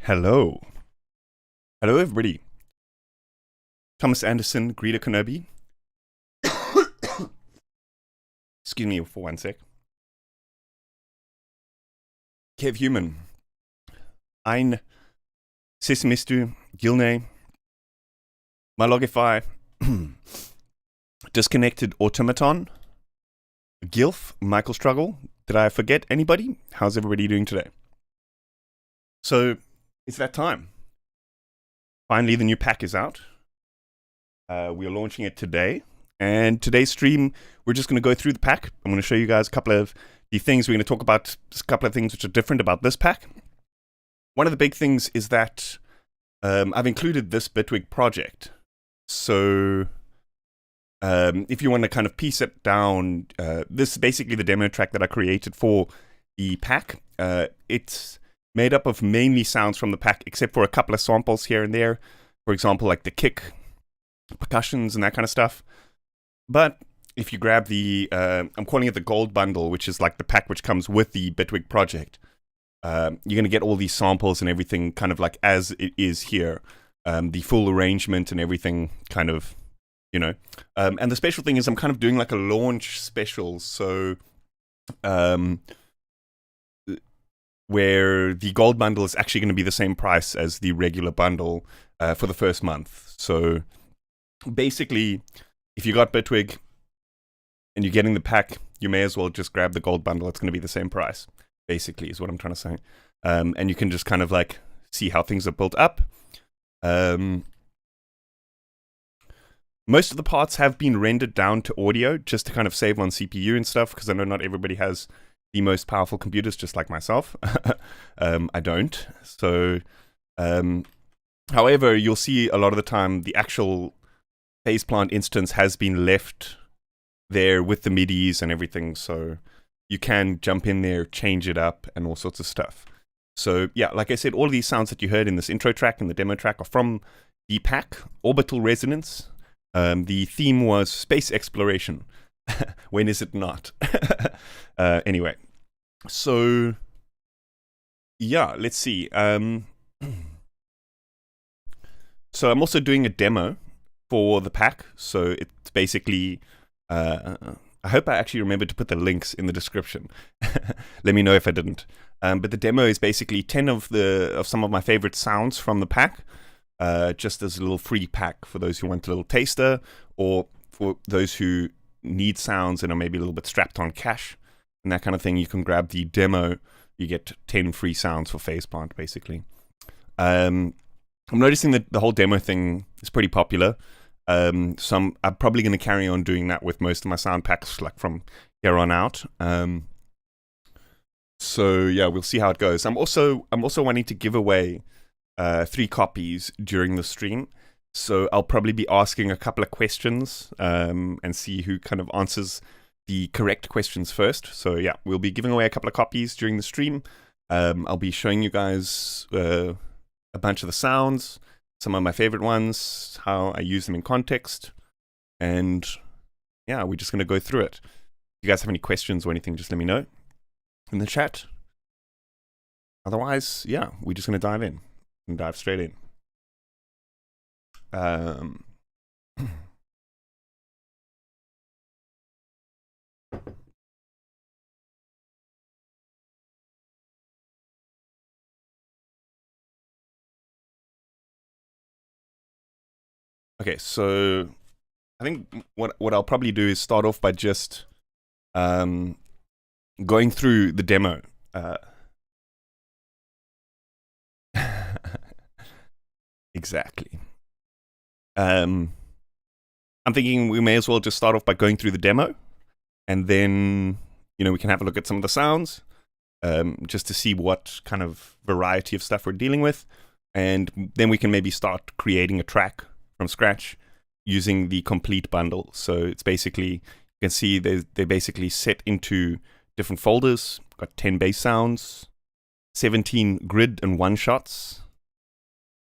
Hello. Hello, everybody. Thomas Anderson, Greta Kenobi. Excuse me for one sec. Kev Human. Ein Sesamistu, Gilne. Malogify. Disconnected Automaton. Gilf, Michael Struggle. Did I forget anybody? How's everybody doing today? So, it's that time. Finally, the new pack is out. We are launching it today. And today's stream, we're just going to go through the pack. I'm going to show you guys a couple of the things. We're going to talk about a couple of things which are different about this pack. One of the big things is that I've included this Bitwig project. So if you want to kind of piece it down, this is basically the demo track that I created for the pack. It's made up of mainly sounds from the pack, except for a couple of samples here and there. For example, like the kick, percussions, and that kind of stuff. But if you grab the, I'm calling it the gold bundle, which is like the pack which comes with the Bitwig project, you're going to get all these samples and everything kind of like as it is here. The full arrangement and everything kind of, you know. And the special thing is I'm kind of doing like a launch special. So where the gold bundle is actually going to be the same price as the regular bundle for the first month. So basically, if you got Bitwig and you're getting the pack, you may as well just grab the gold bundle. It's going to be the same price, basically, is what I'm trying to say. And you can just kind of like see how things are built up. Most of the parts have been rendered down to audio just to kind of save on CPU and stuff, because I know not everybody has the most powerful computers, just like myself. I don't. So, however, you'll see a lot of the time the actual phase plant instance has been left there with the MIDIs and everything, so you can jump in there, change it up, and all sorts of stuff. So yeah, like I said, all of these sounds that you heard in this intro track and the demo track are from the pack, Orbital Resonance. The theme was space exploration. When is it not? Anyway, so yeah, let's see. So I'm also doing a demo for the pack. So it's basically, I hope I actually remembered to put the links in the description. Let me know if I didn't. But the demo is basically 10 of some of my favorite sounds from the pack, just as a little free pack for those who want a little taster, or for those who need sounds and are maybe a little bit strapped on cash and that kind of thing. You can grab the demo. You get 10 free sounds for phase plant, basically. I'm noticing that the whole demo thing is pretty popular. So I'm probably going to carry on doing that with most of my sound packs, like from here on out. So yeah, we'll see how it goes. I'm also wanting to give away 3 copies during the stream. So I'll probably be asking a couple of questions and see who kind of answers the correct questions first. So yeah, we'll be giving away a couple of copies during the stream. I'll be showing you guys a bunch of the sounds, some of my favorite ones, how I use them in context, and yeah, we're just going to go through it. If you guys have any questions or anything, just let me know in the chat. Otherwise, yeah, we're just going to dive in and dive straight in. Okay, so I think what I'll probably do is start off by just going through the demo. Exactly. I'm thinking we may as well just start off by going through the demo, and then, you know, we can have a look at some of the sounds, just to see what kind of variety of stuff we're dealing with, and then we can maybe start creating a track from scratch using the complete bundle. So it's basically, you can see they're basically set into different folders. Got 10 bass sounds, 17 grid and one shots,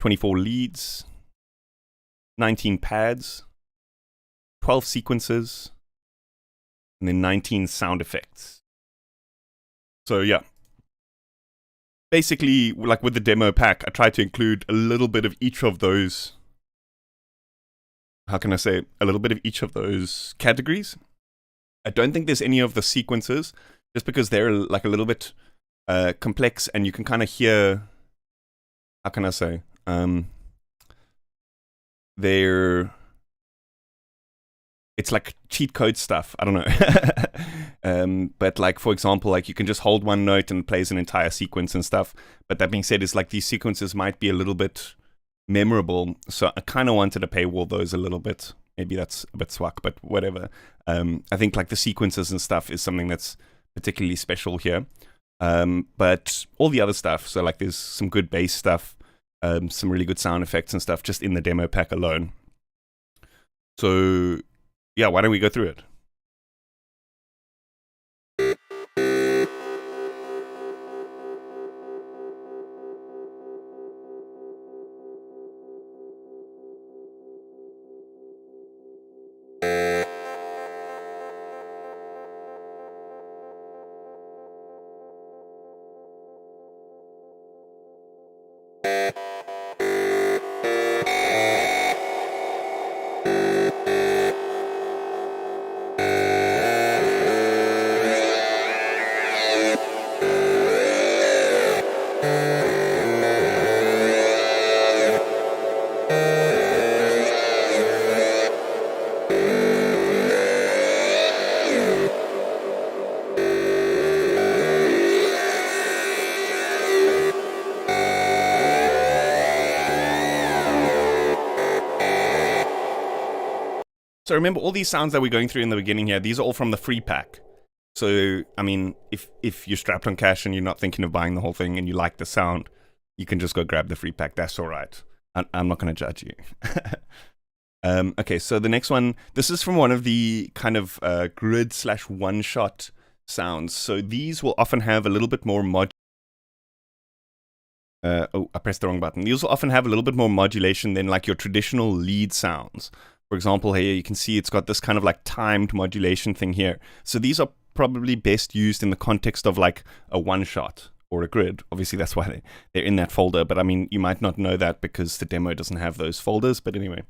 24 leads, 19 pads, 12 sequences, and then 19 sound effects. So yeah, basically, like with the demo pack, I tried to include a little bit of each of those. How can I say? A little bit of each of those categories. I don't think there's any of the sequences, just because they're like a little bit complex, and you can kind of hear. How can I say? It's like cheat code stuff. I don't know. But like, for example, like you can just hold one note and it plays an entire sequence and stuff. But that being said, it's like these sequences might be a little bit memorable. So I kind of wanted to paywall those a little bit. Maybe that's a bit swag, but whatever. I think like the sequences and stuff is something that's particularly special here. But all the other stuff, so like there's some good bass stuff, some really good sound effects and stuff just in the demo pack alone. So yeah, why don't we go through it? So remember, all these sounds that we're going through in the beginning here, these are all from the free pack. So, I mean, if you're strapped on cash and you're not thinking of buying the whole thing and you like the sound, you can just go grab the free pack. That's all right. I'm not going to judge you. Okay, so the next one, this is from one of the kind of grid / one-shot sounds. So these will often have a little bit more I pressed the wrong button. These will often have a little bit more modulation than like your traditional lead sounds. For example, here you can see it's got this kind of like timed modulation thing here. So these are probably best used in the context of like a one-shot or a grid. Obviously, that's why they're in that folder. But I mean, you might not know that because the demo doesn't have those folders. But anyway.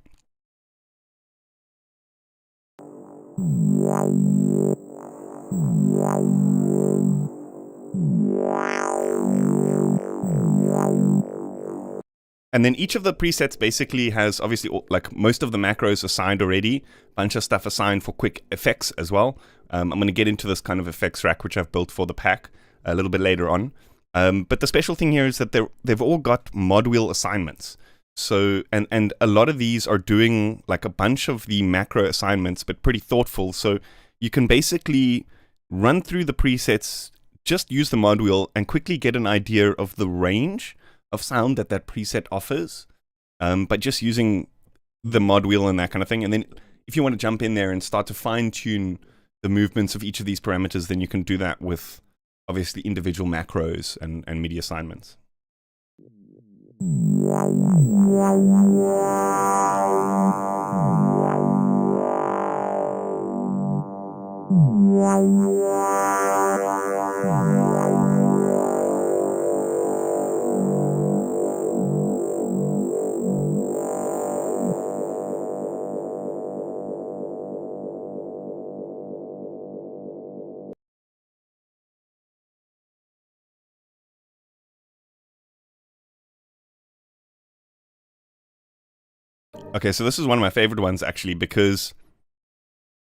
And then each of the presets basically has obviously like most of the macros assigned already, bunch of stuff assigned for quick effects as well. I'm going to get into this kind of effects rack which I've built for the pack a little bit later on. But the special thing here is that they've all got mod wheel assignments. So and a lot of these are doing like a bunch of the macro assignments, but pretty thoughtful. So you can basically run through the presets, just use the mod wheel, and quickly get an idea of the range of sound that preset offers, by just using the mod wheel and that kind of thing. And then if you want to jump in there and start to fine tune the movements of each of these parameters, then you can do that with obviously individual macros and MIDI assignments. Okay, so this is one of my favorite ones actually, because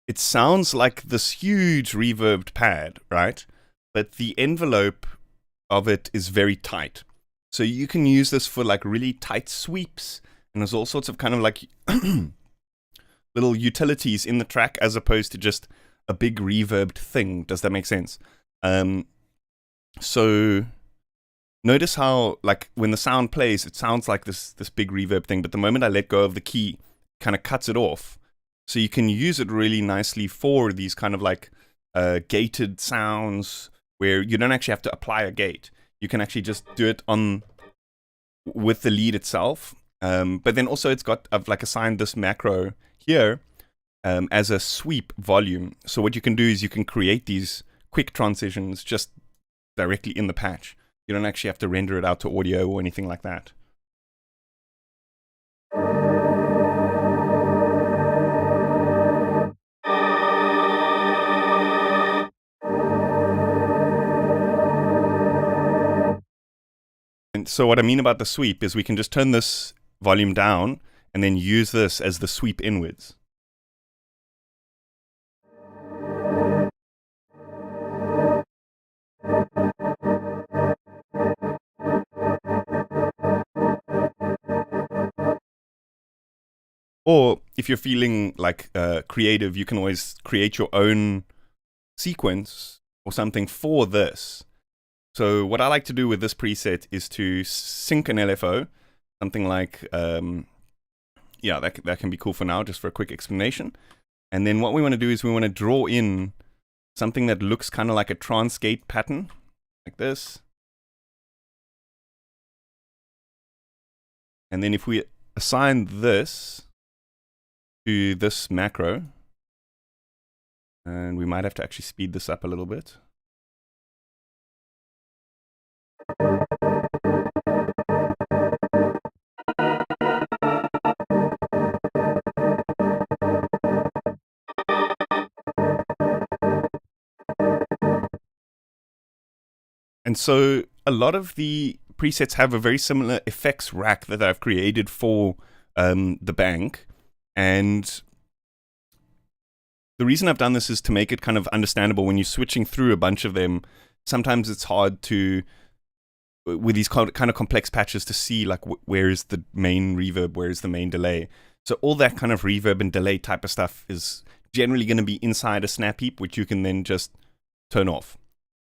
it sounds like this huge reverbed pad, right? But the envelope of it is very tight. So you can use this for like really tight sweeps, and there's all sorts of kind of like little utilities in the track as opposed to just a big reverbed thing. Does that make sense? So notice how, like, when the sound plays, it sounds like this big reverb thing, but the moment I let go of the key, it kind of cuts it off. So you can use it really nicely for these kind of like gated sounds where you don't actually have to apply a gate. You can actually just do it with the lead itself. But then also I've like assigned this macro here as a sweep volume. So what you can do is you can create these quick transitions just directly in the patch. You don't actually have to render it out to audio or anything like that. And so what I mean about the sweep is we can just turn this volume down and then use this as the sweep inwards. Or if you're feeling like creative, you can always create your own sequence or something for this. So what I like to do with this preset is to sync an LFO, something like, yeah, that can be cool for now, just for a quick explanation. And then what we want to do is we want to draw in something that looks kind of like a trance gate pattern, like this. And then if we assign this to this macro, and we might have to actually speed this up a little bit. And so a lot of the presets have a very similar effects rack that I've created for the bank. And the reason I've done this is to make it kind of understandable when you're switching through a bunch of them. Sometimes it's hard to, with these kind of complex patches, to see like where is the main reverb, where is the main delay. So all that kind of reverb and delay type of stuff is generally going to be inside a snap heap, which you can then just turn off.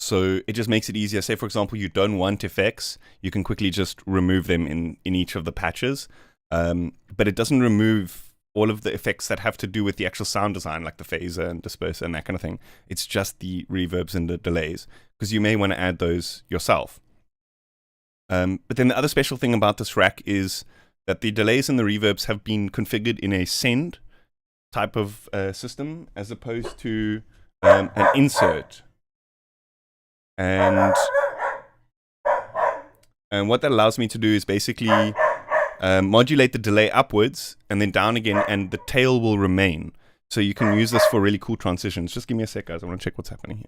So it just makes it easier. Say, for example, you don't want effects, you can quickly just remove them in each of the patches. But it doesn't remove all of the effects that have to do with the actual sound design, like the phaser and disperser and that kind of thing. It's just the reverbs and the delays, because you may want to add those yourself. But then the other special thing about this rack is that the delays and the reverbs have been configured in a send type of system, as opposed to an insert. And what that allows me to do is basically modulate the delay upwards and then down again, and the tail will remain. So you can use this for really cool transitions. Just give me a sec, guys. I want to check what's happening here.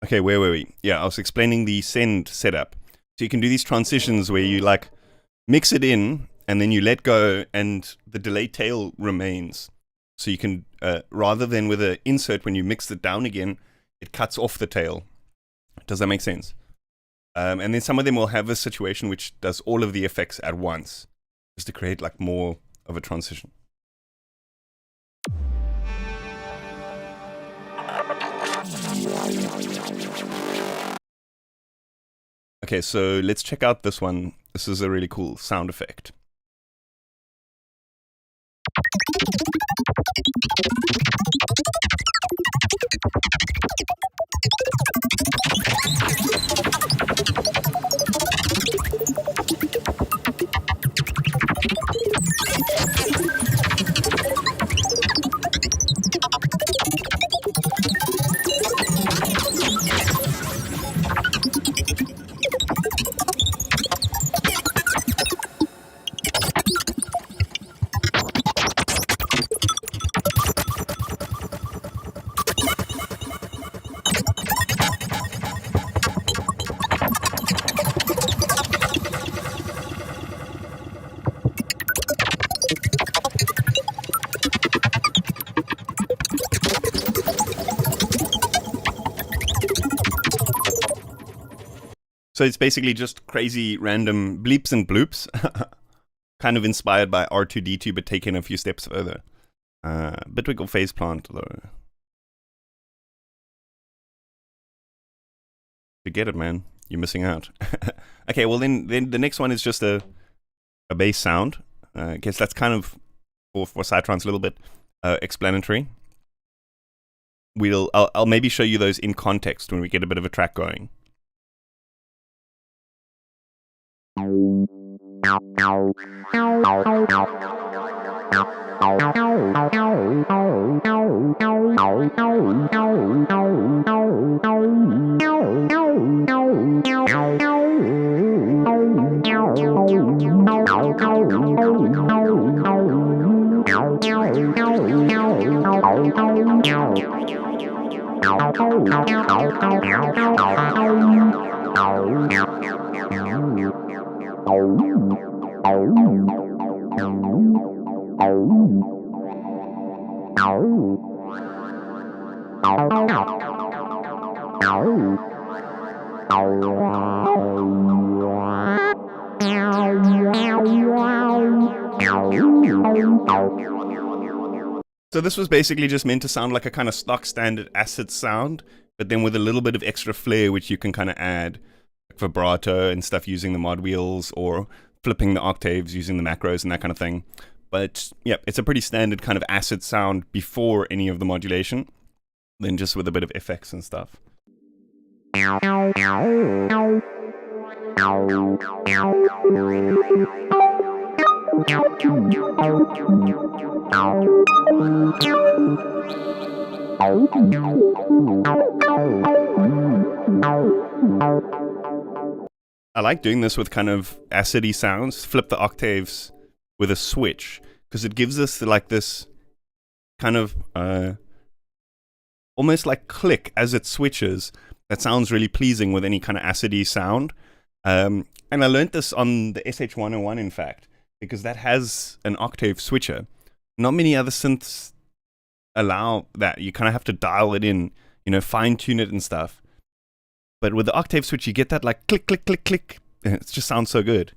Okay, where were we? Yeah, I was explaining the send setup. So you can do these transitions where you like mix it in and then you let go and the delay tail remains. So you can, rather than with an insert, when you mix it down again, it cuts off the tail. Does that make sense? And then some of them will have a situation which does all of the effects at once, just to create like more of a transition. Okay, so let's check out this one. This is a really cool sound effect. So it's basically just crazy random bleeps and bloops, kind of inspired by R2D2, but taken a few steps further. Bitwig phase plant, though. To get it, man, you're missing out. Okay, well then the next one is just a bass sound. I guess that's kind of for Cytrons a little bit explanatory. I'll maybe show you those in context when we get a bit of a track going. So this was basically just meant to sound like a kind of stock standard acid sound, but then with a little bit of extra flair, which you can kind of add like vibrato and stuff using the mod wheels, or flipping the octaves using the macros and that kind of thing. But yeah, it's a pretty standard kind of acid sound before any of the modulation, then just with a bit of effects and stuff. I like doing this with kind of acidy sounds, flip the octaves with a switch, because it gives us like this kind of almost like click as it switches that sounds really pleasing with any kind of acidy sound. And I learned this on the SH101, in fact, because that has an octave switcher. Not many other synths allow that. You kind of have to dial it in, fine tune it and stuff. But with the octave switch, you get that like click, click, click, click. And it just sounds so good.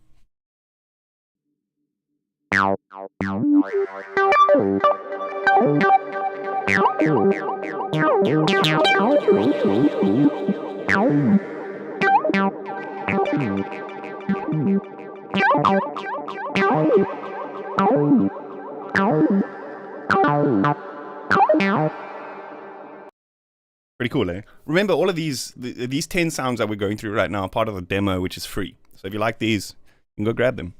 Pretty cool, eh? Remember, all of these 10 sounds that we're going through right now are part of the demo, which is free. So if you like these, you can go grab them.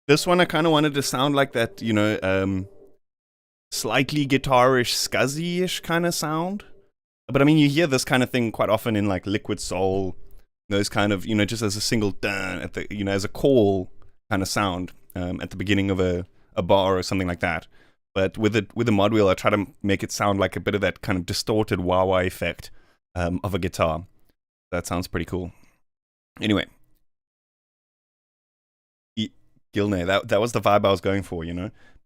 This one I kind of wanted to sound like that, slightly guitarish, scuzzy-ish kind of sound. But I mean, you hear this kind of thing quite often in like Liquid Soul, those kind of, just as a single dun at the, as a call kind of sound at the beginning of a bar or something like that. But with the mod wheel, I try to make it sound like a bit of that kind of distorted wah-wah effect of a guitar. That sounds pretty cool. Anyway. Gilney, that was the vibe I was going for,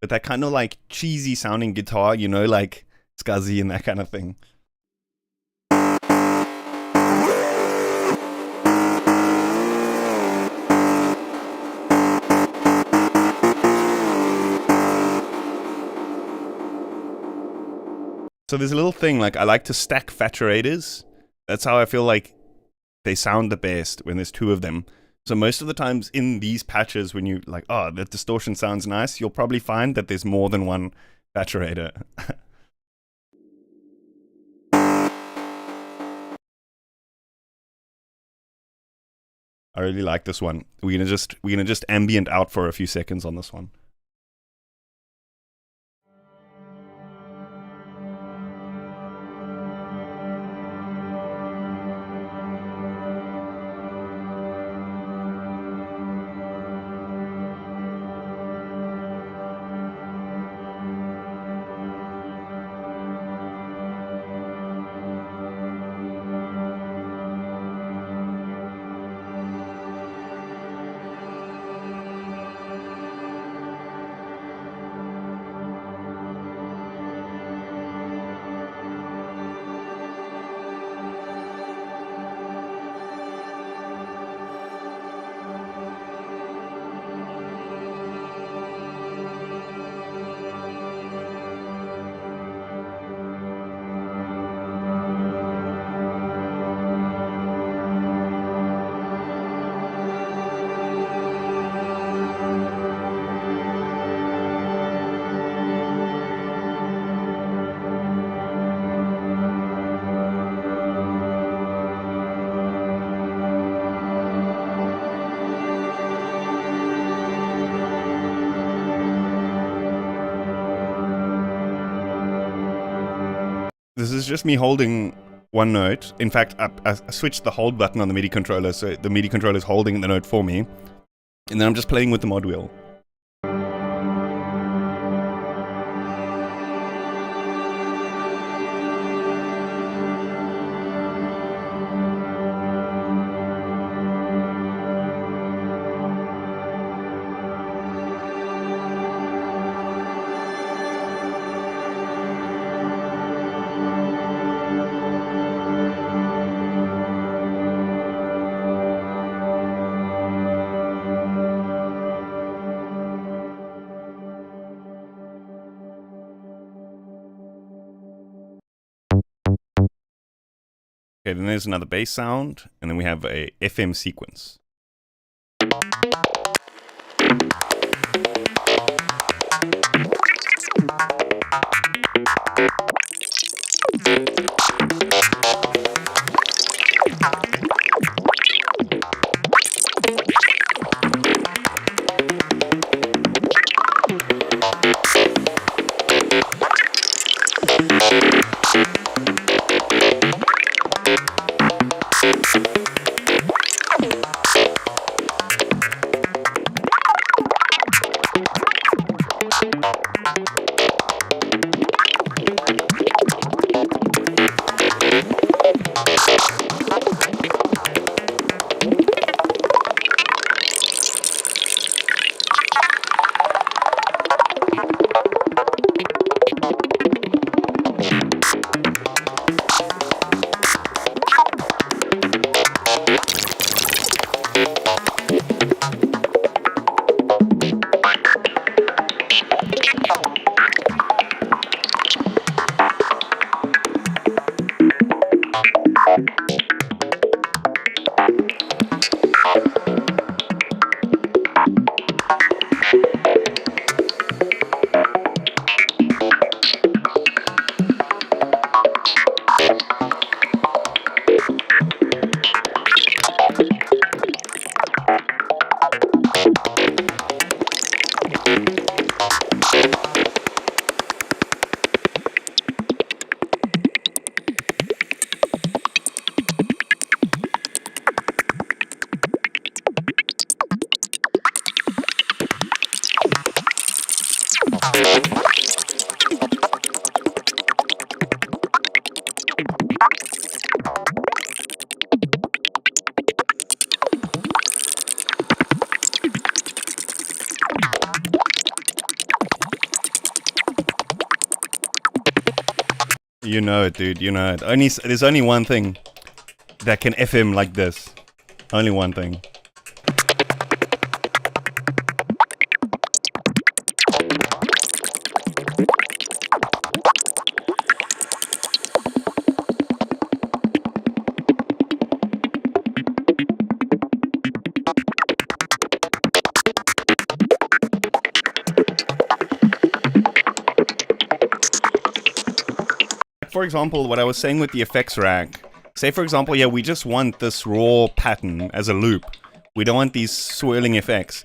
But that kind of like cheesy sounding guitar, like scuzzy and that kind of thing. So there's a little thing, like I like to stack saturators. That's how I feel like they sound the best when there's two of them. So most of the times in these patches, when you like, oh, that distortion sounds nice, you'll probably find that there's more than one saturator. I really like this one. We're gonna just ambient out for a few seconds on this one. This is just me holding one note. In fact, I switched the hold button on the MIDI controller, so the MIDI controller is holding the note for me. And then I'm just playing with the mod wheel. Okay, then there's another bass sound, and then we have a FM sequence. You know it, dude. You know it. There's only one thing that can FM like this. Only one thing. For example, what I was saying with the effects rack, say for example, yeah, we just want this raw pattern as a loop. We don't want these swirling effects.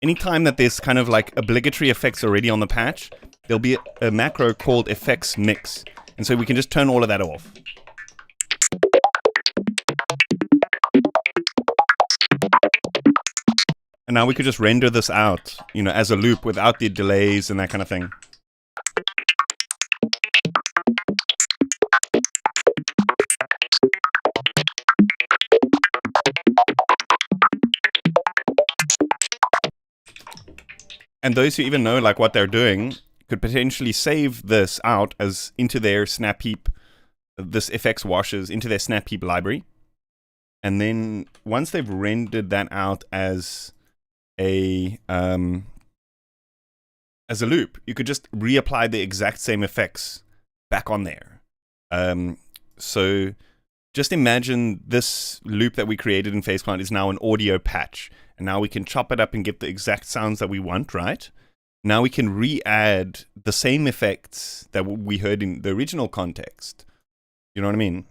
Anytime that there's kind of like obligatory effects already on the patch, there'll be a macro called effects mix. And so we can just turn all of that off. And now we could just render this out, you know, as a loop without the delays and that kind of thing. And those who even know like what they're doing could potentially save this out as into their snap heap, this FX washes into their snap heap library. And then once they've rendered that out as a loop, you could just reapply the exact same effects back on there. So just imagine this loop that we created in FacePlant is now an audio patch. And now we can chop it up and get the exact sounds that we want, right? Now we can re-add the same effects that we heard in the original context. You know what I mean?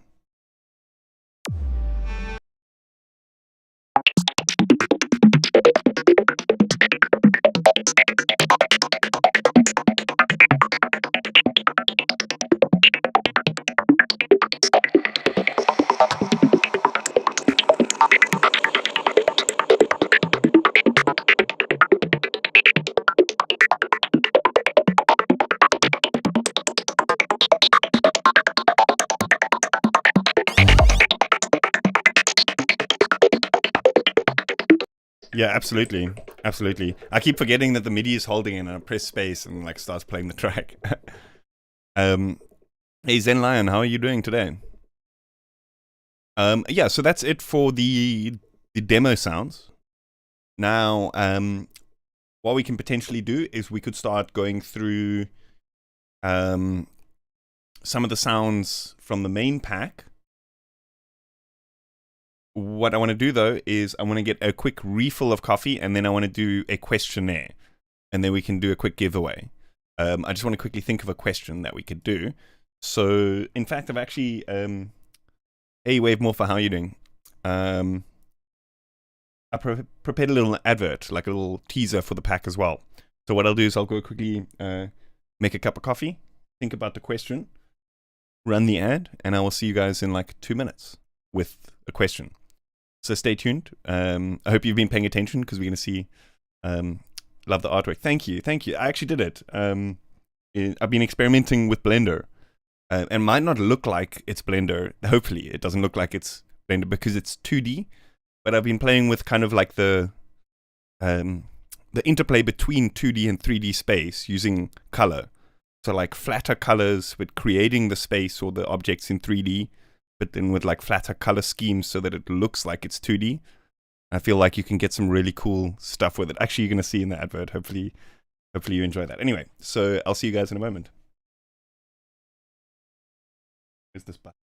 Yeah, absolutely, absolutely. I keep forgetting that the MIDI is holding and I press space and like starts playing the track. um, hey Zen Lion, how are you doing today? Yeah, so that's it for the demo sounds. Now, what we can potentially do is we could start going through um, some of the sounds from the main pack. What I want to do though is I want to get a quick refill of coffee and then I want to do a questionnaire and then we can do a quick giveaway. I just want to quickly think of a question that we could do. So, in fact, I've actually, hey, Wave Morpher, how are you doing? I prepared a little advert, like a little teaser for the pack as well. So what I'll do is I'll go quickly make a cup of coffee, think about the question, run the ad, and I will see you guys in like 2 minutes with a question. So stay tuned. I hope you've been paying attention because we're going to see. Love the artwork. Thank you. I actually did it. I've been experimenting with Blender. And might not look like it's Blender. Hopefully it doesn't look like it's Blender because it's 2D. But I've been playing with kind of like the interplay between 2D and 3D space using color. So like flatter colors with creating the space or the objects in 3D, but then with like flatter color schemes so that it looks like it's 2D. I feel like you can get some really cool stuff with it. Actually, you're going to see in the advert. Hopefully you enjoy that. Anyway, so I'll see you guys in a moment. Is this button?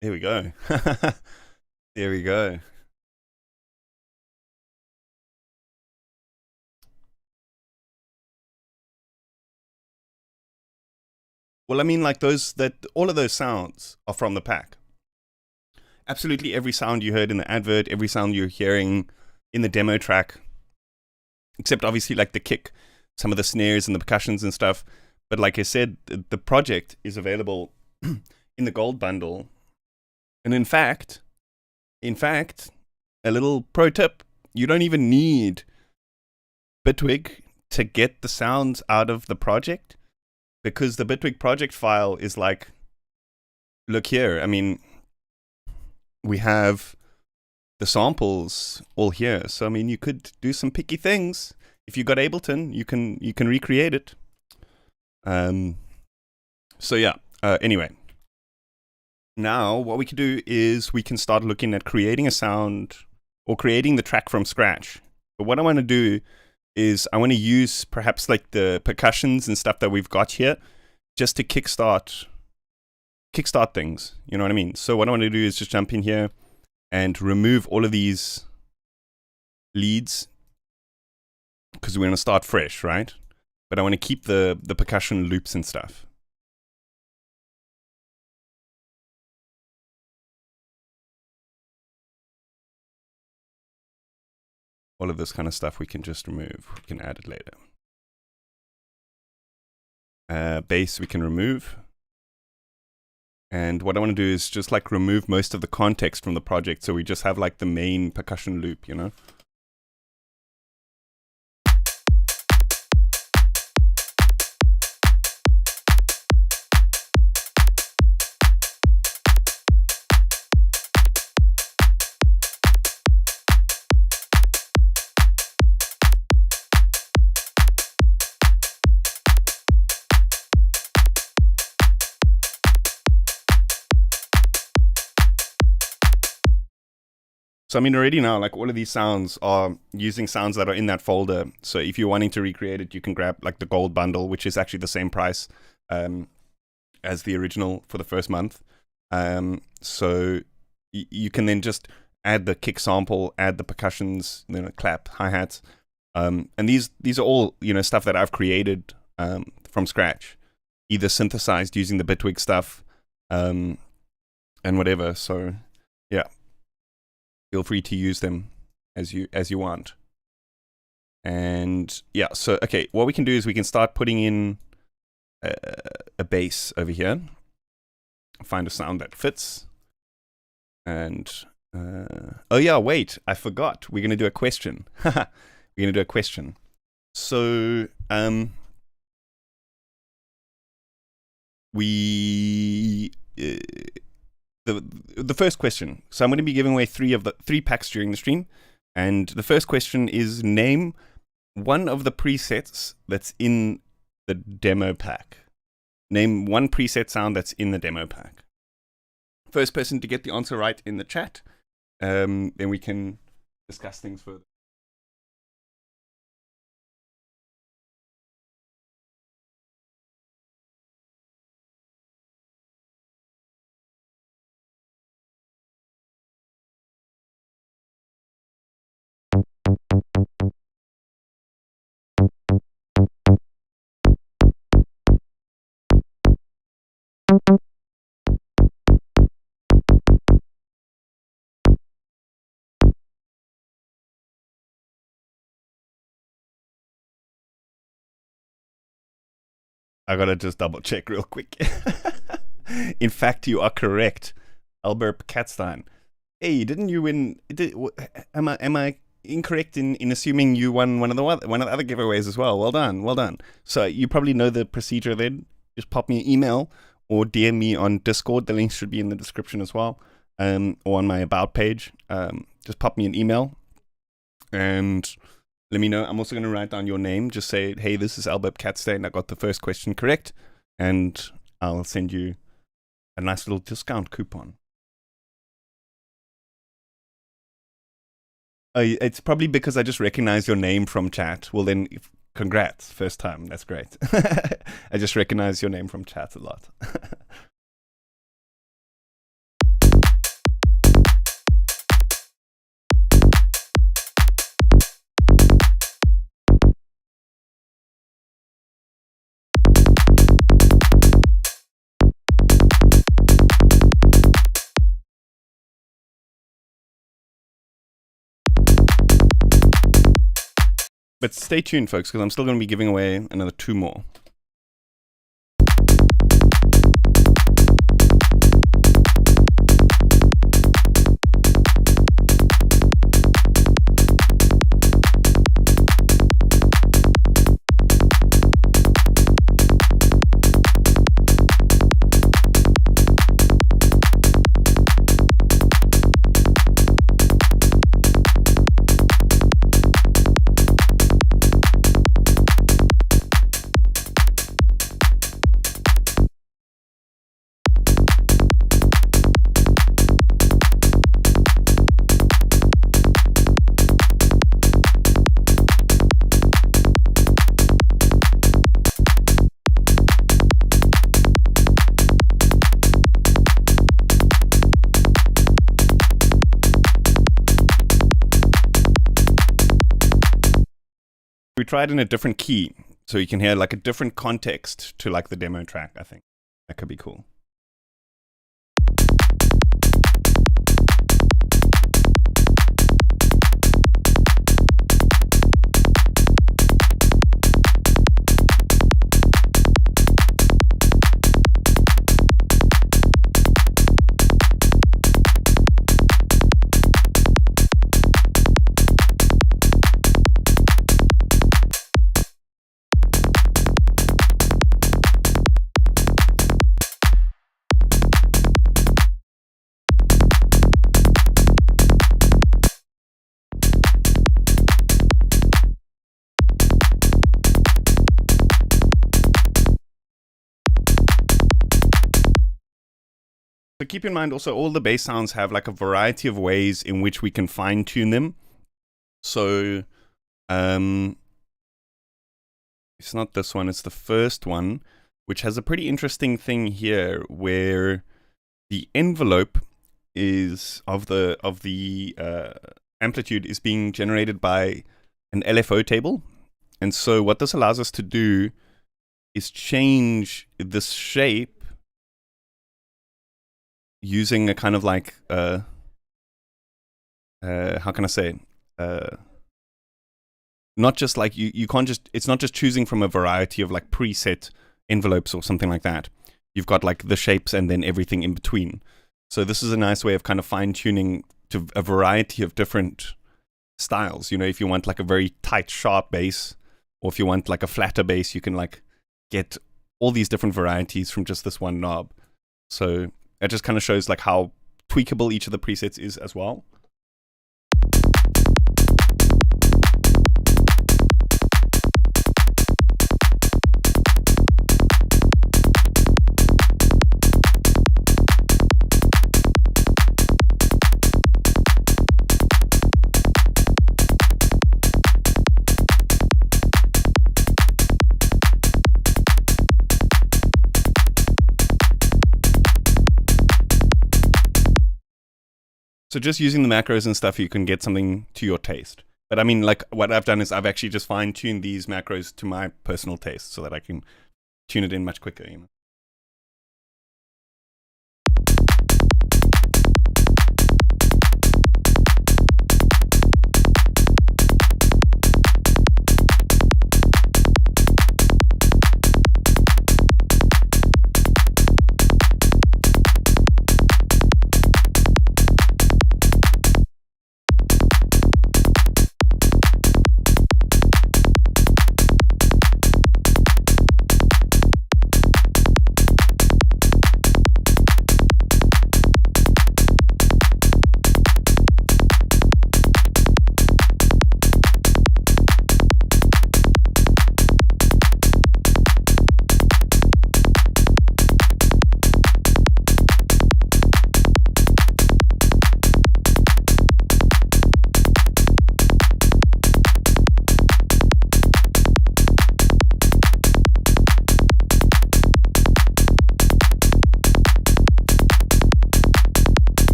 There we go. There we go. Well, I mean, like all of those sounds are from the pack. Absolutely every sound you heard in the advert, every sound you're hearing in the demo track, except obviously like the kick, some of the snares and the percussions and stuff. But like I said, the project is available in the gold bundle. And in fact, a little pro tip, you don't even need Bitwig to get the sounds out of the project, because the Bitwig project file is like, look here, I mean, we have the samples all here. So I mean, you could do some picky things. If you got Ableton, you can recreate it. So yeah. Anyway, now what we can do is we can start looking at creating a sound or creating the track from scratch. But what I want to do is I want to use perhaps like the percussions and stuff that we've got here just to kickstart things. You know what I mean? So what I want to do is just jump in here and remove all of these leads, because we're going to start fresh, right? But I want to keep the percussion loops and stuff. All of this kind of stuff we can just remove. We can add it later. Bass we can remove. And what I want to do is just like remove most of the context from the project, so we just have like the main percussion loop, you know? So I mean, already now, like all of these sounds are using sounds that are in that folder. So if you're wanting to recreate it, you can grab like the gold bundle, which is actually the same price as the original for the first month. So you can then just add the kick sample, add the percussions, you know, clap, hi-hats. And these are all, you know, stuff that I've created from scratch, either synthesized using the Bitwig stuff and whatever. So yeah. Feel free to use them as you want. And yeah, so okay, what we can do is we can start putting in a bass over here. Find a sound that fits. And oh yeah, wait, I forgot. We're gonna do a question. We're gonna do a question. So we the first question. So I'm going to be giving away three packs during the stream, and the first question is name one of the presets that's in the demo pack. Name one preset sound that's in the demo pack. First person to get the answer right in the chat, then we can discuss things further. I gotta just double check real quick. In fact, you are correct, Albert Katzstein. Hey, didn't you win? Am I incorrect in assuming you won one of the other giveaways as well? Well done. So you probably know the procedure then. Just pop me an email or DM me on Discord. The link should be in the description as well, or on my about page. Just pop me an email and let me know. I'm also going to write down your name. Just say, hey, this is Albert Katzstein. I got the first question correct, and I'll send you a nice little discount coupon. It's probably because I just recognize your name from chat. Well, then, congrats. First time. That's great. I just recognize your name from chat a lot. But stay tuned, folks, because I'm still going to be giving away another 2 more. We tried in a different key, so you can hear like a different context to like the demo track. I think that could be cool. So keep in mind also all the bass sounds have like a variety of ways in which we can fine tune them. So it's not this one, it's the first one, which has a pretty interesting thing here where the envelope is of the amplitude is being generated by an LFO table. And so what this allows us to do is change this shape using a kind of like how can I say, not just like you can't just, it's not just choosing from a variety of like preset envelopes or something like that. You've got like the shapes and then everything in between. So this is a nice way of kind of fine tuning to a variety of different styles. You know, if you want like a very tight, sharp bass, or if you want like a flatter bass, you can like get all these different varieties from just this one knob. So it just kind of shows like how tweakable each of the presets is as well. So just using the macros and stuff, you can get something to your taste. But I mean, like what I've done is I've actually just fine-tuned these macros to my personal taste so that I can tune it in much quicker, you know.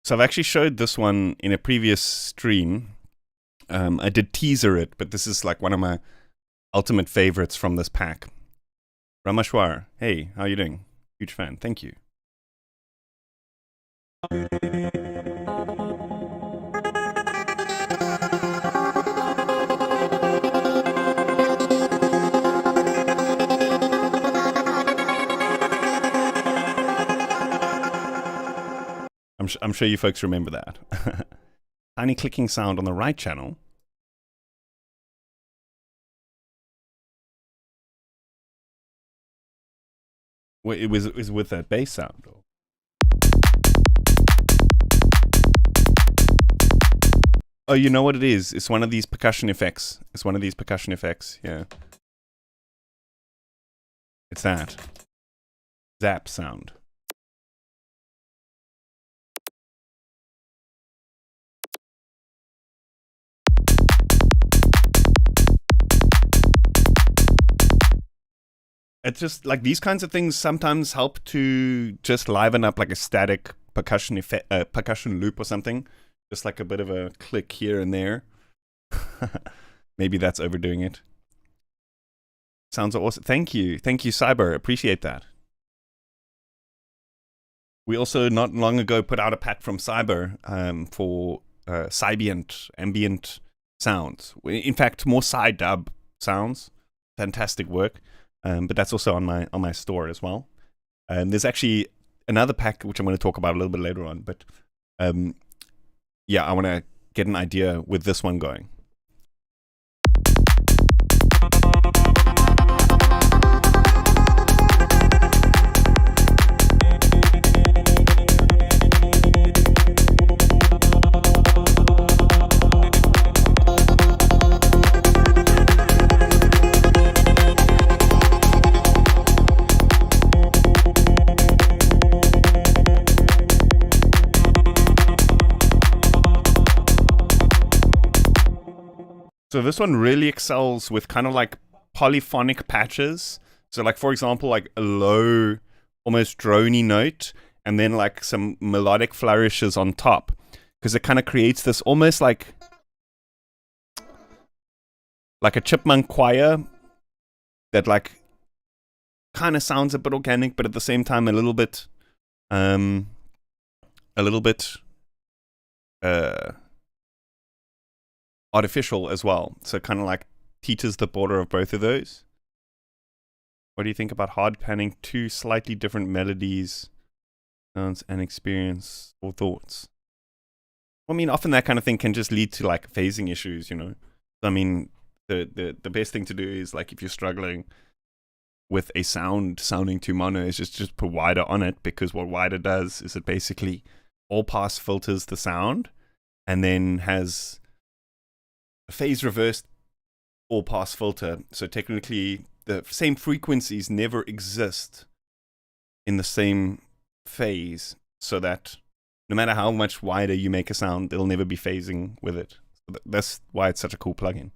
So I've actually showed this one in a previous stream. I did teaser it, but this is like one of my ultimate favorites from this pack. Ramashwar, hey, how you doing? Huge fan, thank you. I'm sure you folks remember that. Tiny clicking sound on the right channel. Well, it was with that bass sound. Oh, you know what it is? It's one of these percussion effects. Yeah. It's that. Zap sound. It's just like these kinds of things sometimes help to just liven up like a static percussion effect, percussion loop or something. Just like a bit of a click here and there. Maybe that's overdoing it. Sounds awesome. Thank you, Cyber. Appreciate that. We also not long ago put out a pack from Cyber for Sybient ambient sounds. In fact, more dub sounds. Fantastic work. But that's also on my store as well. There's actually another pack which I'm going to talk about a little bit later on. But yeah, I want to get an idea with this one going. So this one really excels with kind of like polyphonic patches. So like, for example, like a low, almost droney note, and then like some melodic flourishes on top. Because it kind of creates this almost like a chipmunk choir that like kind of sounds a bit organic, but at the same time a little bit artificial as well. So kind of like teeters the border of both of those. What do you think about hard panning two slightly different melodies, sounds, and experience or thoughts? I mean, often that kind of thing can just lead to like phasing issues, you know. I mean, the best thing to do is like if you're struggling with a sound sounding too mono is just put wider on it, because what wider does is it basically all pass filters the sound and then has a phase reversed all pass filter. So technically the same frequencies never exist in the same phase, so that no matter how much wider you make a sound, they'll never be phasing with it. So that's why it's such a cool plugin.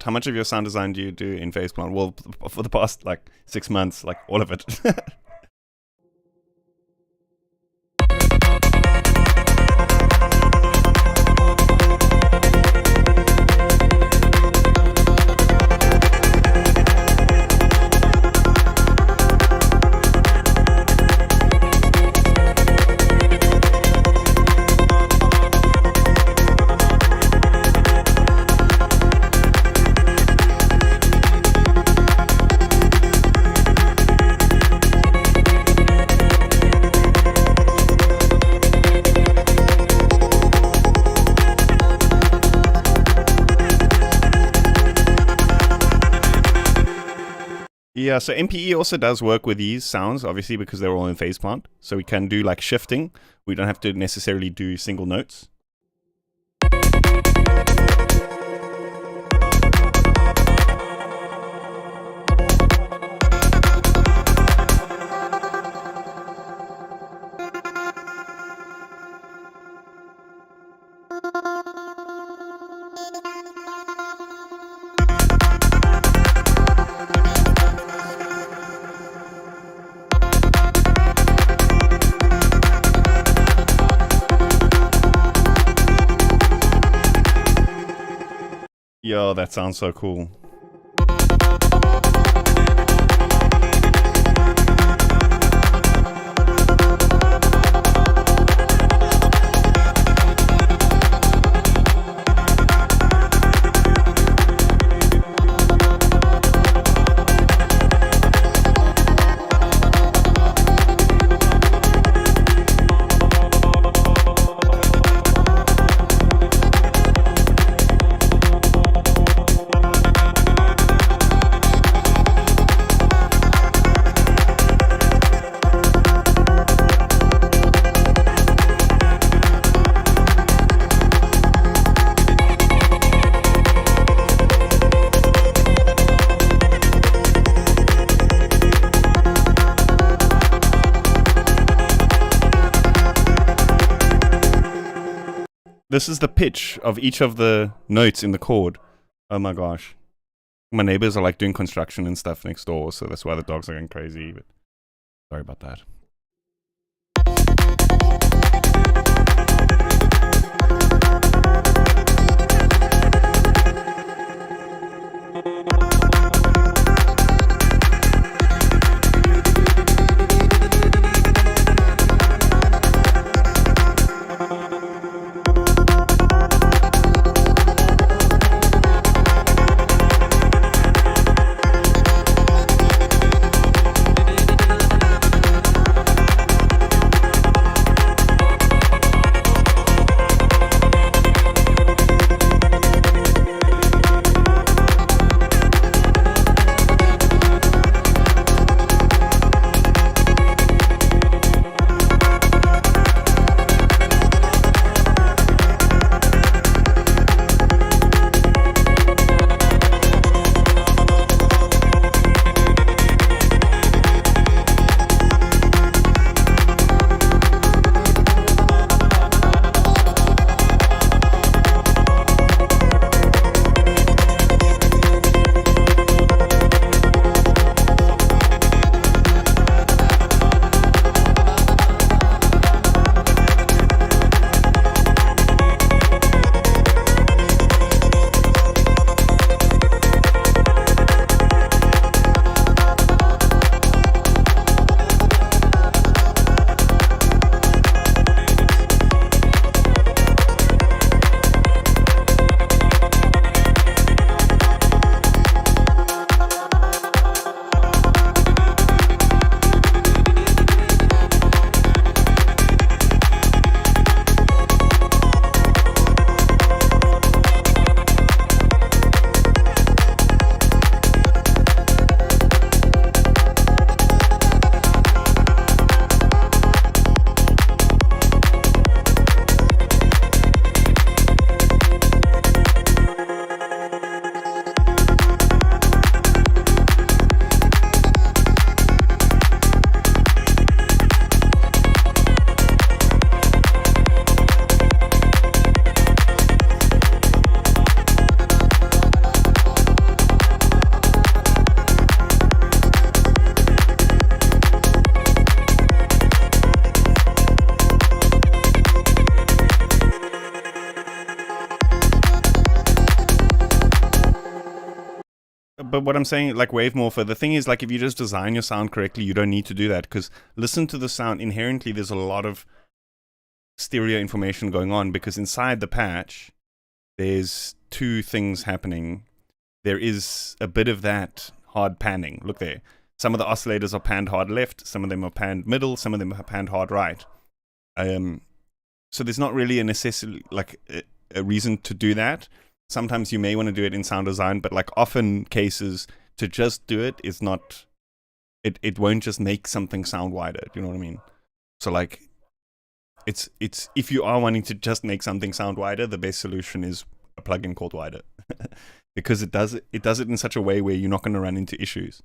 How much of your sound design do you do in Faceplant? Well, for the past like 6 months, like all of it. Yeah, so MPE also does work with these sounds, obviously, because they're all in Faceplant. So we can do like shifting. We don't have to necessarily do single notes. Yo, that sounds so cool. This is the pitch of each of the notes in the chord. Oh my gosh. My neighbors are like doing construction and stuff next door, so that's why the dogs are going crazy. But sorry about that. but what I'm saying, like wave morpher, the thing is, like, if you just design your sound correctly, you don't need to do that, because listen to the sound. Inherently, there's a lot of stereo information going on, because inside the patch, there's two things happening. There is a bit of that hard panning. Look there. Some of the oscillators are panned hard left, some of them are panned middle, some of them are panned hard right. So there's not really a necessity, like a reason to do that. Sometimes you may want to do it in sound design, but like often cases, to just do it is not, it won't just make something sound wider. Do you know what I mean? So like, it's if you are wanting to just make something sound wider, the best solution is a plugin called Wider, because it does it in such a way where you're not going to run into issues.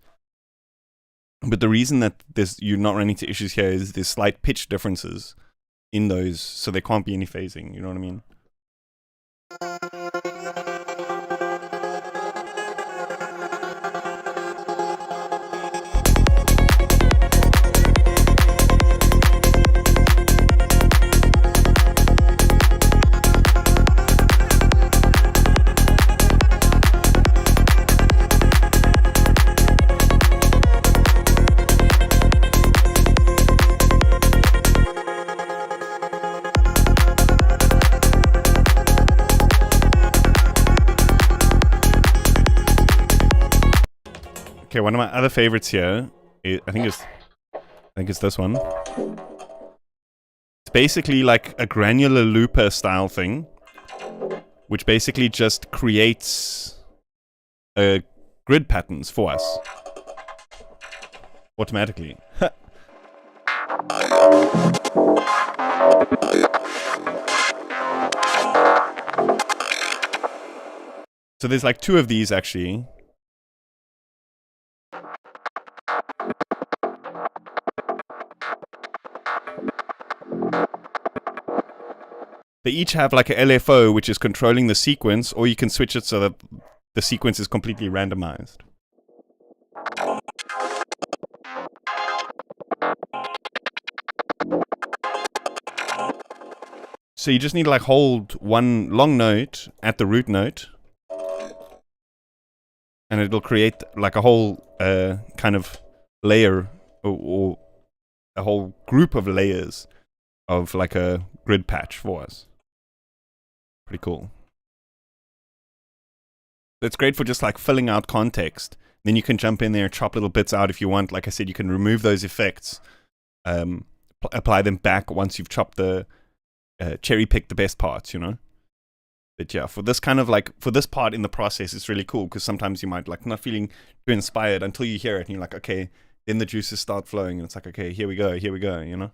But the reason that you're not running into issues here is there's slight pitch differences in those, so there can't be any phasing. You know what I mean? Okay, one of my other favorites here, I think it's this one. It's basically like a granular looper style thing, which basically just creates grid patterns for us automatically. So there's like two of these actually. They each have like a LFO, which is controlling the sequence, or you can switch it so that the sequence is completely randomized. So you just need to like hold one long note at the root note, and it'll create like a whole kind of layer, or a whole group of layers of like a grid patch for us. Pretty cool. It's great for just like filling out context. Then you can jump in there, chop little bits out if you want. Like I said, you can remove those effects, apply them back once you've chopped the cherry picked the best parts, you know. But yeah, for this kind of like, for this part in the process, it's really cool, because sometimes you might like not feeling too inspired until you hear it and you're like, okay, then the juices start flowing and it's like, okay, here we go, you know.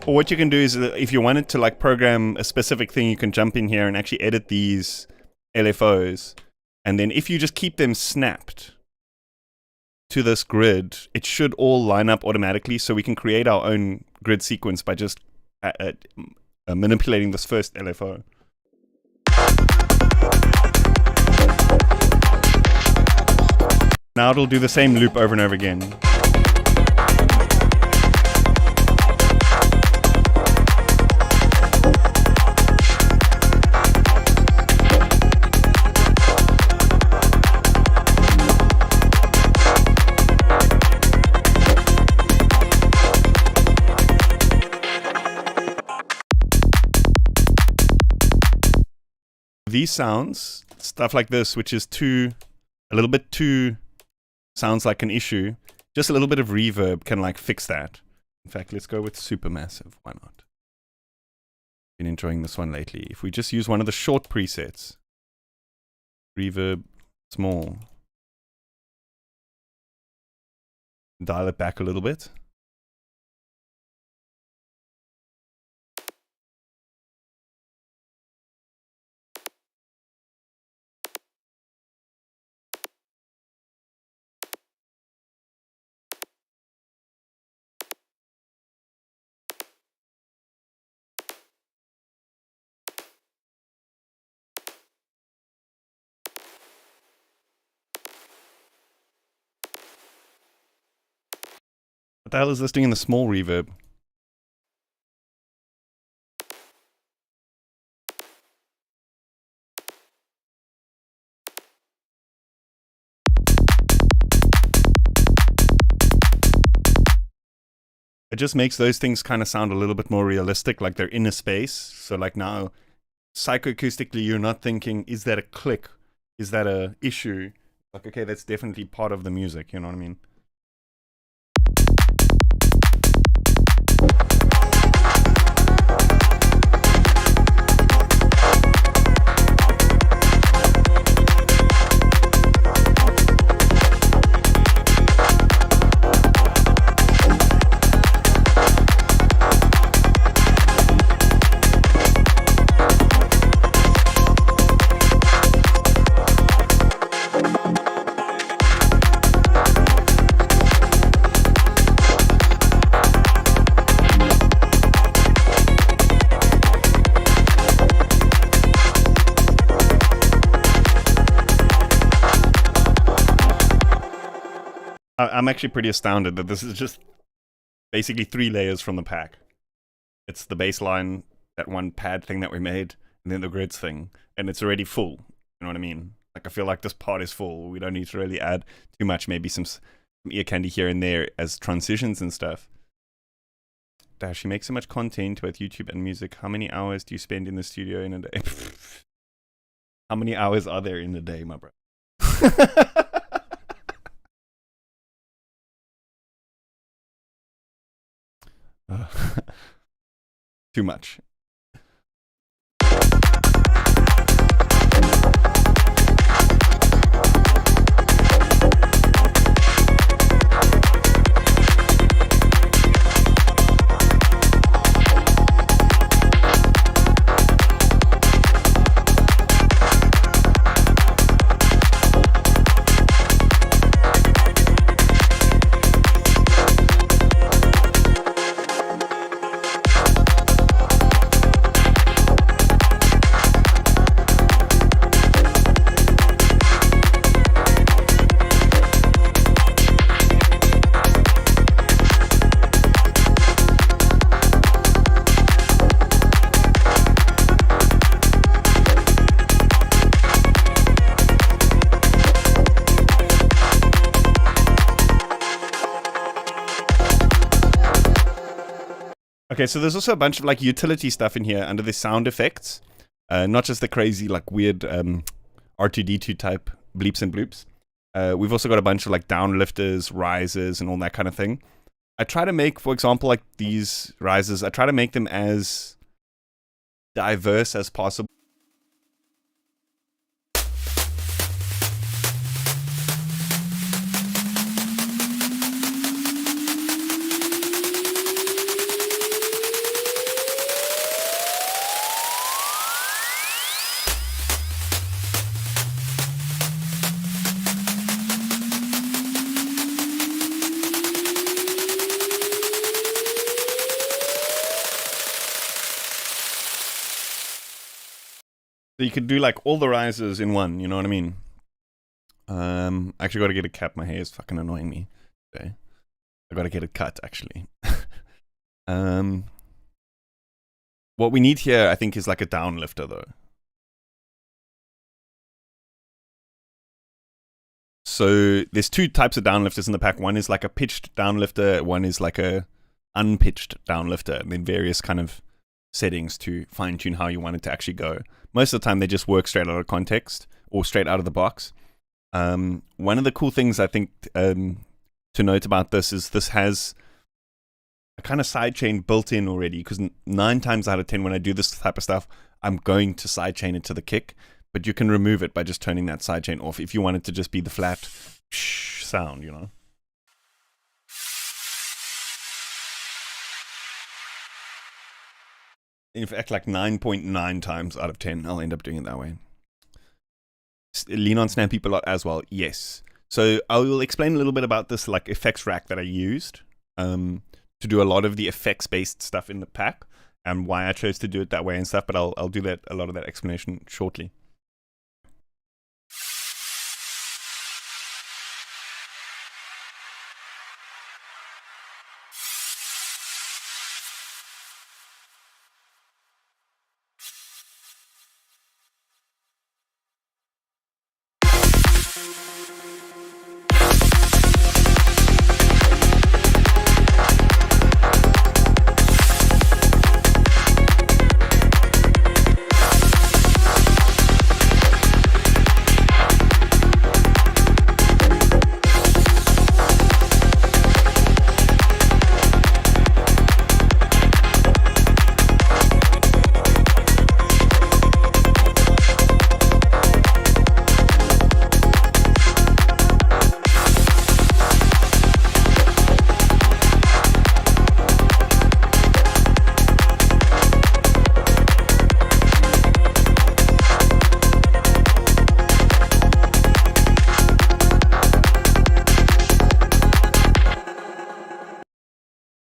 Or what you can do is, if you wanted to like program a specific thing, you can jump in here and actually edit these LFOs. And then if you just keep them snapped to this grid, it should all line up automatically. So we can create our own grid sequence by just manipulating this first LFO. Now it'll do the same loop over and over again. These sounds, stuff like this, which is a little bit too, sounds like an issue, just a little bit of reverb can like fix that. In fact, let's go with Supermassive, why not? Been enjoying this one lately. If we just use one of the short presets, reverb, small, dial it back a little bit. What the hell is this doing in the small reverb? It just makes those things kind of sound a little bit more realistic, like they're in a space. So like now, psychoacoustically, you're not thinking, is that a click? Is that a issue? Like, okay, that's definitely part of the music, you know what I mean? I'm actually pretty astounded that this is just basically 3 layers from the pack. It's the bass line, that one pad thing that we made, and then the grids thing, and it's already full. You know what I mean? Like, I feel like this part is full. We don't need to really add too much, maybe some ear candy here and there as transitions and stuff. Dash, you make so much content, both YouTube and music. How many hours do you spend in the studio in a day? How many hours are there in a day, my bro? Too much. Okay, so there's also a bunch of like utility stuff in here under the sound effects, not just the crazy like weird R2D2 type bleeps and bloops. We've also got a bunch of like downlifters, risers, and all that kind of thing. I try to make, for example, like these risers, I try to make them as diverse as possible. So you could do like all the risers in one, you know what I mean? I actually got to get a cap. My hair is fucking annoying me. Okay. I got to get it cut, actually. What we need here, I think, is like a downlifter, though. So there's 2 types of downlifters in the pack. One is like a pitched downlifter. One is like a unpitched downlifter. And then various kind of settings to fine tune how you want it to actually go. Most of the time, they just work straight out of context or straight out of the box. One of the cool things I think to note about this is this has a kind of sidechain built in already, because 9 times out of 10 when I do this type of stuff, I'm going to sidechain it to the kick, but you can remove it by just turning that sidechain off if you want it to just be the flat sound, you know. In fact, like 9.9 times out of 10, I'll end up doing it that way. Lean on snap people a lot as well, yes. So I will explain a little bit about this like effects rack that I used to do a lot of the effects-based stuff in the pack, and why I chose to do it that way and stuff, but I'll do that, a lot of that explanation shortly.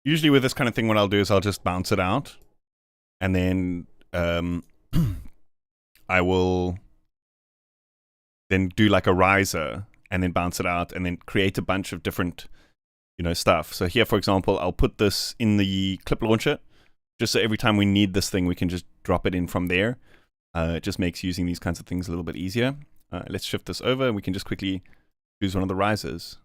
usually with this kind of thing, what I'll do is I'll just bounce it out, and then I will then do like a riser, and then bounce it out, and then create a bunch of different, stuff. So here, for example, I'll put this in the clip launcher, just so every time we need this thing, we can just drop it in from there. It just makes using these kinds of things a little bit easier. Let's shift this over, and we can just quickly use one of the risers.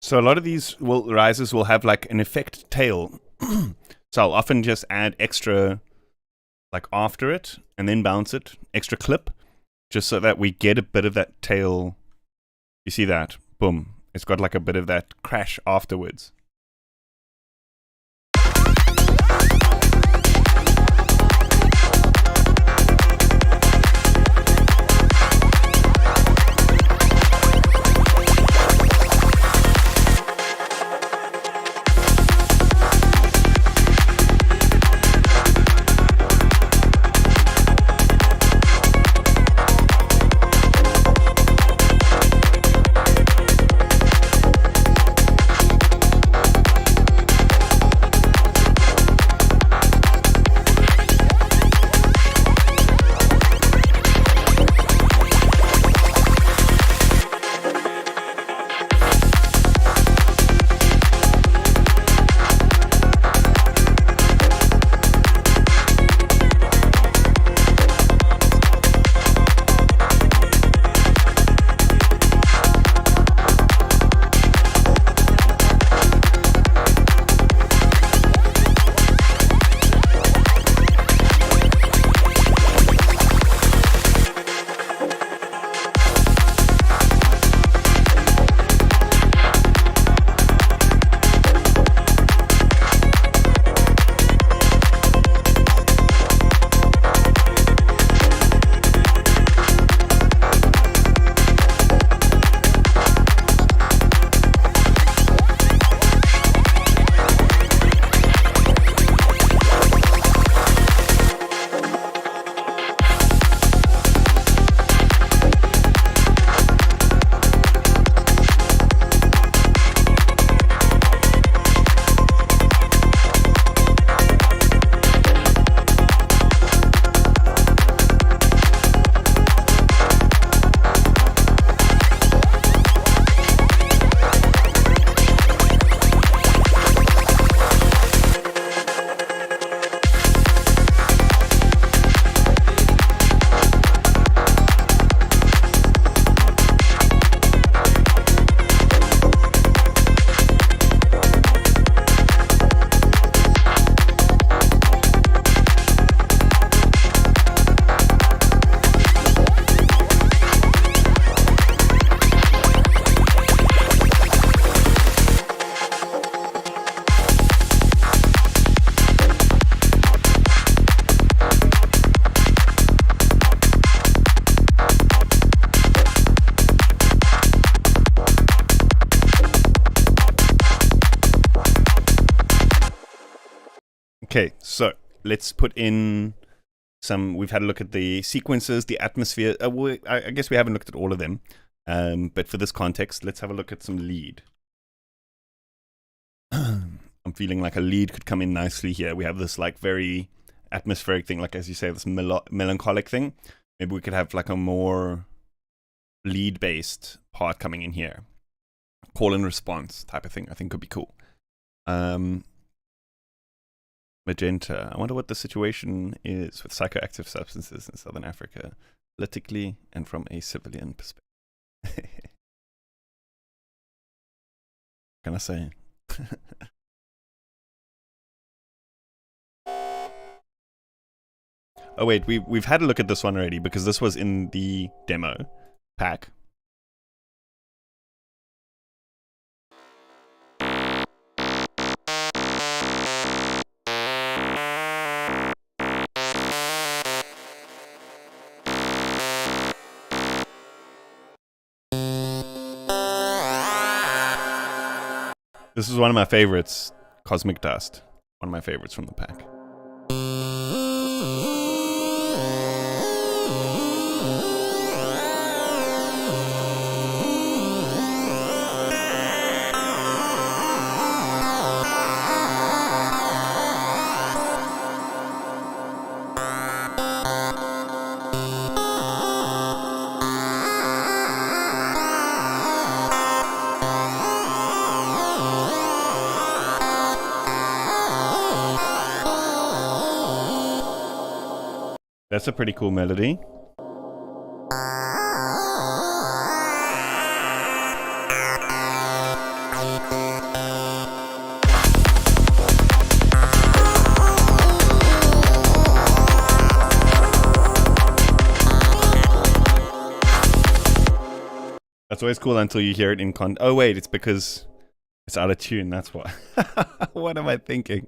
So a lot of these risers will have like an effect tail. So I'll often just add extra like after it and then bounce it, extra clip, just so that we get a bit of that tail. You see that? Boom. It's got like a bit of that crash afterwards. Okay, so let's put in some. We've had a look at the sequences, the atmosphere. I guess we haven't looked at all of them, but for this context, let's have a look at some lead. I'm feeling like a lead could come in nicely here. We have this like very atmospheric thing, like as you say, this melancholic thing. Maybe we could have like a more lead-based part coming in here. Call and response type of thing, I think could be cool. Magenta. I wonder what the situation is with psychoactive substances in Southern Africa, politically and from a civilian perspective. Can I say? Oh wait, we've had a look at this one already because this was in the demo pack. This is one of my favorites, Cosmic Dust. One of my favorites from the pack. That's a pretty cool melody. That's always cool until you hear it in oh wait, it's because it's out of tune, that's why. What am I thinking?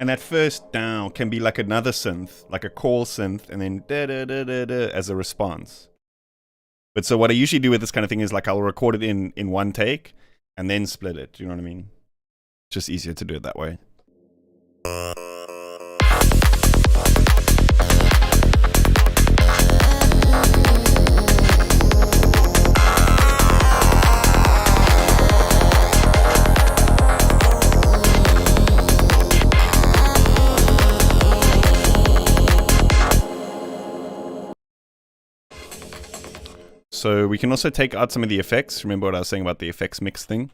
And that first down can be like another synth, like a call synth, and then da da da da da as a response. But so what I usually do with this kind of thing is like I'll record it in one take and then split it. Do you know what I mean? Just easier to do it that way. So we can also take out some of the effects. Remember what I was saying about the effects mix thing?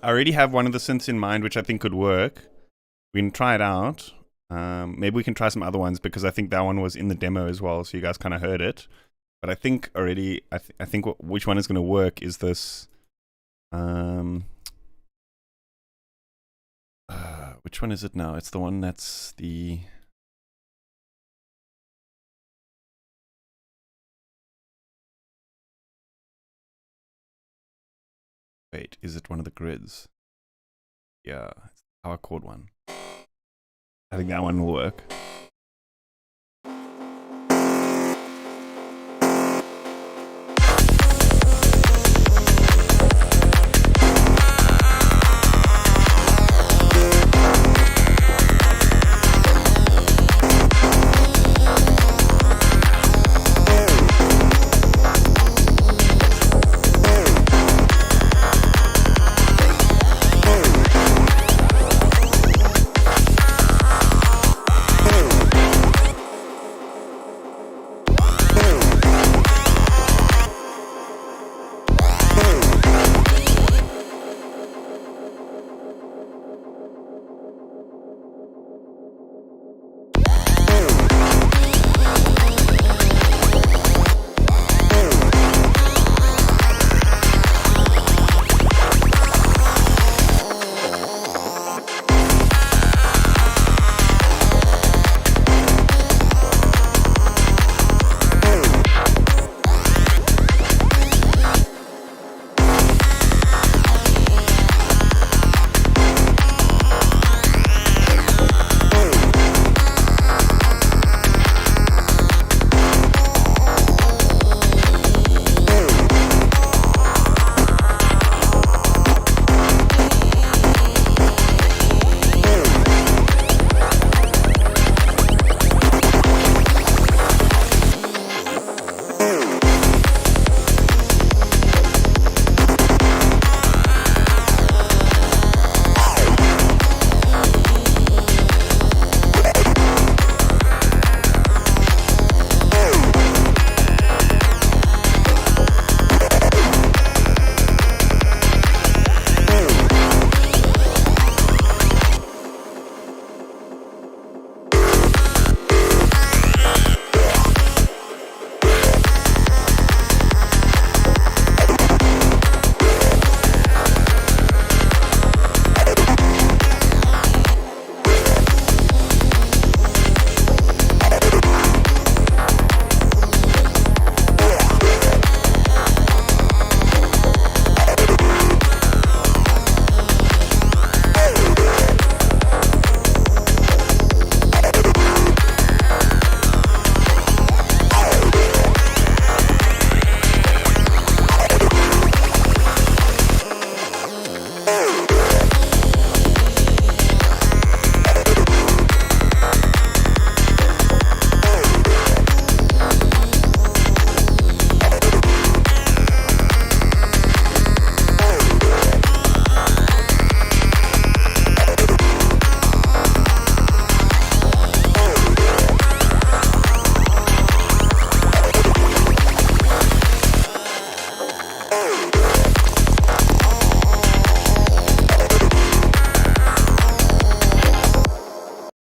I already have one of the synths in mind, which I think could work. We can try it out. Maybe we can try some other ones because I think that one was in the demo as well, so you guys kind of heard it. But I think already, I think which one is going to work is this. Which one is it now? It's the one that's the Wait, is it one of the grids? Yeah, it's the power chord one. I think that one will work.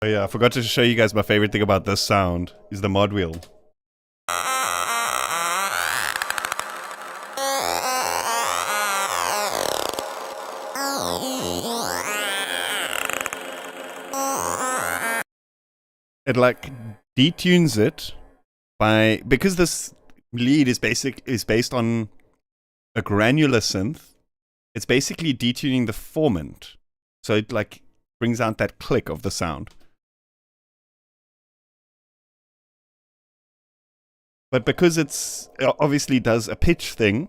Oh yeah, I forgot to show you guys my favorite thing about this sound is the mod wheel. It like detunes it because this lead is based on a granular synth. It's basically detuning the formant, so it like brings out that click of the sound. But because it obviously does a pitch thing,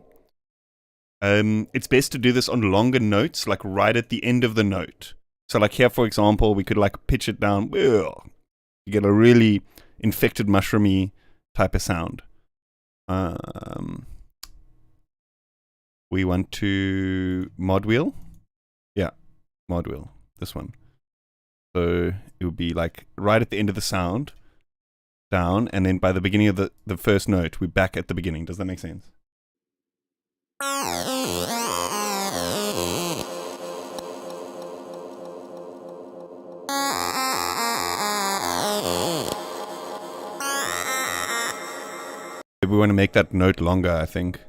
it's best to do this on longer notes, like right at the end of the note. So like here, for example, we could like pitch it down. You get a really infected mushroomy type of sound. We want to mod wheel. Yeah, mod wheel. This one. So it would be like right at the end of the sound, down, and then by the beginning of the first note, we're back at the beginning. Does that make sense? We want to make that note longer, I think.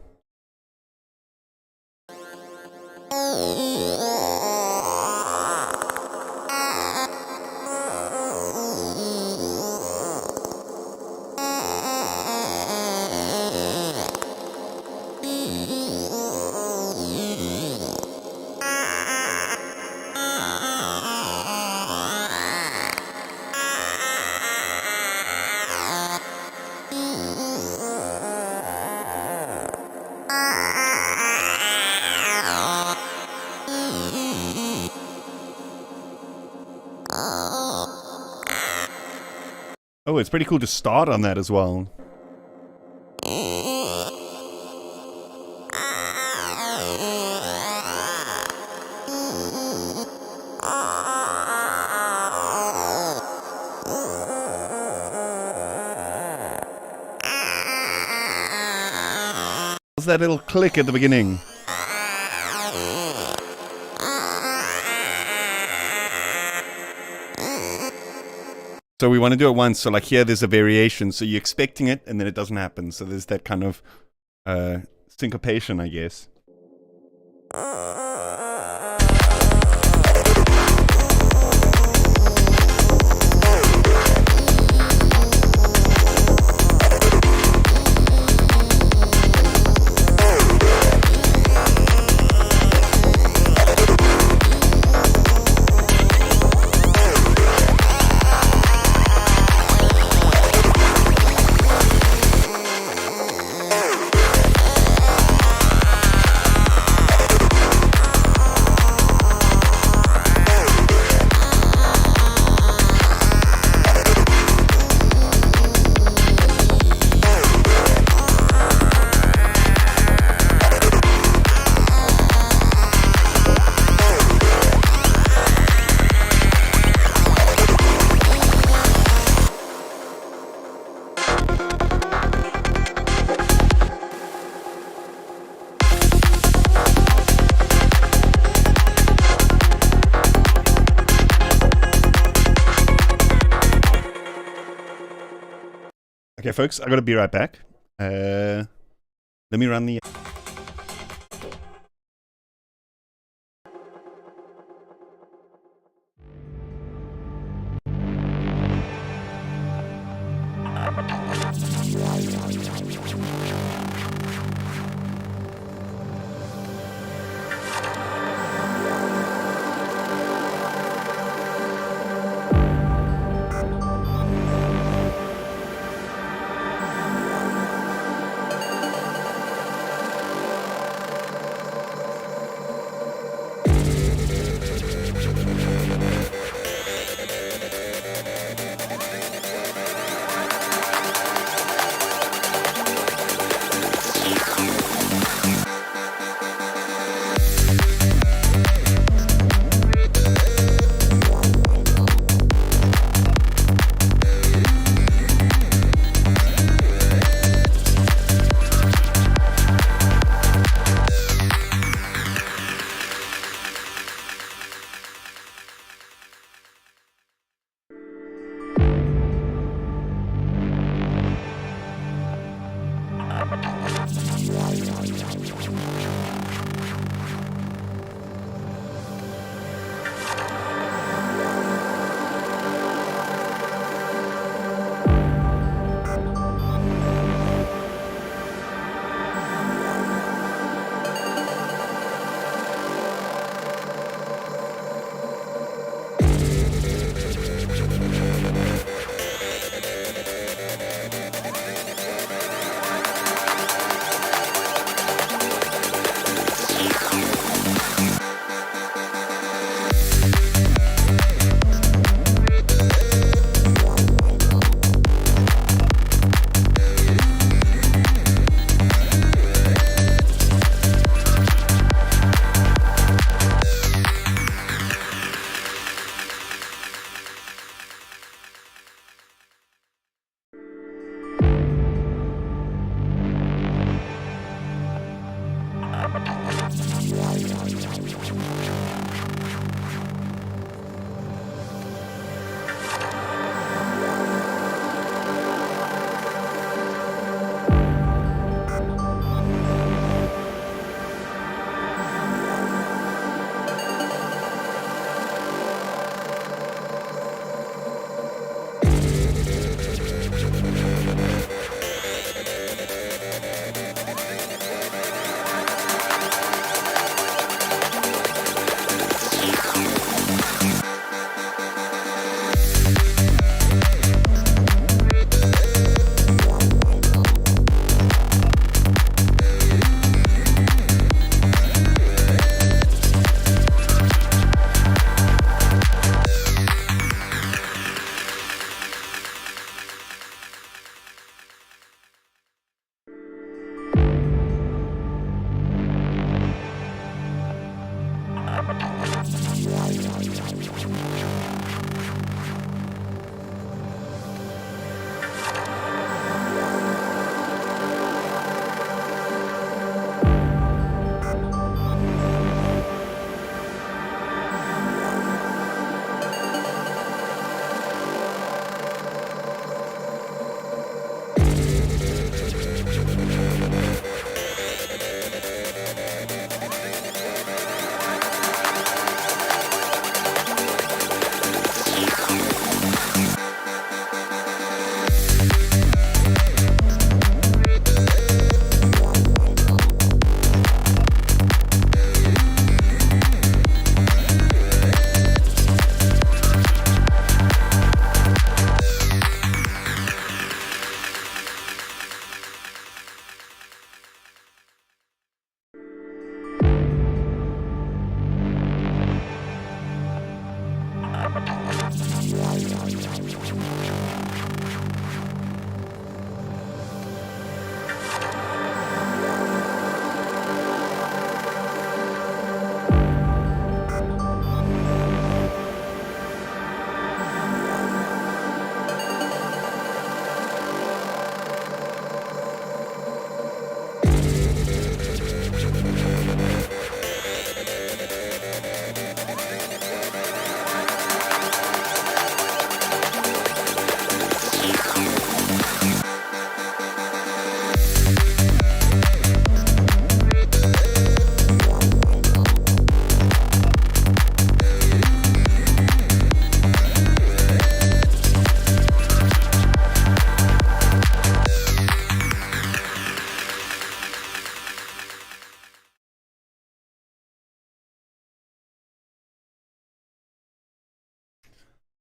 Oh, it's pretty cool to start on that as well. What's that little click at the beginning? So we want to do it once. So like here, there's a variation. So you're expecting it, and then it doesn't happen. So there's that kind of syncopation, I guess. Okay, folks, I gotta be right back. Let me run the...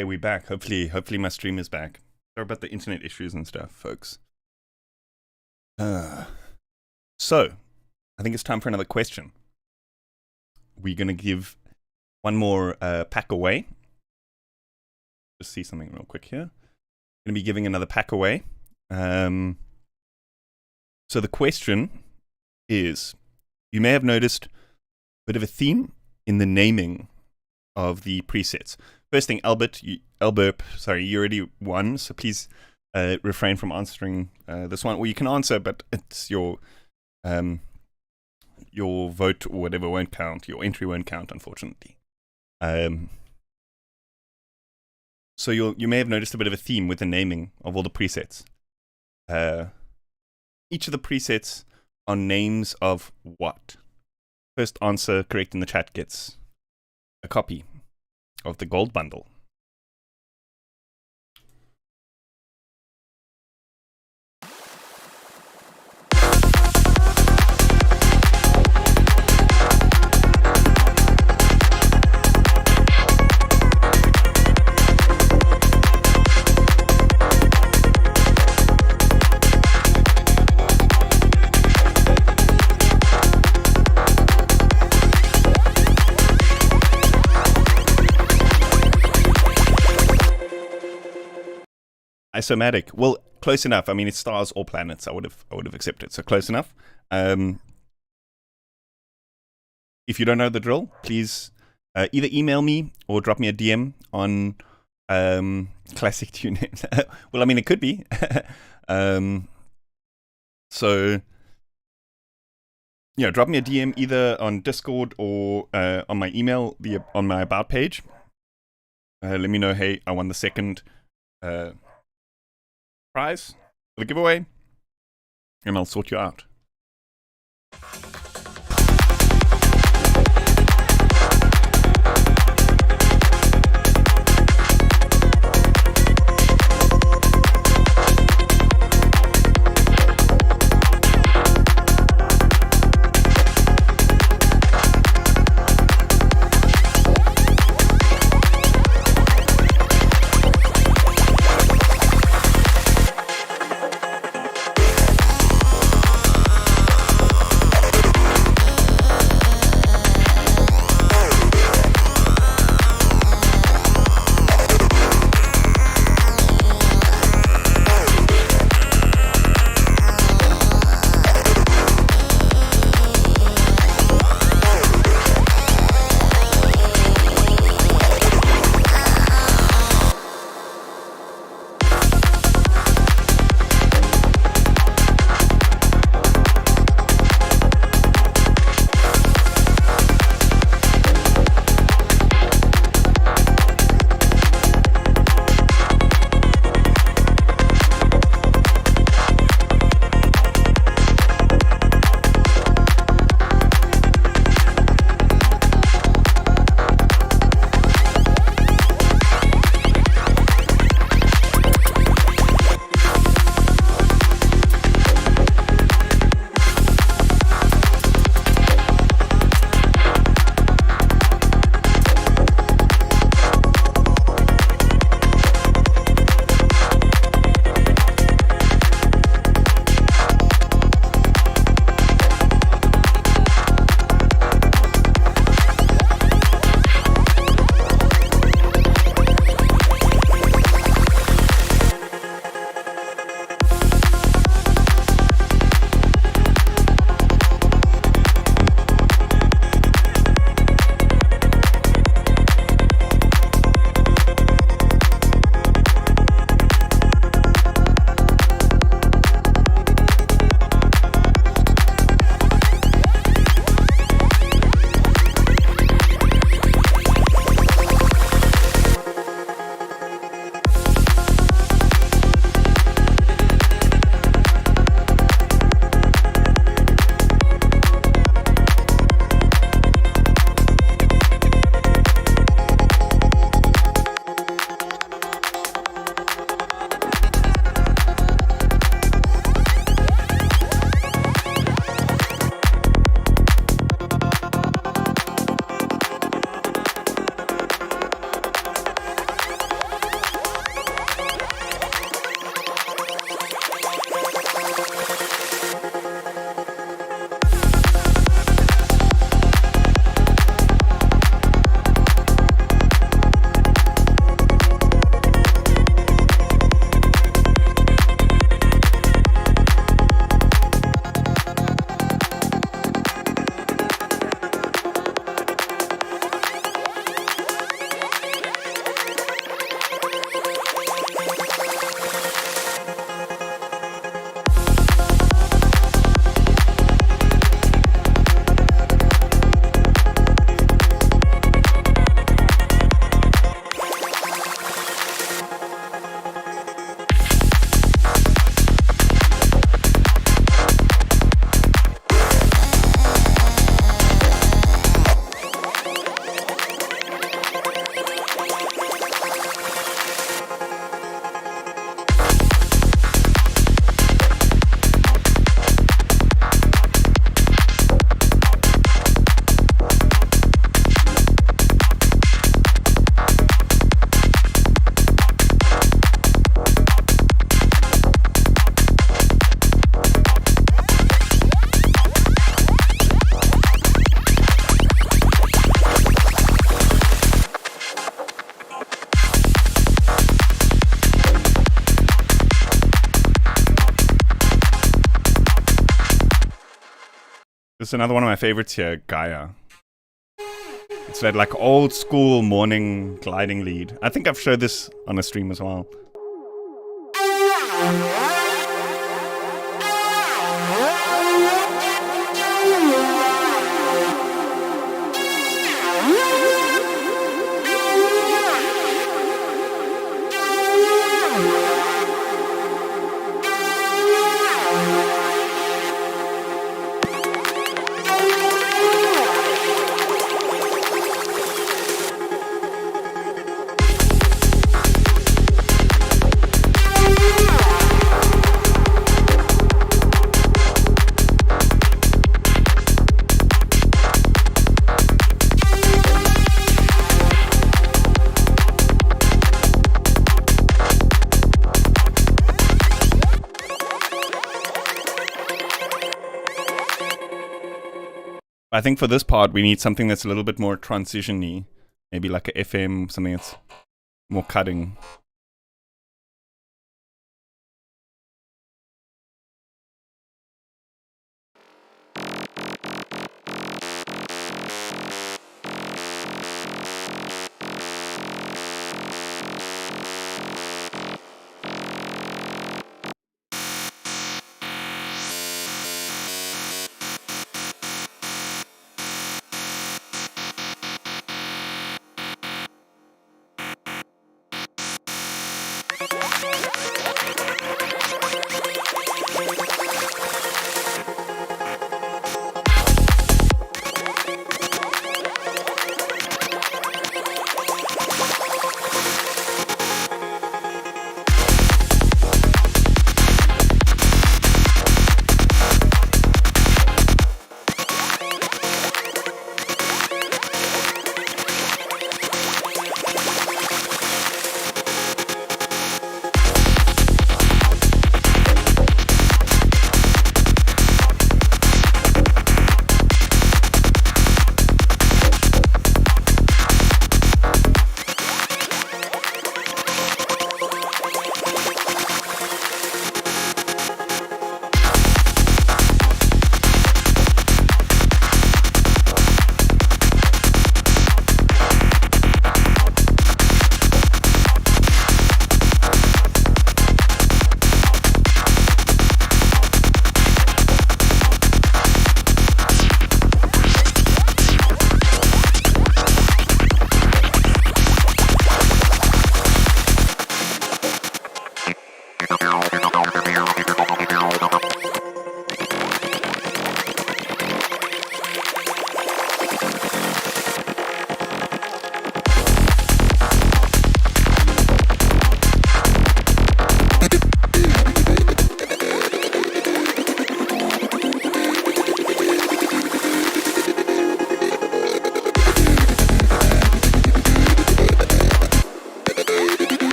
Okay, we're back. Hopefully my stream is back. Sorry about the internet issues and stuff, folks. So, I think it's time for another question. We're going to give one more pack away. Just see something real quick here. Going to be giving another pack away. So the question is, you may have noticed a bit of a theme in the naming of the presets. First thing, Albert, you already won, so please refrain from answering this one. Well, you can answer, but it's your vote or whatever won't count. Your entry won't count, unfortunately. So you may have noticed a bit of a theme with the naming of all the presets. Each of the presets are names of what? First answer correct in the chat gets a copy of the gold bundle. Isomatic. Well, close enough. I mean, it's stars or planets. I would have accepted. So close enough. If you don't know the drill, please either email me or drop me a DM on Classic TuneIn. Well, I mean, it could be. So drop me a DM either on Discord or on my email, on my About page. Let me know, hey, I won the second prize for the giveaway, and I'll sort you out. There's another one of my favorites here, Gaia. It's that like old school morning gliding lead. I think I've showed this on a stream as well. I think for this part, we need something that's a little bit more transition-y. Maybe like a FM, something that's more cutting.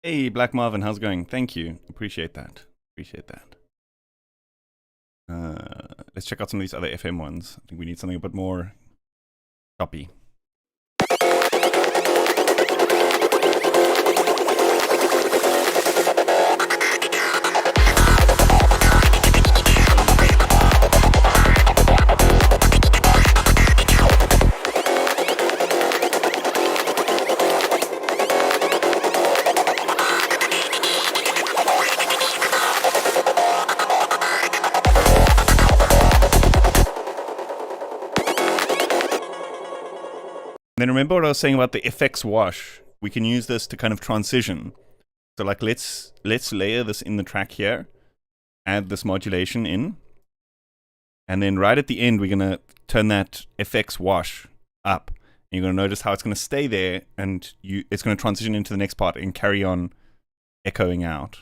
Hey, Black Marvin, how's it going? Thank you. Appreciate that. Appreciate that. Let's check out some of these other FM ones. I think we need something a bit more choppy. Then remember what I was saying about the FX wash? We can use this to kind of transition. So like let's layer this in the track here, add this modulation in, and then right at the end we're gonna turn that FX wash up. And you're gonna notice how it's gonna stay there, and it's gonna transition into the next part and carry on echoing out.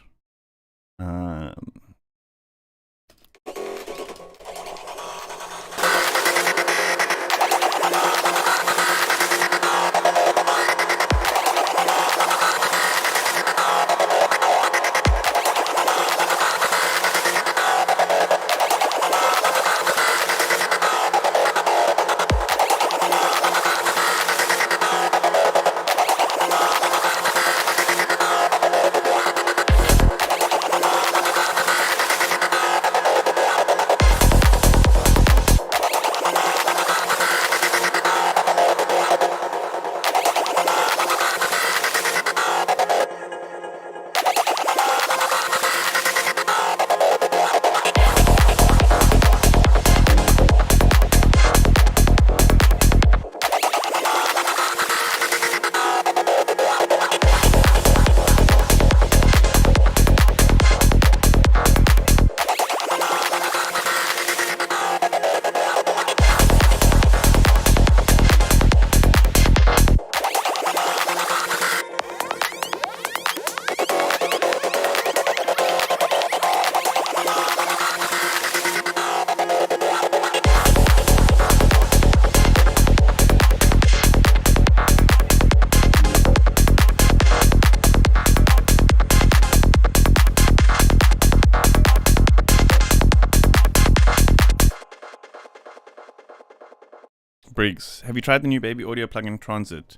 Briggs. Have you tried the new Baby Audio plugin Transit?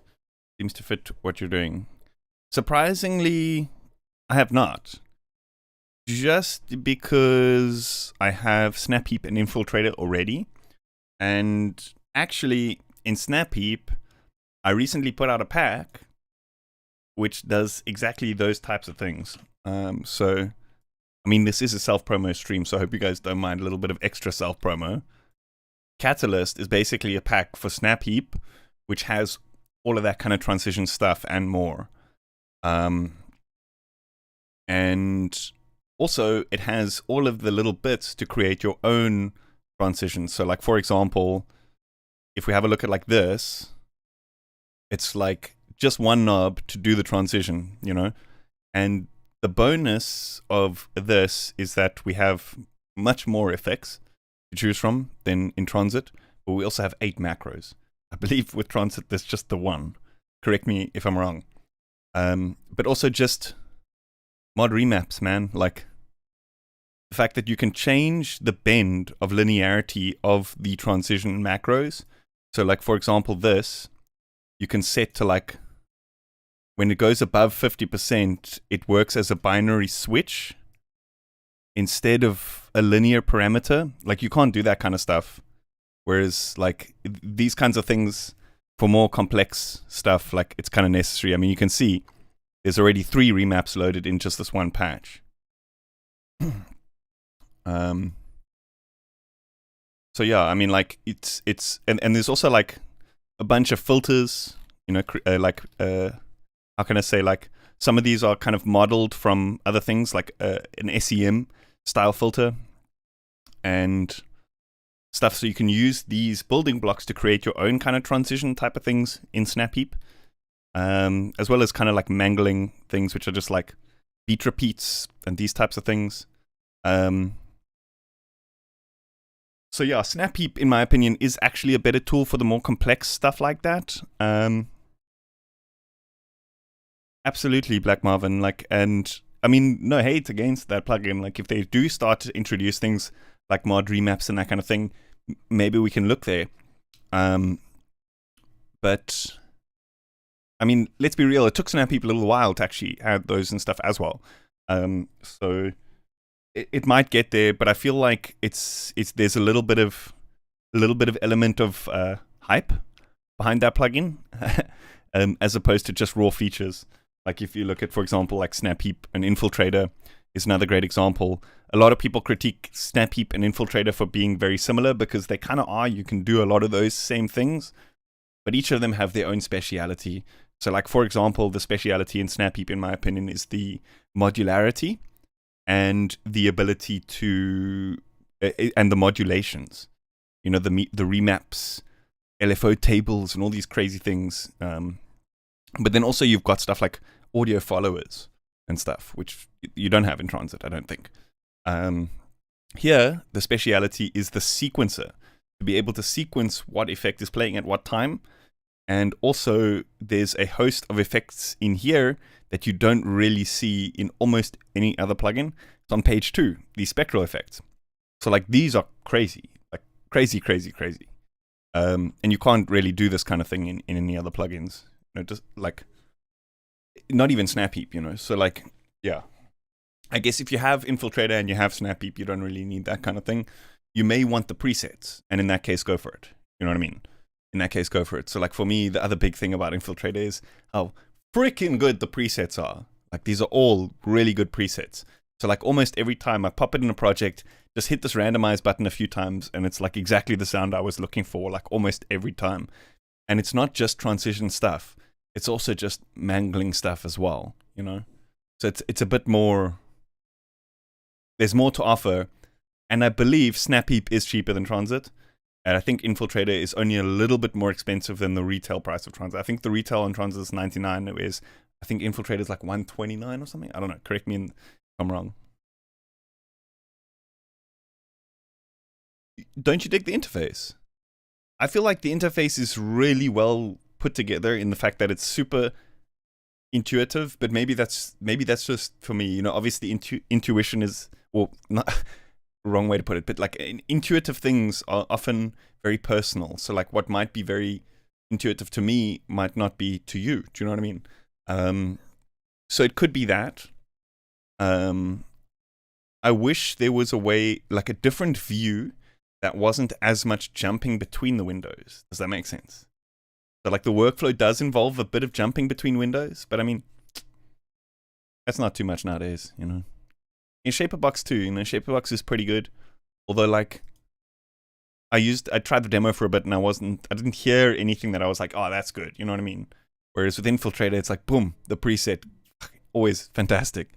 Seems to fit what you're doing. Surprisingly, I have not. Just because I have Snap Heap and Infiltrator already. And actually, in Snap Heap, I recently put out a pack which does exactly those types of things. So, I mean, this is a self-promo stream, so I hope you guys don't mind a little bit of extra self-promo. Catalyst is basically a pack for Snap Heap, which has all of that kind of transition stuff and more. And also, it has all of the little bits to create your own transitions. So, like, for example, if we have a look at like this, it's like just one knob to do the transition, you know? And the bonus of this is that we have much more effects to choose from than in Transit, but we also have 8 macros. I believe with Transit there's just the one. Correct me if I'm wrong. But also just mod remaps, man. Like the fact that you can change the bend of linearity of the transition macros. So like, for example, this, you can set to like, when it goes above 50%, it works as a binary switch instead of a linear parameter. Like, you can't do that kind of stuff. Whereas, like, these kinds of things for more complex stuff, like, it's kind of necessary. I mean, you can see there's already 3 remaps loaded in just this one patch. So yeah, I mean, like, it's and there's also like a bunch of filters, you know, how can I say, like, some of these are kind of modeled from other things, like an SEM style filter and stuff. So you can use these building blocks to create your own kind of transition type of things in Snap Heap, as well as kind of like mangling things, which are just like beat repeats and these types of things. So yeah, Snap Heap, in my opinion, is actually a better tool for the more complex stuff like that. Absolutely, Black Marvin. Like, and I mean, no hate against that plugin. Like, if they do start to introduce things like mod remaps and that kind of thing, maybe we can look there. But I mean, let's be real. It took Snap Heap a little while to actually add those and stuff as well. So it might get there, but I feel like there's a little bit of element of hype behind that plugin, as opposed to just raw features. Like if you look at, for example, like Snap Heap and Infiltrator is another great example. A lot of people critique Snap Heap and Infiltrator for being very similar because they kind of are. You can do a lot of those same things, but each of them have their own speciality. So like, for example, the speciality in Snap Heap, in my opinion, is the modularity and the ability to, and the modulations. You know, the remaps, LFO tables, and all these crazy things. But then also you've got stuff like audio followers and stuff, which you don't have in Transit, I don't think. Here, the speciality is the sequencer, to be able to sequence what effect is playing at what time. And also, there's a host of effects in here that you don't really see in almost any other plugin. It's on page 2, the spectral effects. So, like, these are crazy. Like, crazy. And you can't really do this kind of thing in any other plugins. You know, just like, not even Snap Heap, you know. So, like, yeah. I guess if you have Infiltrator and you have Snap Heap, you don't really need that kind of thing. You may want the presets, and in that case, go for it. You know what I mean? In that case, go for it. So, like, for me, the other big thing about Infiltrator is how freaking good the presets are. Like, these are all really good presets. So, like, almost every time I pop it in a project, just hit this randomize button a few times, and it's, like, exactly the sound I was looking for, like, almost every time. And it's not just transition stuff. It's also just mangling stuff as well, you know? So, it's a bit more... There's more to offer. And I believe Snap Heap is cheaper than Transit. And I think Infiltrator is only a little bit more expensive than the retail price of Transit. I think the retail on Transit is $99. I think Infiltrator is like $129 or something. I don't know. Correct me if I'm wrong. Don't you dig the interface? I feel like the interface is really well put together in the fact that it's super intuitive, but maybe that's just for me. You know, obviously intuition is, well, not, wrong way to put it, but like intuitive things are often very personal. So like what might be very intuitive to me might not be to you. Do you know what I mean? So it could be that. I wish there was a way, like a different view that wasn't as much jumping between the windows. Does that make sense? So like the workflow does involve a bit of jumping between windows, but I mean, that's not too much nowadays, you know. In Shaperbox too, you know, Shaperbox is pretty good. Although like I tried the demo for a bit and I didn't hear anything that I was like, oh, that's good, you know what I mean? Whereas with Infiltrator, it's like, boom, the preset, always fantastic.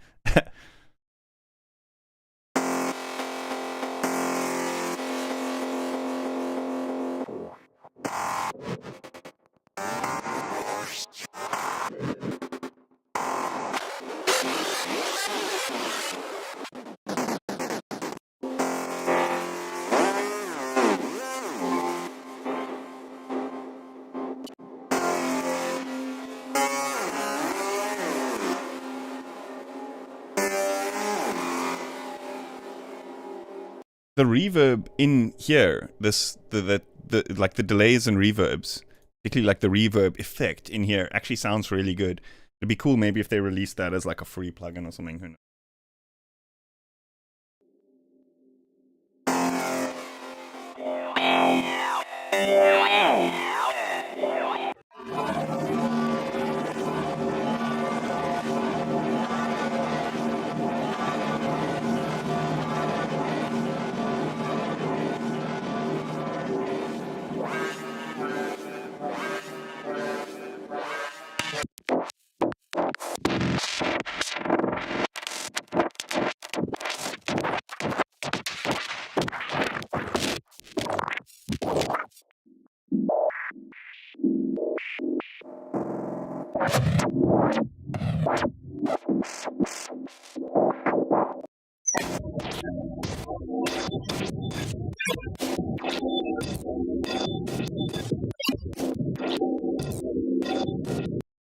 The reverb in here, the like the delays and reverbs, particularly like the reverb effect in here, actually sounds really good. It'd be cool maybe if they released that as like a free plugin or something. Who knows?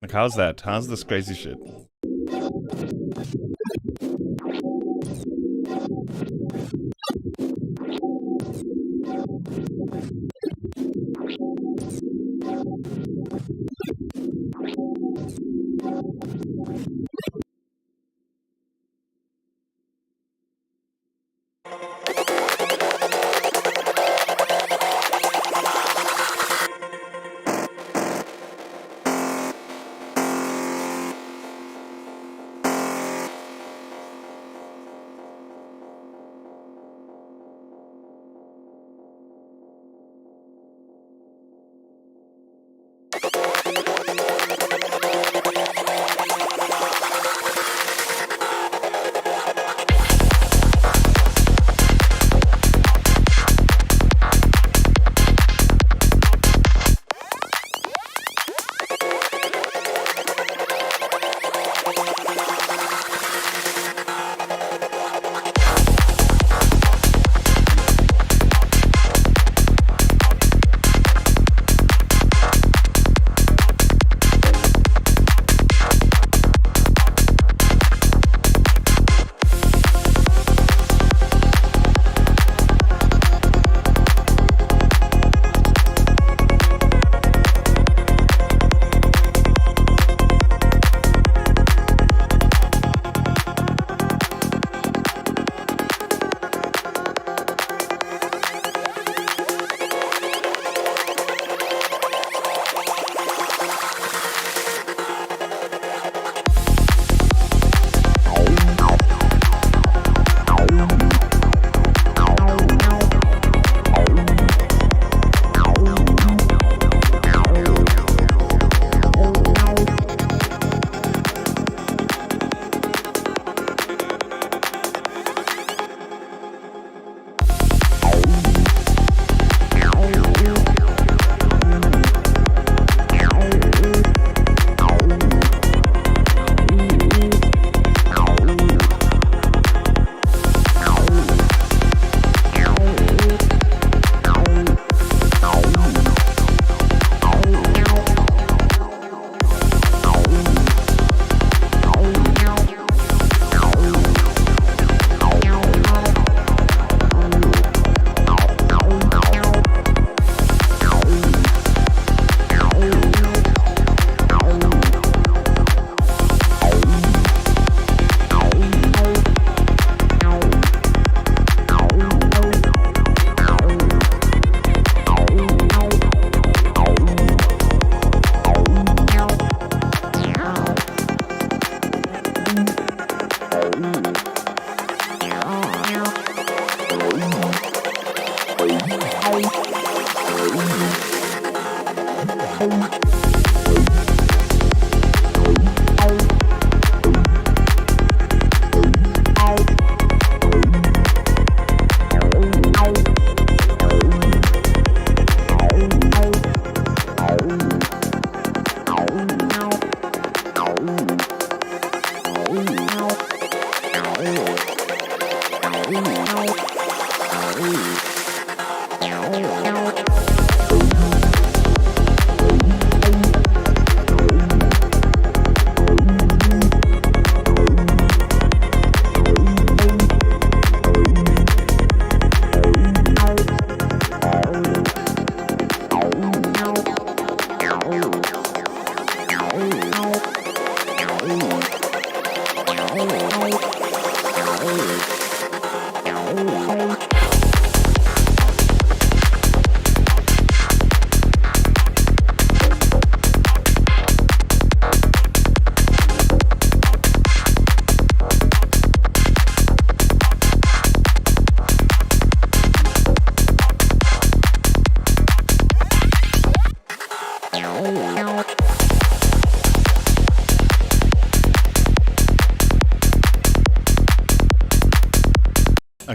Like, how's that? How's this crazy shit?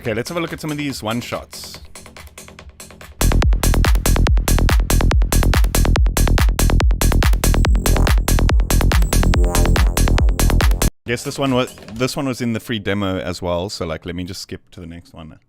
Okay, let's have a look at some of these one-shots. Guess this one was in the free demo as well, so like let me just skip to the next one.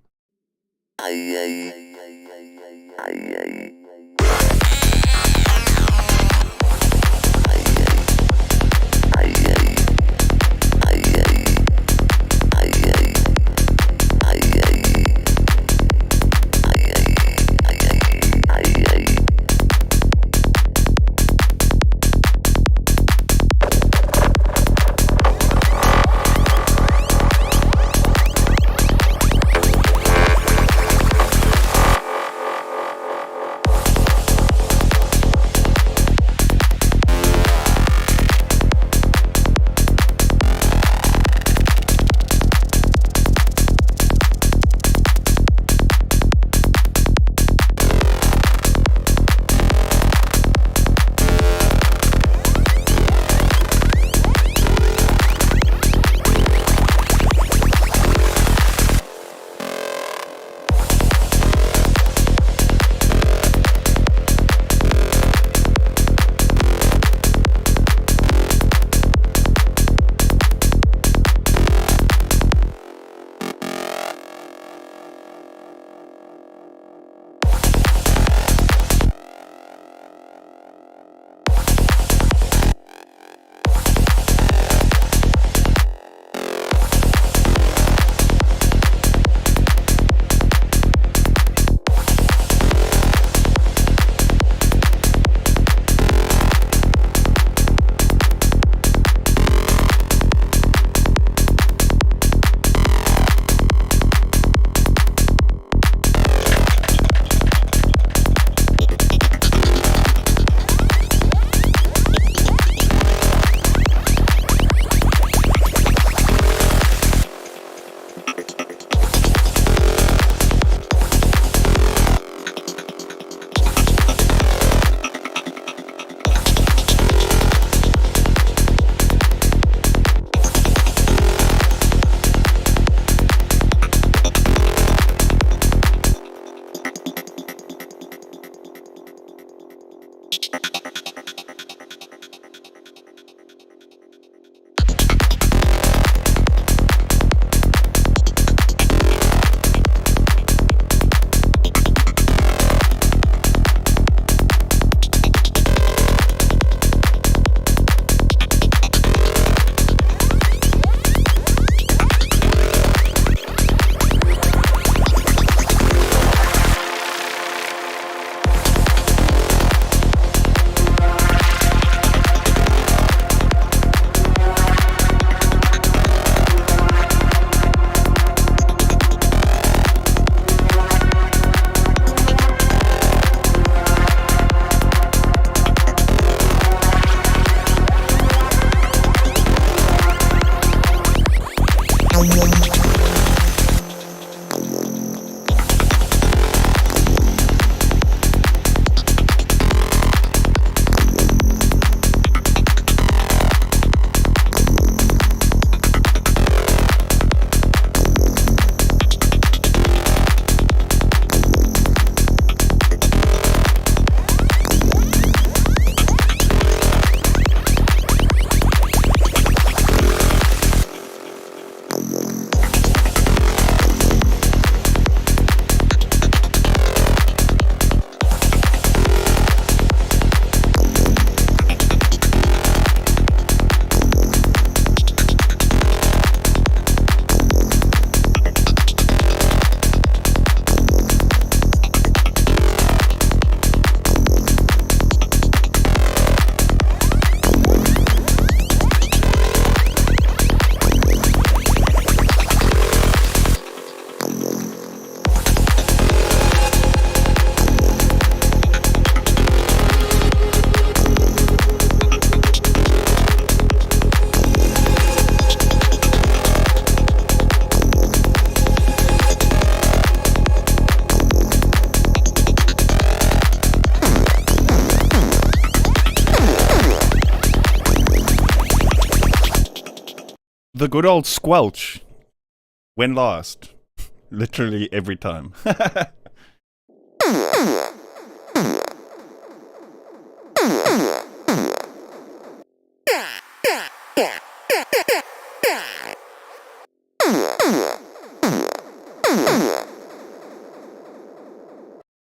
The good old squelch. When last? Literally every time.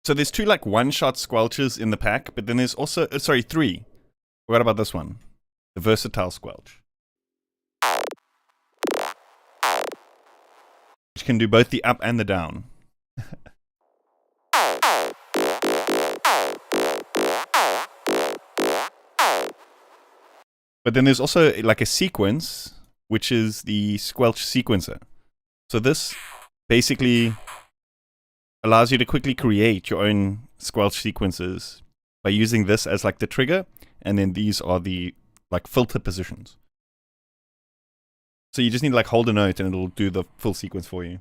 So there's two like one-shot squelches in the pack, but then there's also, sorry, three. What about this one? The versatile squelch. Which can do both the up and the down. But then there's also like a sequence, which is the squelch sequencer. So this basically allows you to quickly create your own squelch sequences by using this as like the trigger, and then these are the like filter positions. So you just need to like hold a note and it'll do the full sequence for you.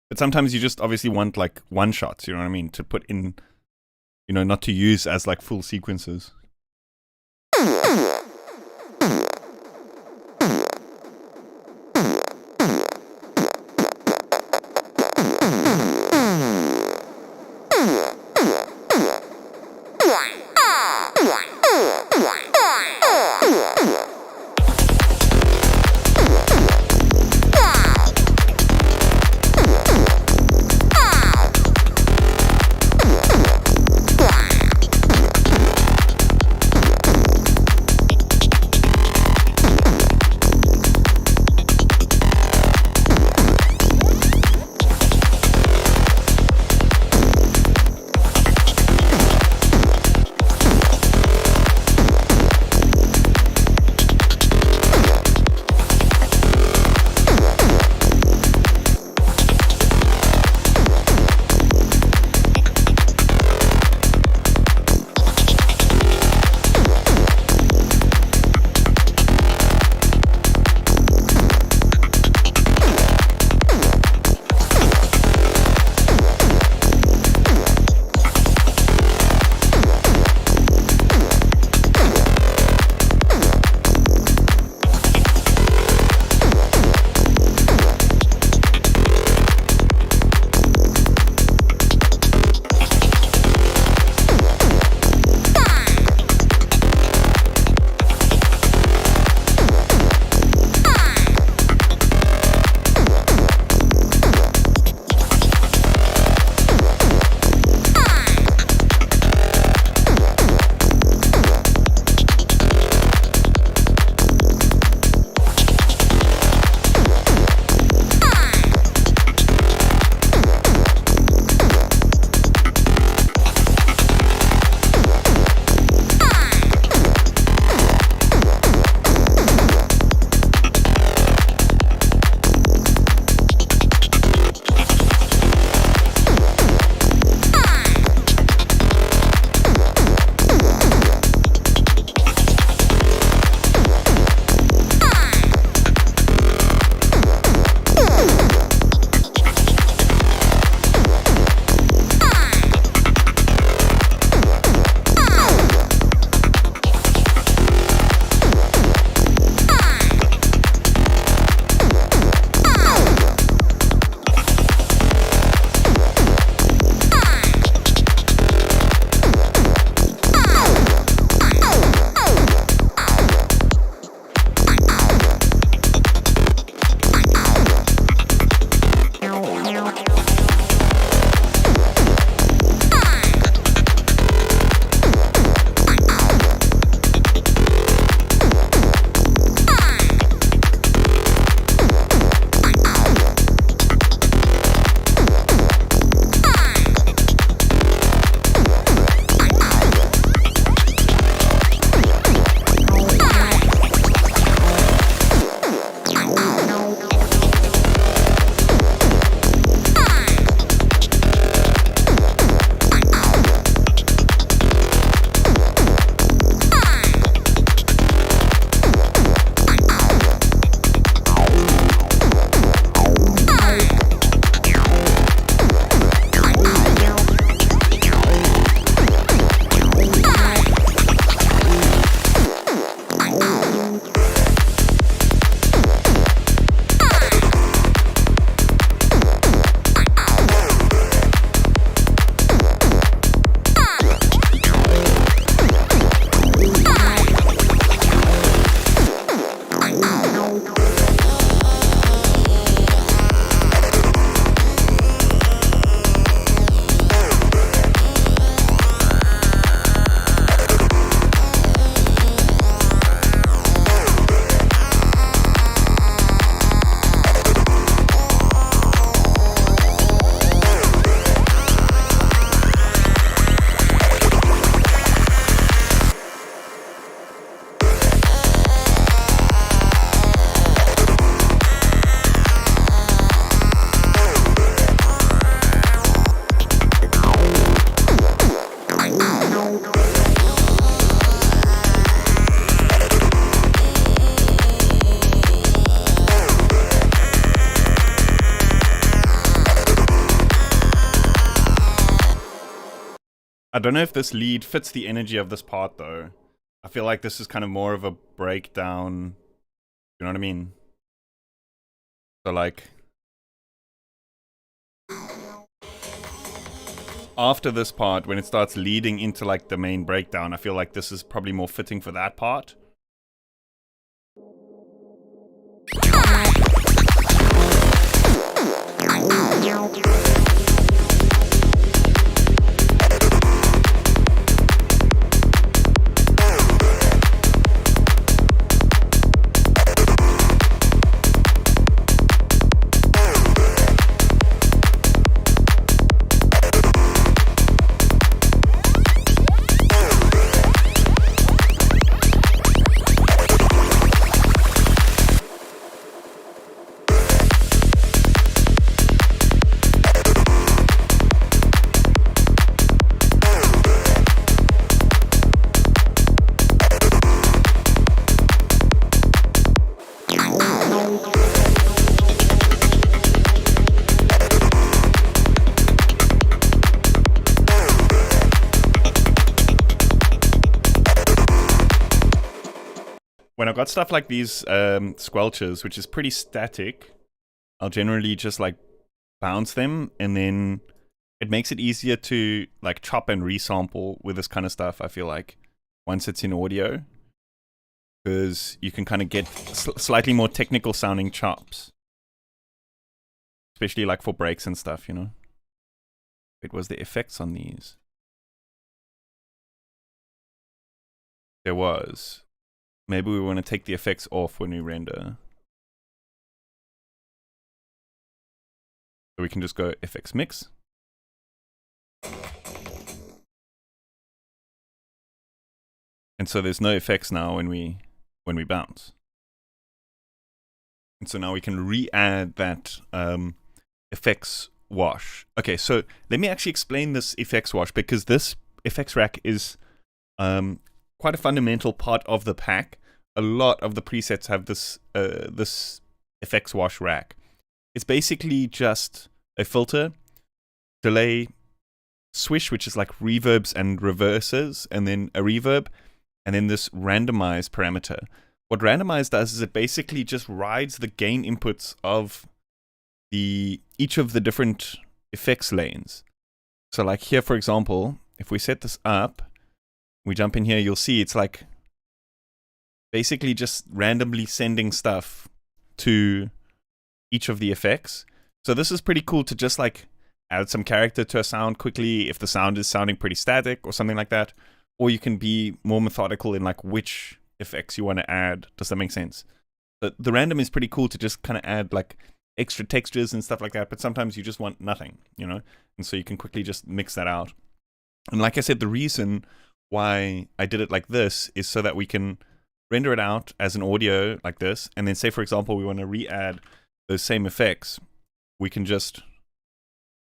But sometimes you just obviously want like one shots, you know what I mean, to put in, you know, not to use as like full sequences. I don't know if this lead fits the energy of this part though. I feel like this is kind of more of a breakdown. You know what I mean? So like, after this part, when it starts leading into like the main breakdown, I feel like this is probably more fitting for that part. When I've got stuff like these squelches, which is pretty static, I'll generally just like bounce them, and then it makes it easier to like chop and resample with this kind of stuff, I feel like, once it's in audio. Because you can kind of get slightly more technical sounding chops. Especially like for breaks and stuff, you know? It was the effects on these. There was. Maybe we want to take the effects off when we render. So we can just go FX mix. And so there's no effects now when we bounce. And so now we can re-add that effects wash. Okay, so let me actually explain this effects wash, because this effects rack is quite a fundamental part of the pack. A lot of the presets have this this effects wash rack. It's basically just a filter, delay, swish, which is like reverbs and reverses, and then a reverb, and then this randomize parameter. What randomize does is it basically just rides the gain inputs of each of the different effects lanes. So like here, for example, if we set this up, we jump in here, you'll see it's like basically just randomly sending stuff to each of the effects. So this is pretty cool to just like add some character to a sound quickly if the sound is sounding pretty static or something like that. Or you can be more methodical in like which effects you want to add. Does that make sense? But the random is pretty cool to just kind of add like extra textures and stuff like that. But sometimes you just want nothing, you know? And so you can quickly just mix that out. And like I said, the reason why I did it like this is so that we can render it out as an audio like this, and then say, for example, we want to re-add those same effects, we can just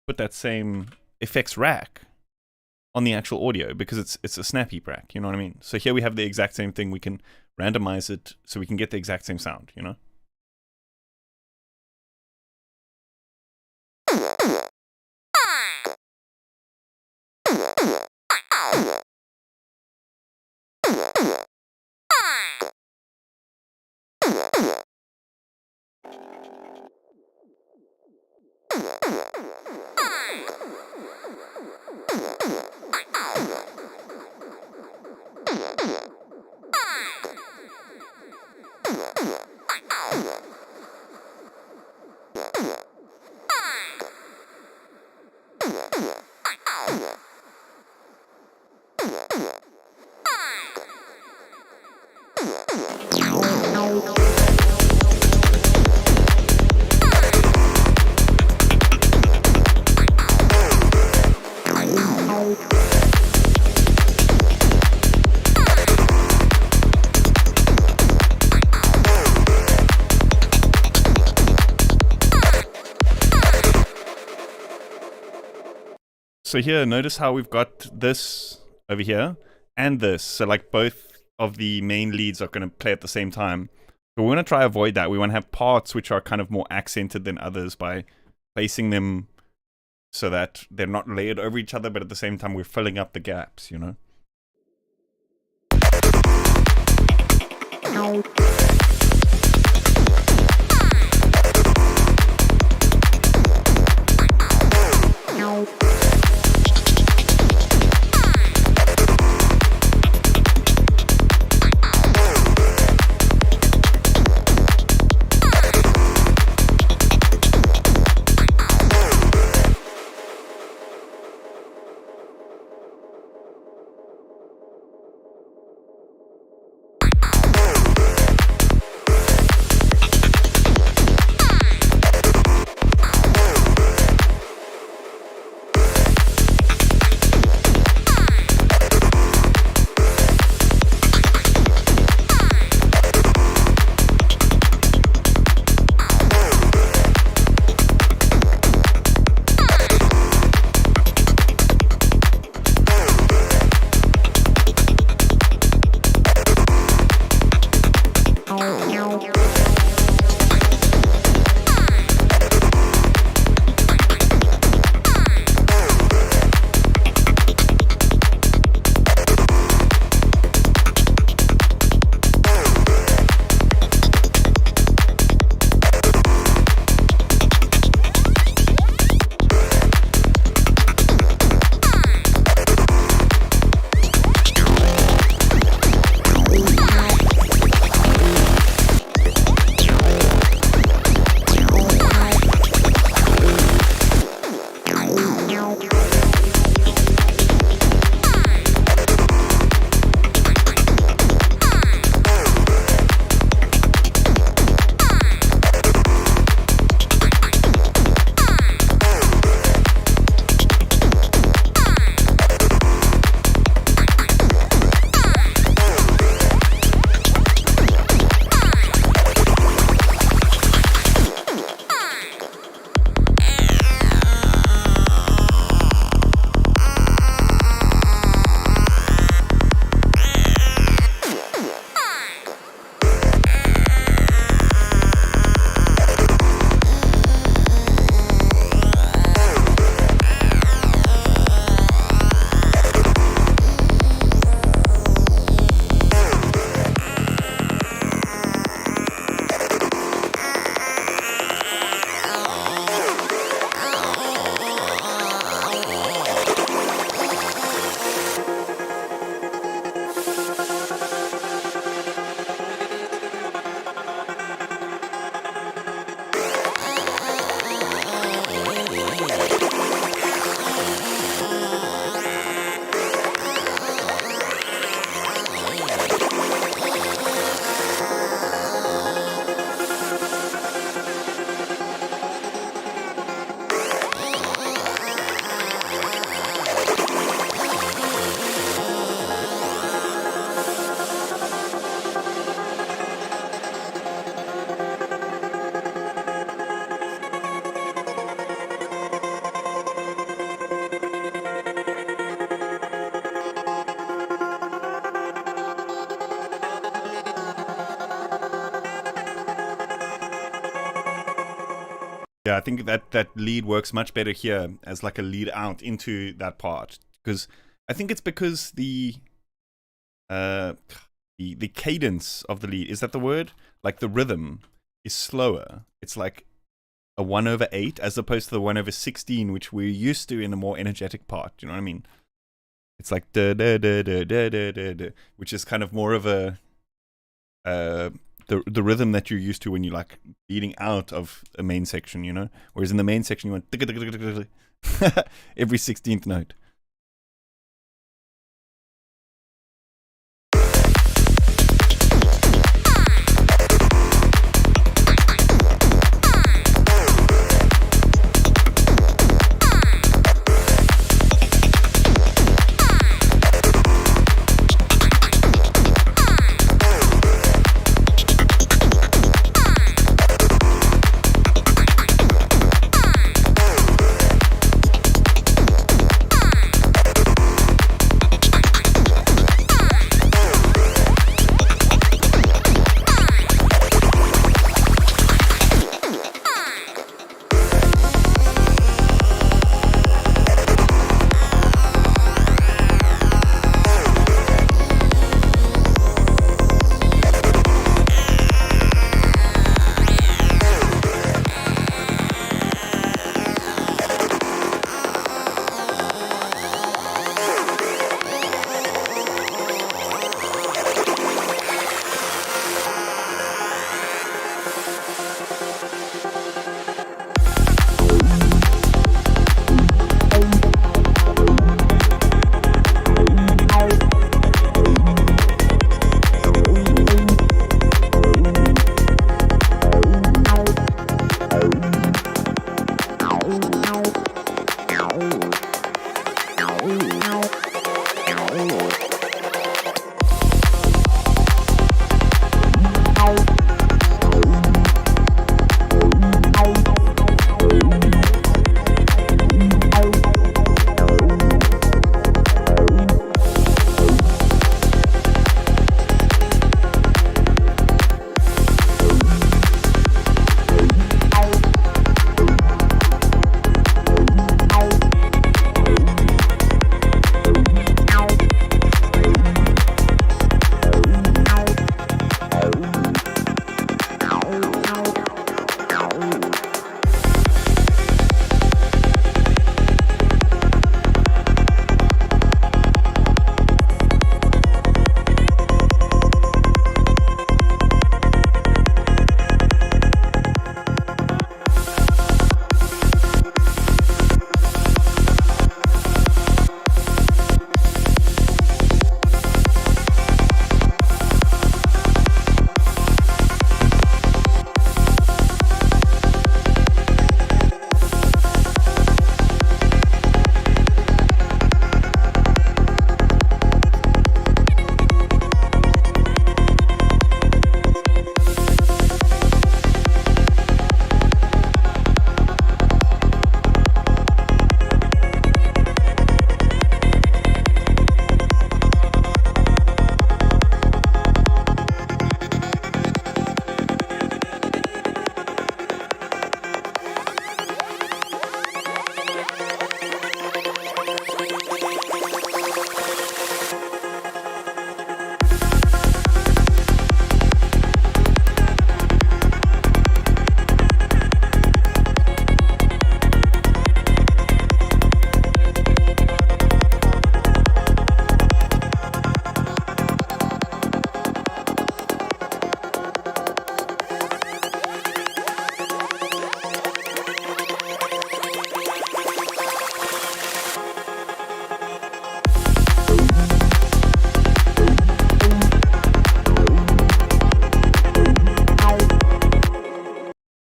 put that same effects rack on the actual audio, because it's a snap heap rack, you know what I mean? So here we have the exact same thing. We can randomize it so we can get the exact same sound, you know? So here, notice how we've got this over here and this. So like both of the main leads are going to play at the same time. But we want to try avoid that. We want to have parts which are kind of more accented than others by placing them so that they're not layered over each other, but at the same time we're filling up the gaps, you know? Yeah, I think that lead works much better here as like a lead out into that part, because I think it's because the cadence of the lead, is that the word? Like the rhythm is slower. It's like a 1/8 as opposed to the 1/16, which we're used to in a more energetic part. Do you know what I mean? It's like da da da da da da da da, which is kind of more of a the rhythm that you're used to when you're like beating out of a main section, you know? Whereas in the main section you want every 16th note.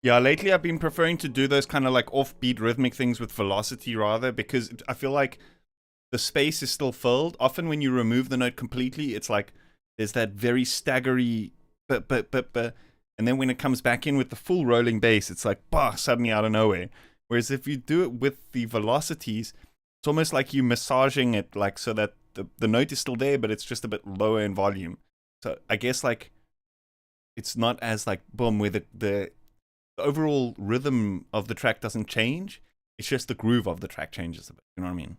Yeah, lately I've been preferring to do those kind of like offbeat rhythmic things with velocity rather, because I feel like the space is still filled. Often when you remove the note completely, it's like there's that very staggery but, and then when it comes back in with the full rolling bass, it's like bah, suddenly out of nowhere. Whereas if you do it with the velocities, it's almost like you massaging it, like so that the note is still there, but it's just a bit lower in volume. So I guess like it's not as like boom, where the overall rhythm of the track doesn't change. It's just the groove of the track changes a bit. You know what I mean?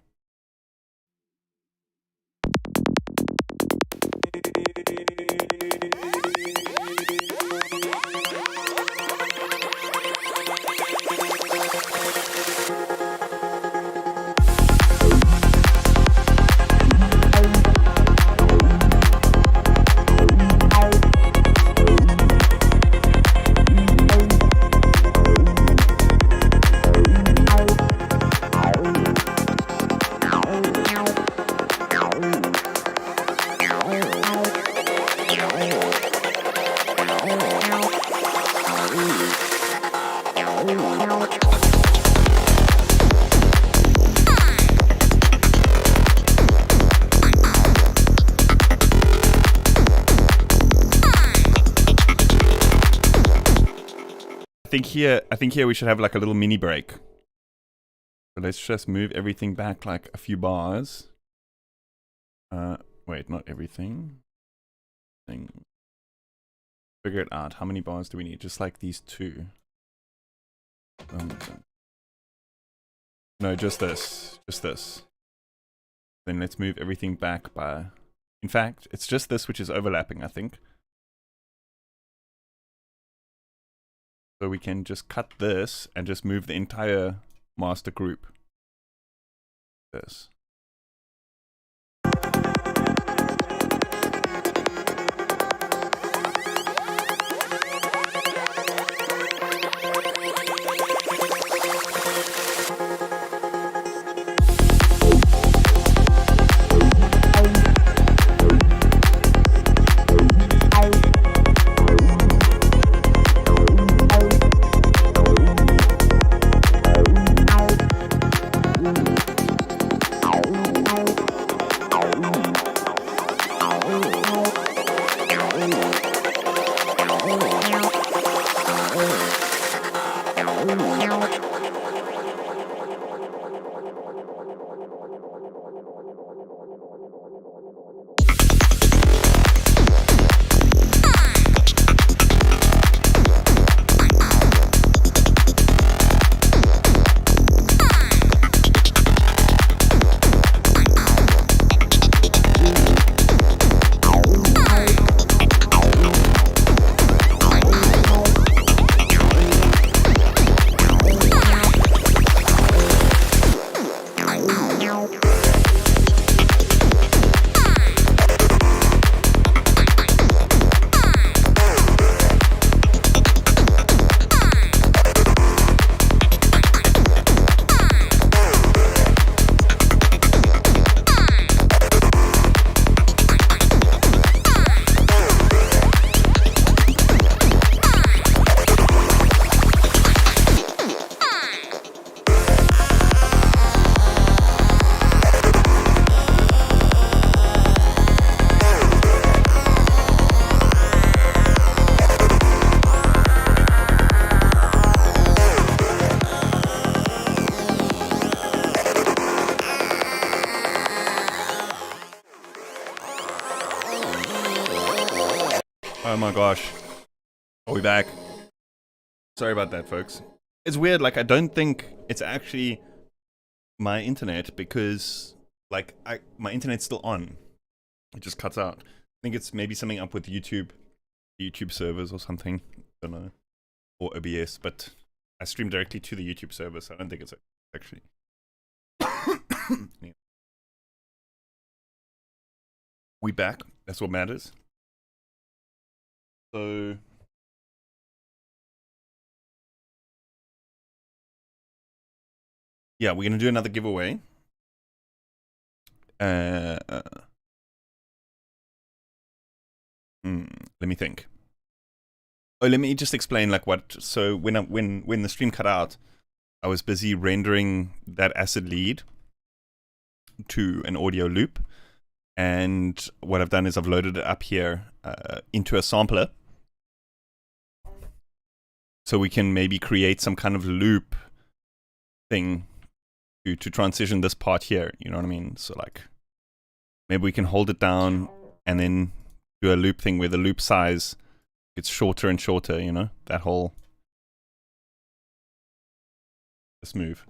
I think here we should have like a little mini break. So let's just move everything back like a few bars. Wait, not everything. Figure it out. How many bars do we need? Just like these two. No, just this. Just this. Then let's move everything back by... In fact, it's just this which is overlapping, I think. So we can just cut this and just move the entire master group. This. Oh my gosh. Are we back? Sorry about that, folks. It's weird, like I don't think it's actually my internet because like my internet's still on. It just cuts out. I think it's maybe something up with YouTube servers or something. I don't know. Or OBS, but I stream directly to the YouTube server, so I don't think it's actually. Yeah. We back. That's what matters. So yeah, we're gonna do another giveaway. Let me think. Oh, let me just explain like what. So when the stream cut out, I was busy rendering that acid lead to an audio loop, and what I've done is I've loaded it up here into a sampler, so we can maybe create some kind of loop thing to transition this part here. You know what I mean? So like maybe we can hold it down and then do a loop thing where the loop size gets shorter and shorter. You know, that whole this move.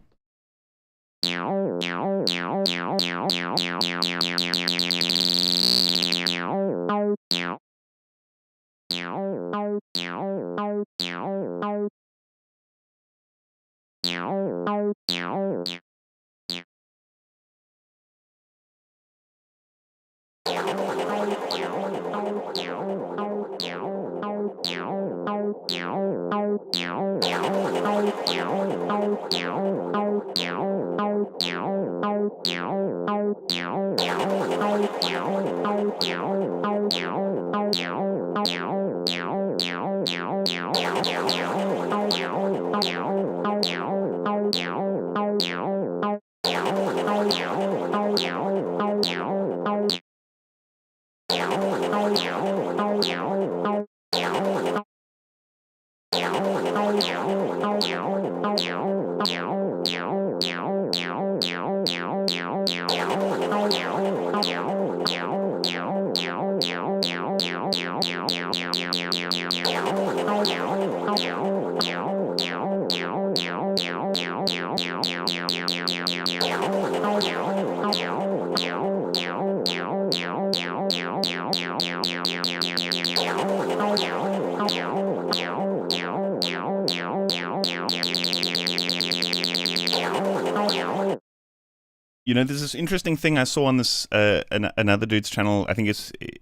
You know, there's this interesting thing I saw on this another dude's channel. I think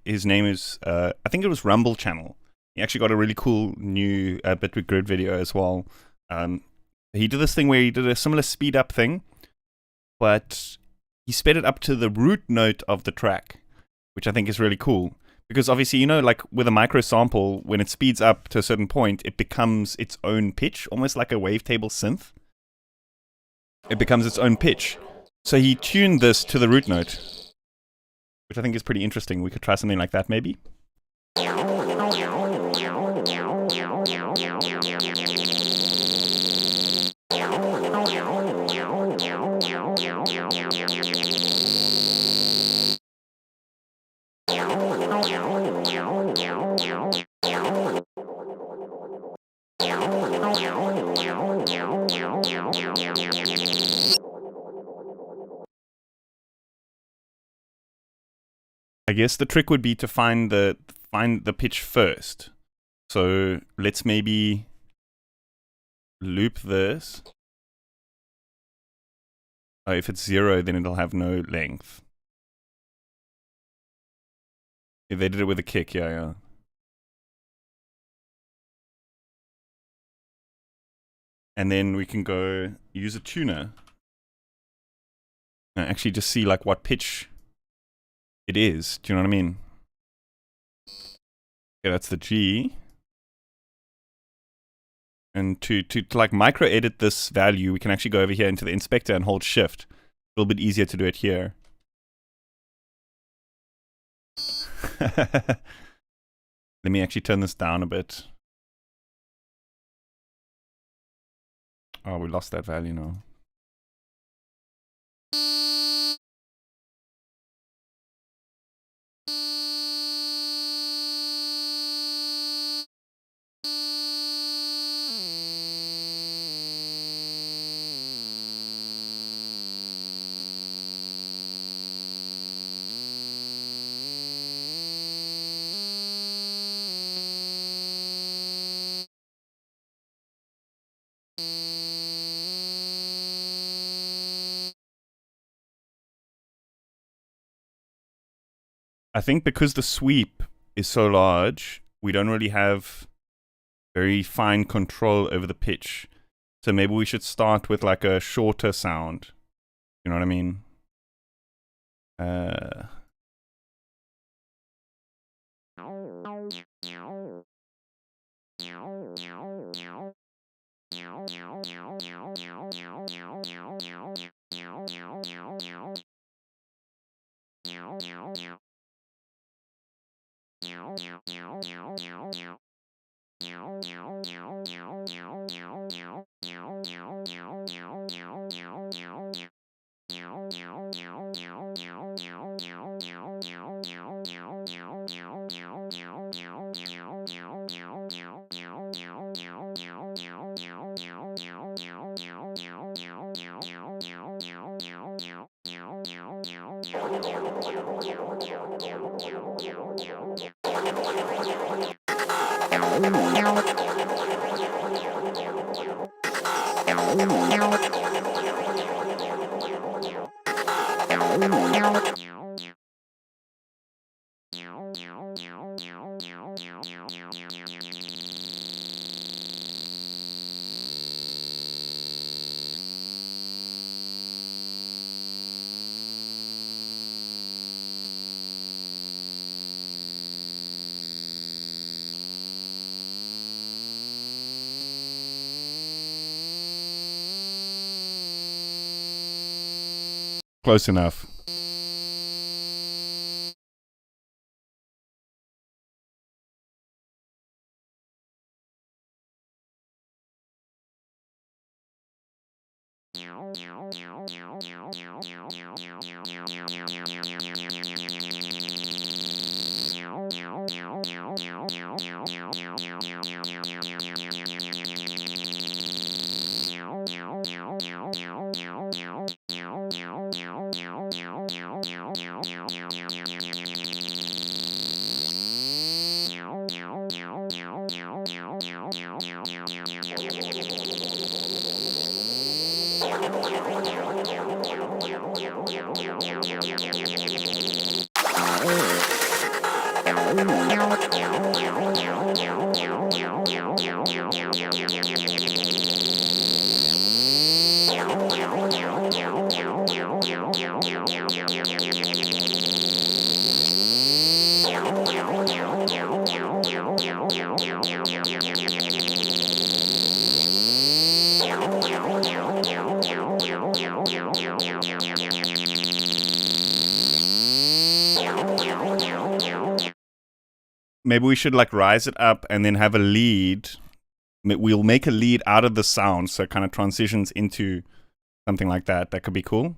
his name is I think it was Rumble channel. He actually got a really cool new bit with grid video as well. He did this thing where he did a similar speed up thing, but he sped it up to the root note of the track, which I think is really cool. Because obviously, you know, like with a micro sample, when it speeds up to a certain point, it becomes its own pitch, almost like a wavetable synth. It becomes its own pitch. So he tuned this to the root note, which I think is pretty interesting. We could try something like that, maybe. I guess the trick would be to find the pitch first. So let's maybe loop this. If it's 0, then it'll have no length. If they did it with a kick, yeah. And then we can go use a tuner and actually just see like what pitch it is. Do you know what I mean? Okay, that's the G. And to like micro edit this value, we can actually go over here into the inspector and hold shift. A little bit easier to do it here. Let me actually turn this down a bit. Oh, we lost that value now. I think because the sweep is so large, we don't really have very fine control over the pitch. So maybe we should start with like a shorter sound. You know what I mean? Close enough. Maybe we should like rise it up and then have a lead. We'll make a lead out of the sound, so it kind of transitions into something like that. That could be cool.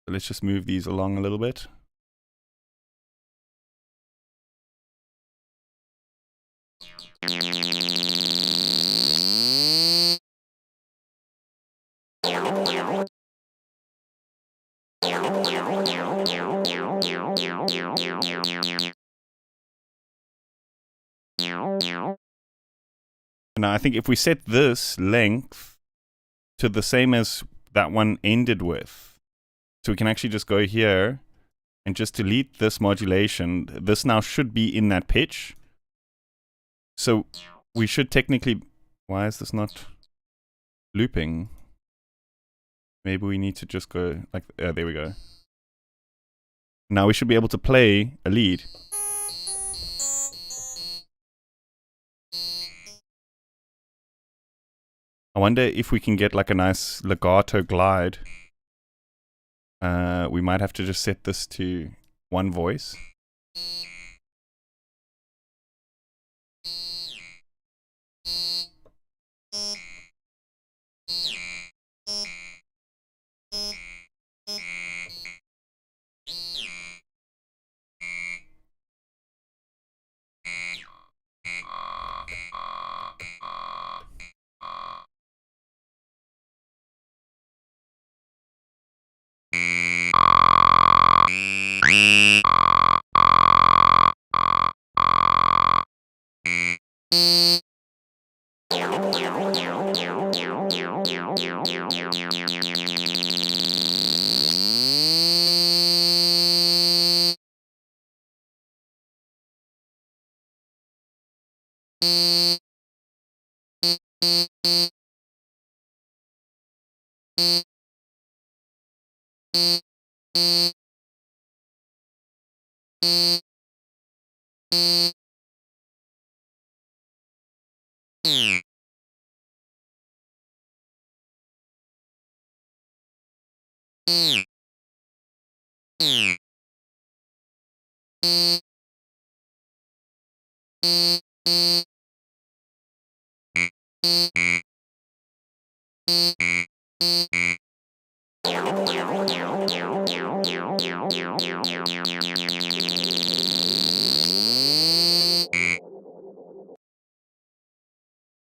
So let's just move these along a little bit. Now I think if we set this length to the same as that one ended with, so we can actually just go here and just delete this modulation. This now should be in that pitch. So we should technically... Why is this not looping? Maybe we need to just go like... there we go. Now we should be able to play a lead. I wonder if we can get like a nice legato glide. We might have to just set this to one voice.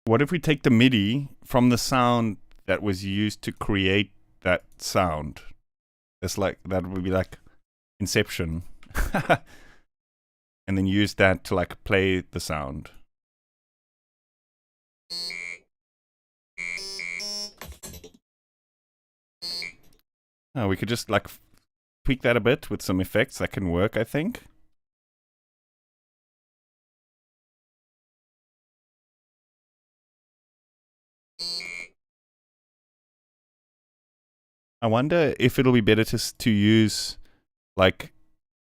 What if we take the MIDI from the sound that was used to create that sound? It's like, that would be like Inception. And then use that to like play the sound. Oh, we could just like tweak that a bit with some effects. That can work, I think. I wonder if it'll be better to use like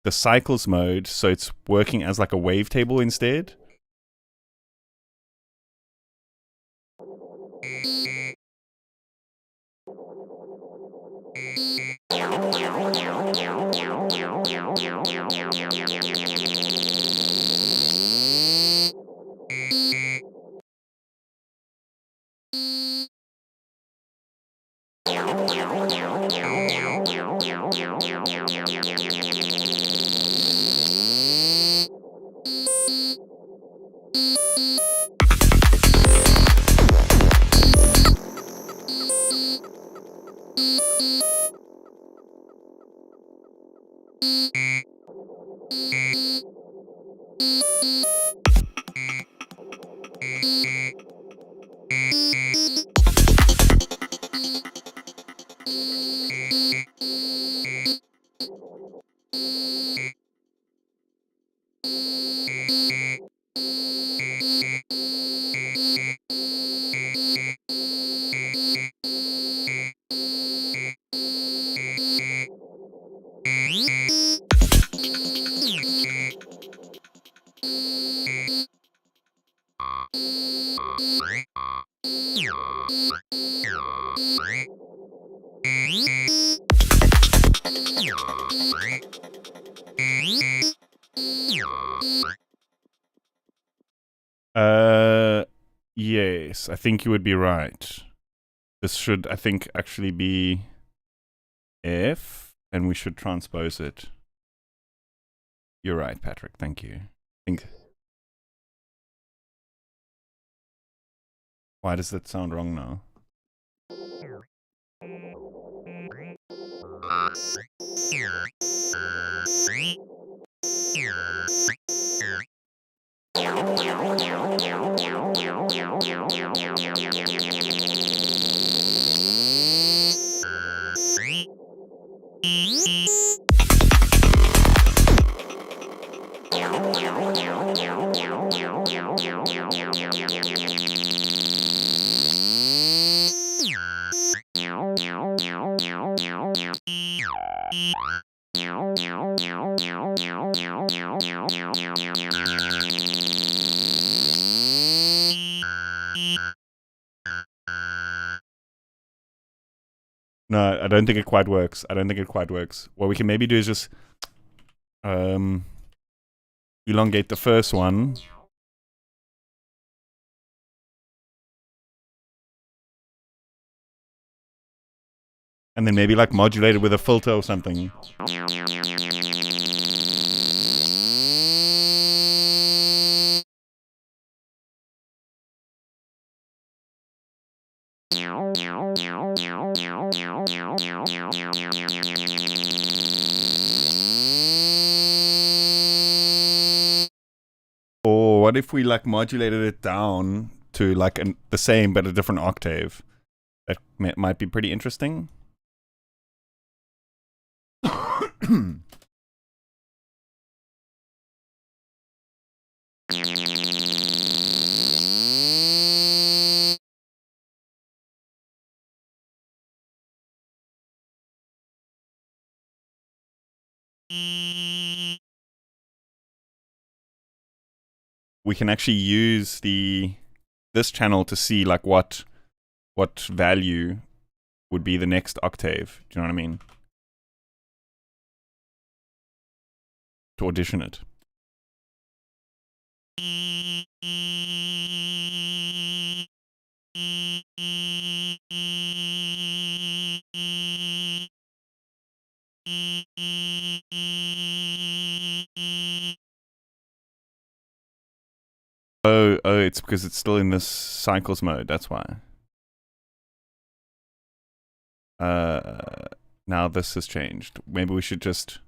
the cycles mode so it's working as like a wavetable instead. Yes, I think you would be right. This should, I think, actually be F, and we should transpose it. You're right, Patrick. Thank you. Why does that sound wrong now? No, I don't think it quite works. I don't think it quite works. What we can maybe do is just elongate the first one. And then maybe like modulate it with a filter or something. Or what if we like modulated it down to like the same but a different octave? That might be pretty interesting. We can actually use this channel to see like what value would be the next octave. Do you know what I mean? To audition it. Oh, it's because it's still in this cycles mode. That's why. Now this has changed. Maybe we should just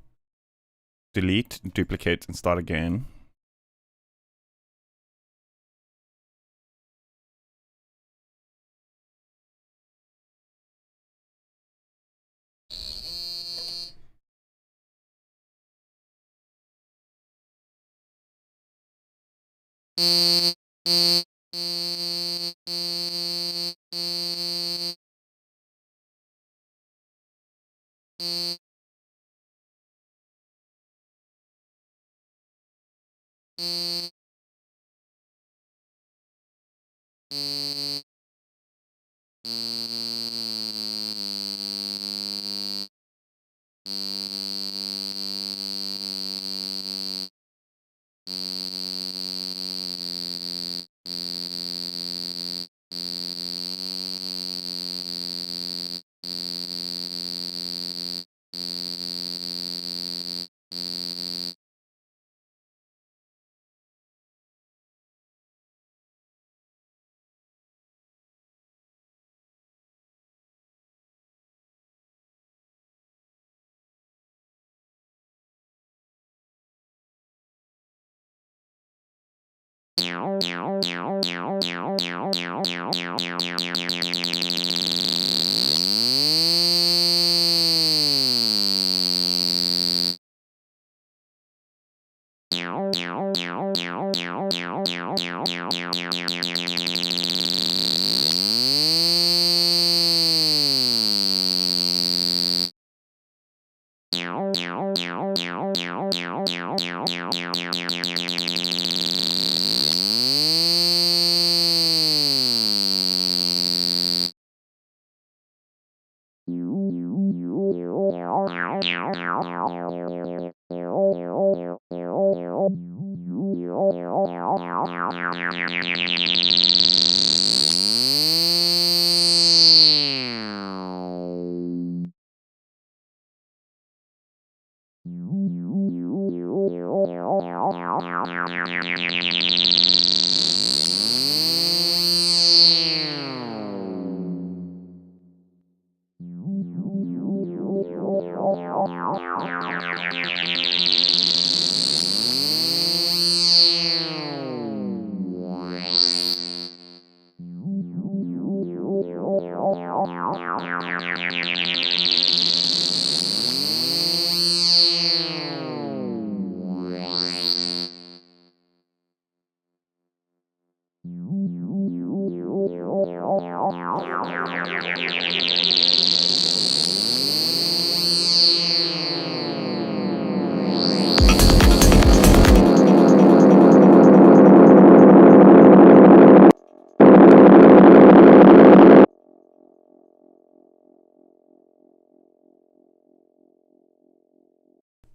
delete, duplicate, and start again.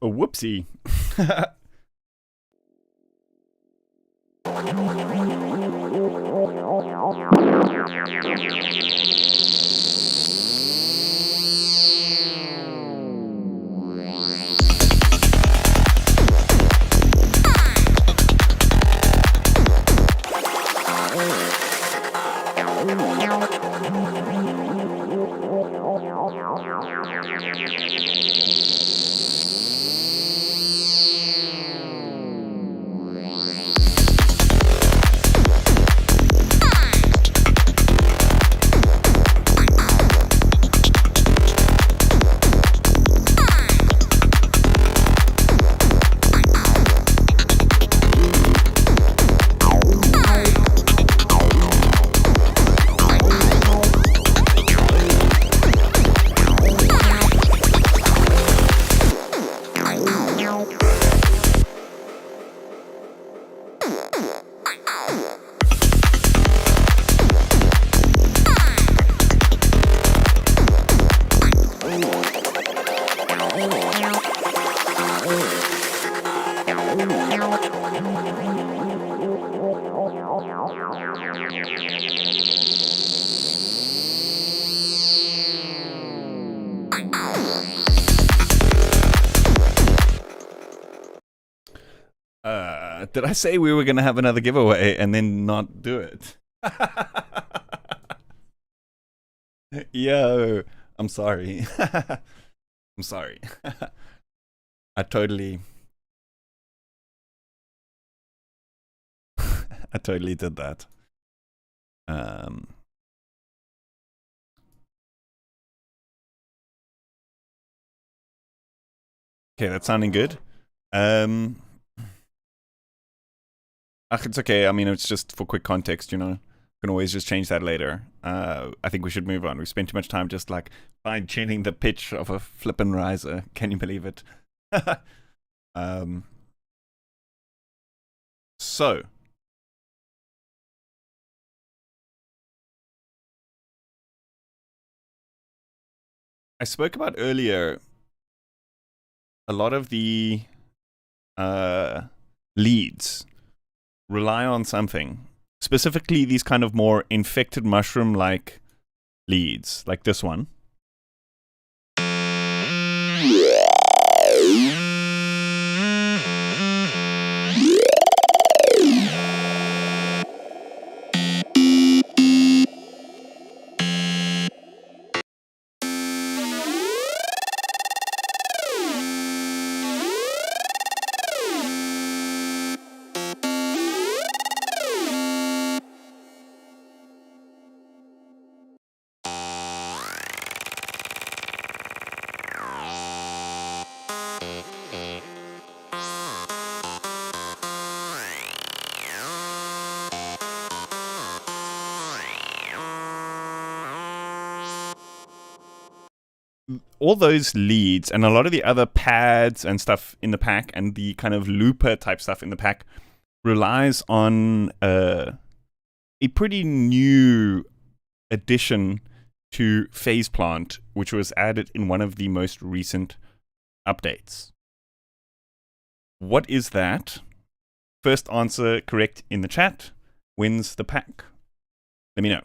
Oh, whoopsie. Did I say we were going to have another giveaway and then not do it? Yo, I'm sorry. I'm sorry. I totally I totally did that. Okay, that's sounding good. It's okay. I mean, it's just for quick context, you know. Can always just change that later. I think we should move on. We spent too much time just like fine-tuning the pitch of a flippin' riser. Can you believe it? So, I spoke about earlier a lot of the leads rely on something. Specifically, these kind of more infected mushroom-like leads, like this one. All those leads and a lot of the other pads and stuff in the pack and the kind of looper type stuff in the pack relies on a pretty new addition to phase plant, which was added in one of the most recent updates. What is that? First answer correct in the chat wins the pack. Let me know.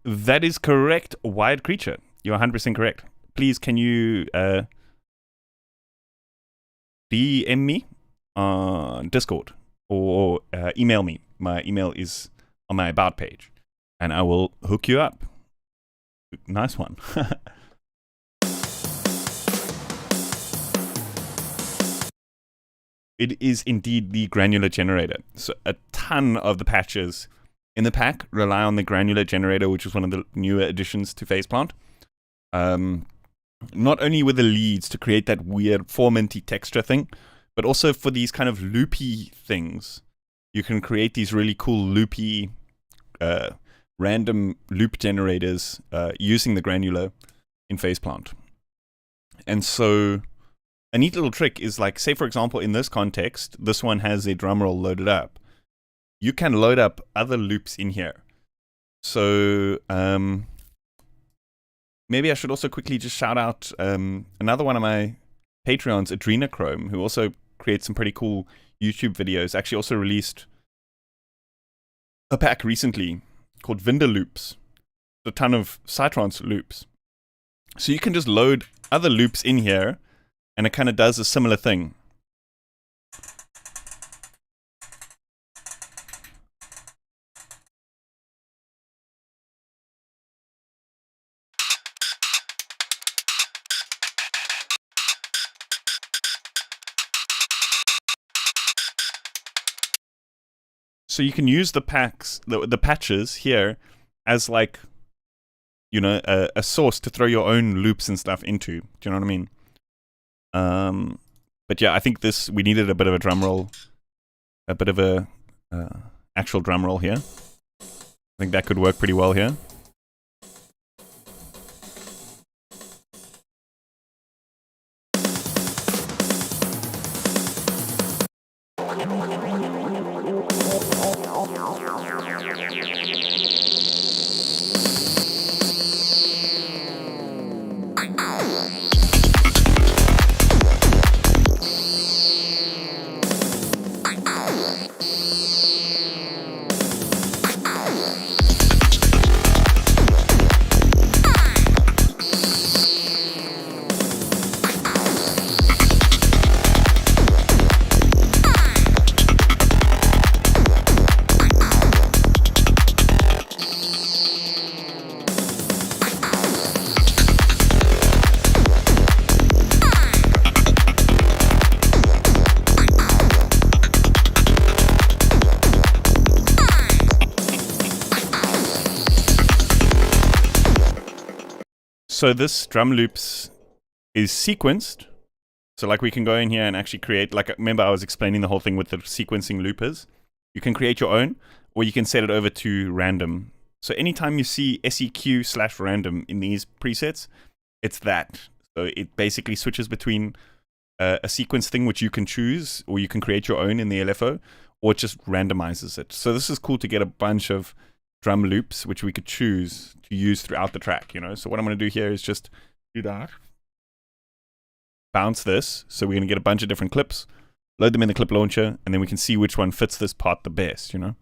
That is correct, Wired Creature. You're 100% correct. Please, can you DM me on Discord or email me? My email is on my About page, and I will hook you up. Nice one. It is indeed the granular generator. So a ton of the patches in the pack rely on the granular generator, which is one of the newer additions to Phase Plant. Not only with the leads to create that weird forminty texture thing, but also for these kind of loopy things. You can create these really cool loopy, random loop generators using the granular in Phase Plant. And so a neat little trick is like, say for example, in this context, this one has a drum roll loaded up. You can load up other loops in here. So maybe I should also quickly just shout out another one of my Patreons, Adrenochrome, who also creates some pretty cool YouTube videos. Actually also released a pack recently called Vinder Loops. A ton of Psytrance loops. So you can just load other loops in here, and it kind of does a similar thing. So you can use the packs, the patches here, as like, you know, a source to throw your own loops and stuff into. Do you know what I mean? But yeah, I think we needed a bit of a drum roll, a bit of a actual drum roll here. I think that could work pretty well here. So this drum loops is sequenced. So like we can go in here and actually create, like, remember I was explaining the whole thing with the sequencing loopers. You can create your own, or you can set it over to random. So anytime you see seq/random in these presets, it's that. So it basically switches between a sequence thing which you can choose, or you can create your own in the LFO, or it just randomizes it. So this is cool to get a bunch of drum loops which we could choose to use throughout the track, you know. So what I'm going to do here is just do that. Bounce this. So we're going to get a bunch of different clips, load them in the clip launcher, and then we can see which one fits this part the best, you know.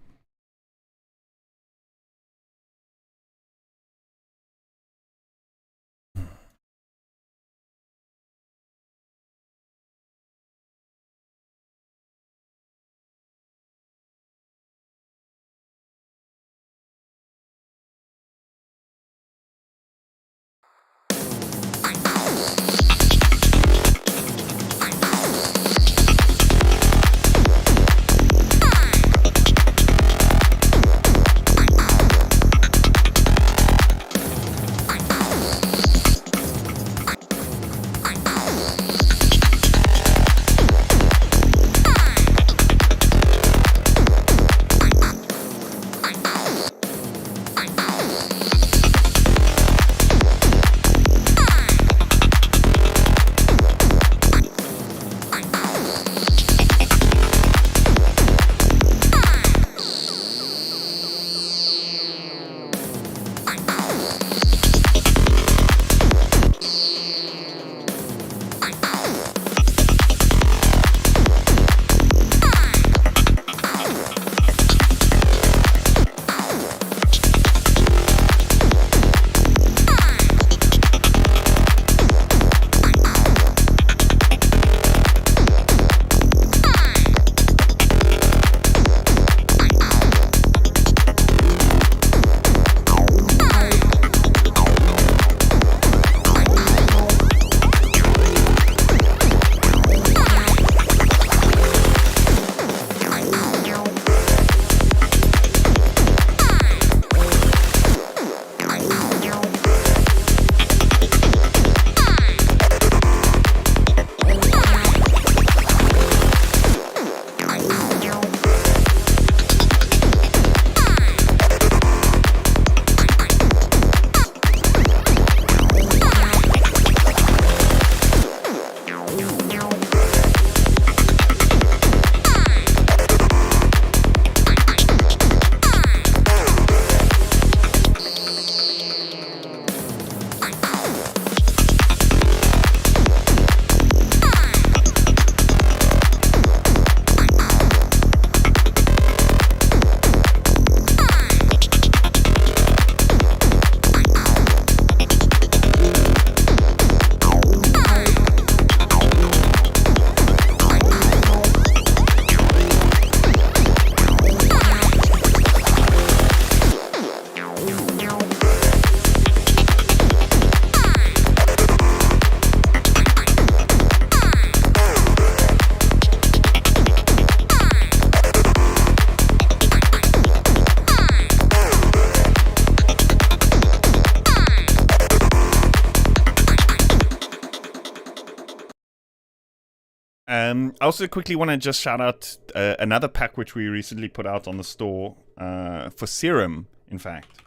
I also quickly want to just shout out another pack which we recently put out on the store for Serum, in fact.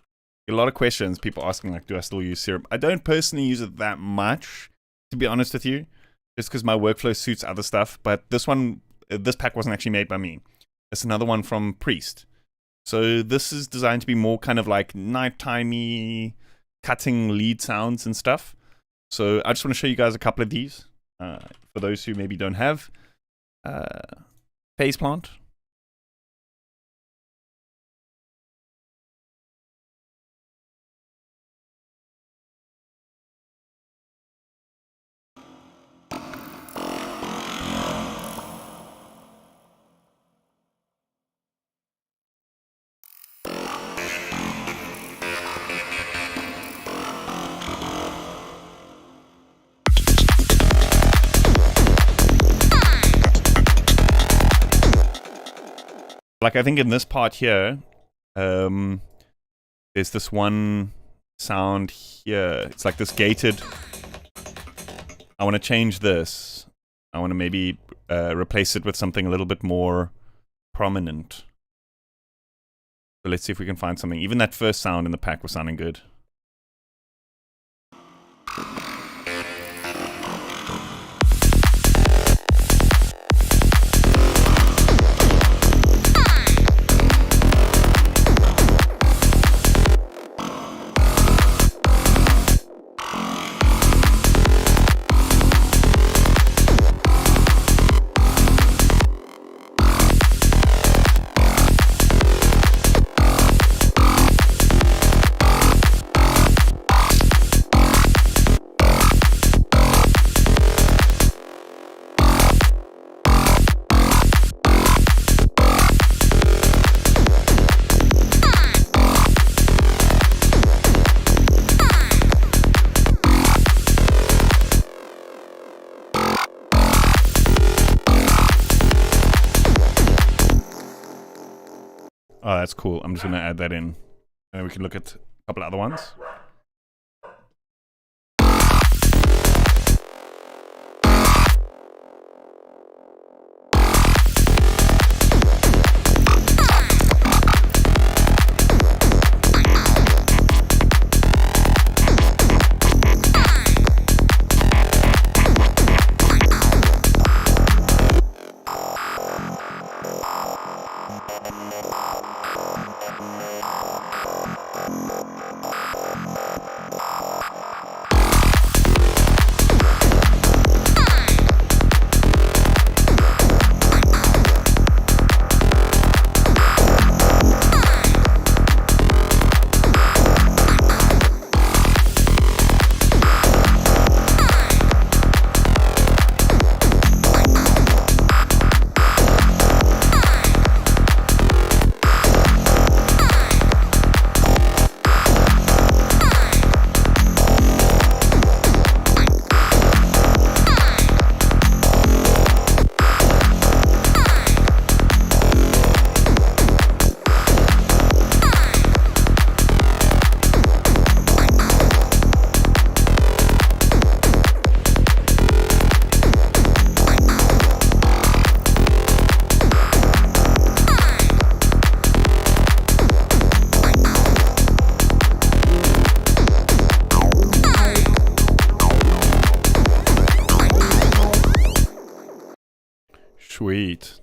A lot of questions, people asking, like, do I still use Serum? I don't personally use it that much, to be honest with you, just because my workflow suits other stuff. But this pack wasn't actually made by me. It's another one from Priest. So this is designed to be more kind of like nighttimey, cutting lead sounds and stuff. So I just want to show you guys a couple of these. For those who maybe don't have phase plant. Like, I think in this part here, there's this one sound here. It's like this gated. I want to change this. I want to maybe replace it with something a little bit more prominent. So let's see if we can find something. Even that first sound in the pack was sounding good. Oh, that's cool. I'm just going to add that in. And then we can look at a couple other ones. Sweet.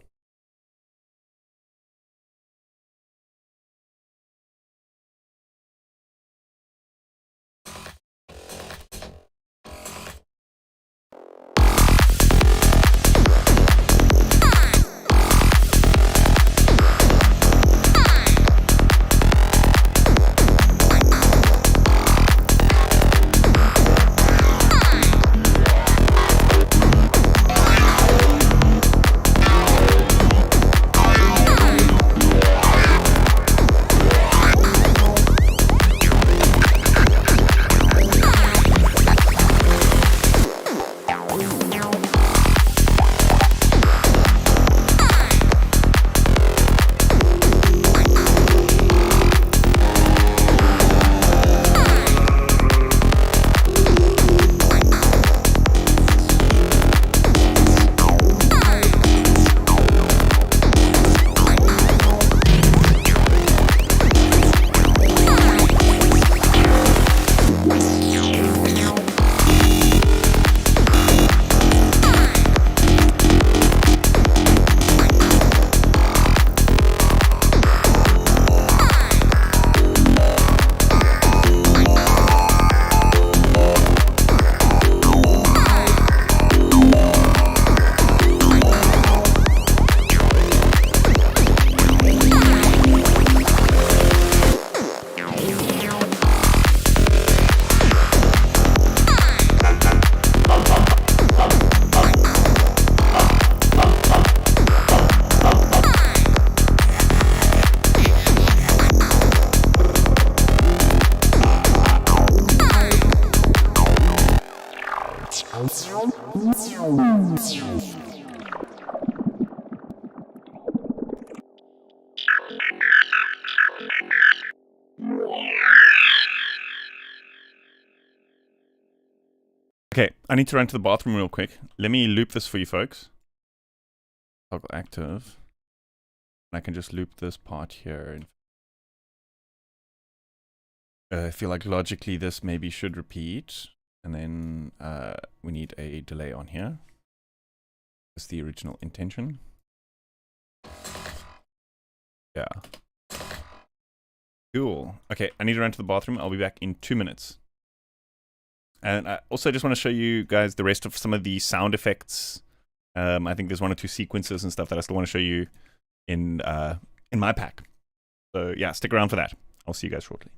Okay, I need to run to the bathroom real quick. Let me loop this for you folks. Toggle active. And I can just loop this part here. I feel like logically this maybe should repeat. And then we need a delay on here. That's the original intention. Yeah. Cool. Okay, I need to run to the bathroom. I'll be back in 2 minutes. And I also just want to show you guys the rest of some of the sound effects. I think there's 1 or 2 sequences and stuff that I still want to show you in my pack. So yeah, stick around for that. I'll see you guys shortly.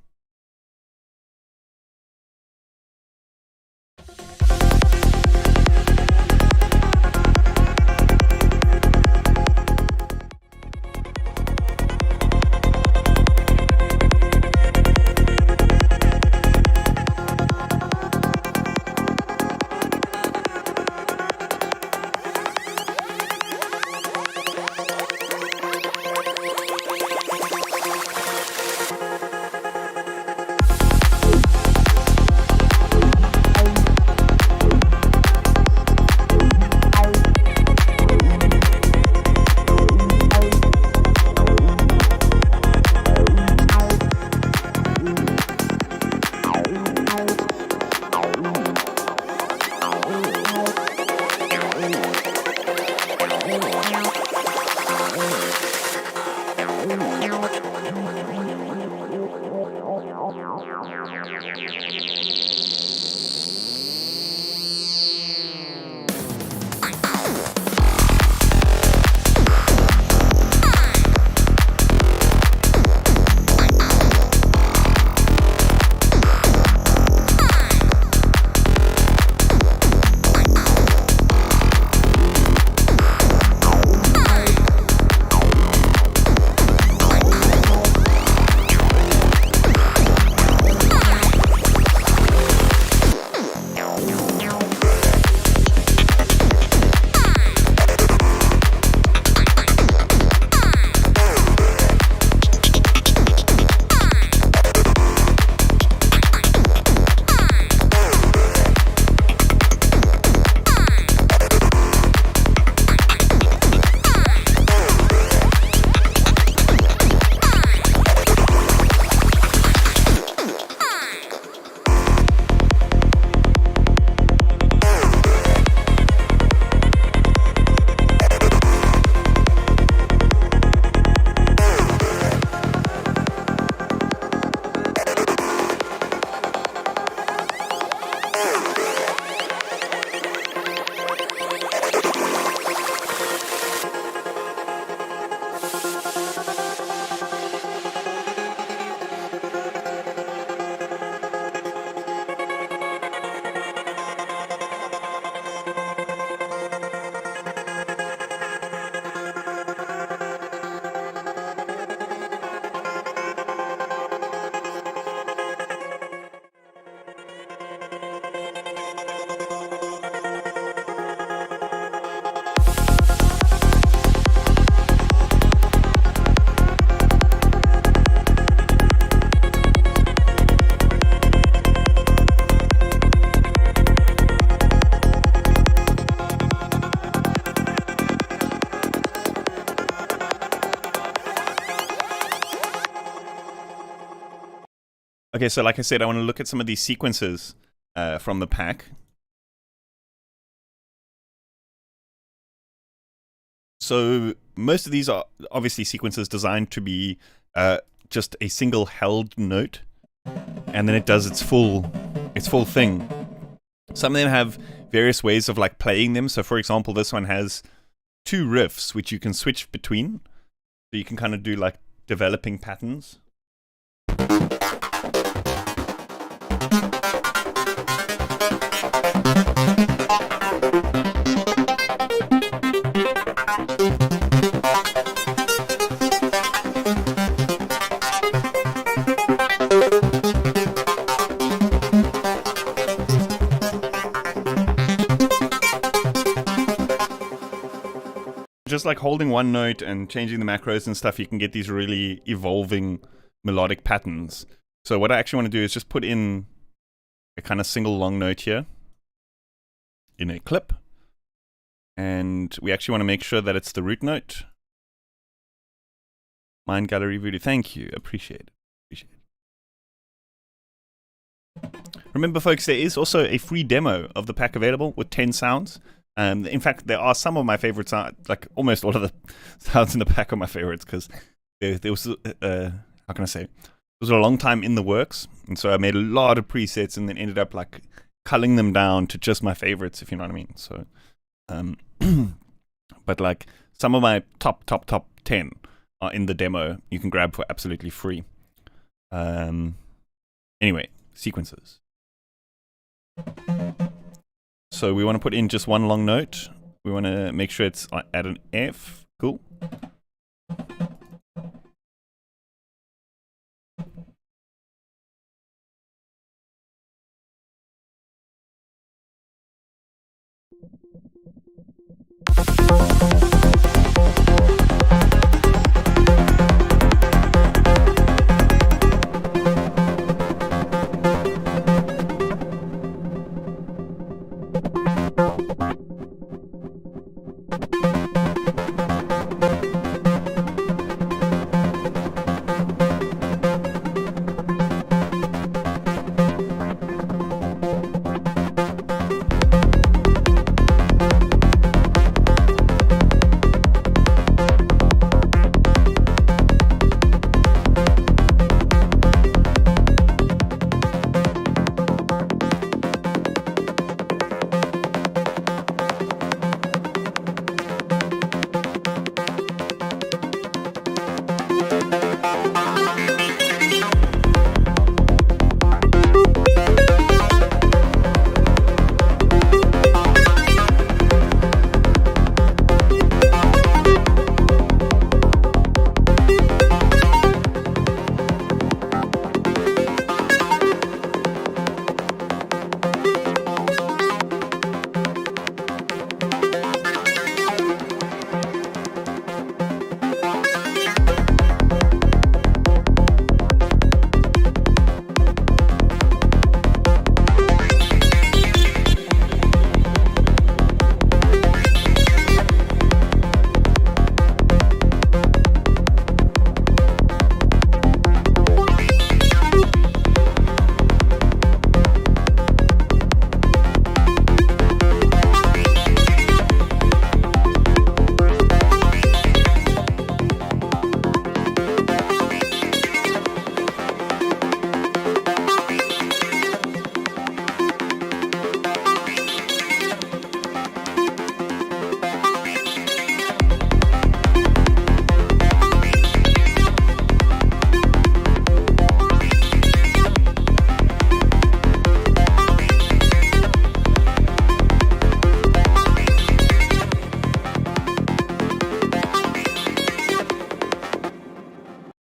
Okay, so like I said, I want to look at some of these sequences from the pack. So most of these are obviously sequences designed to be just a single held note, and then it does its full thing. Some of them have various ways of like playing them. So for example, this one has 2 riffs which you can switch between. So you can kind of do like developing patterns. Just like holding one note and changing the macros and stuff, you can get these really evolving melodic patterns. So what I actually want to do is just put in a kind of single long note here. in a clip. And we actually want to make sure that it's the root note. Mind Gallery Voodoo, thank you. Appreciate it. Remember, folks, there is also a free demo of the pack available with 10 sounds. In fact, there are some of my favorites, like almost all of the sounds in the pack are my favorites, because there was, how can I say, it was a long time in the works, and so I made a lot of presets and then ended up like culling them down to just my favorites, if you know what I mean. So, but like some of my top 10 are in the demo. You can grab for absolutely free. Anyway, sequences. So we want to put in just one long note. We want to make sure it's at an F. Cool.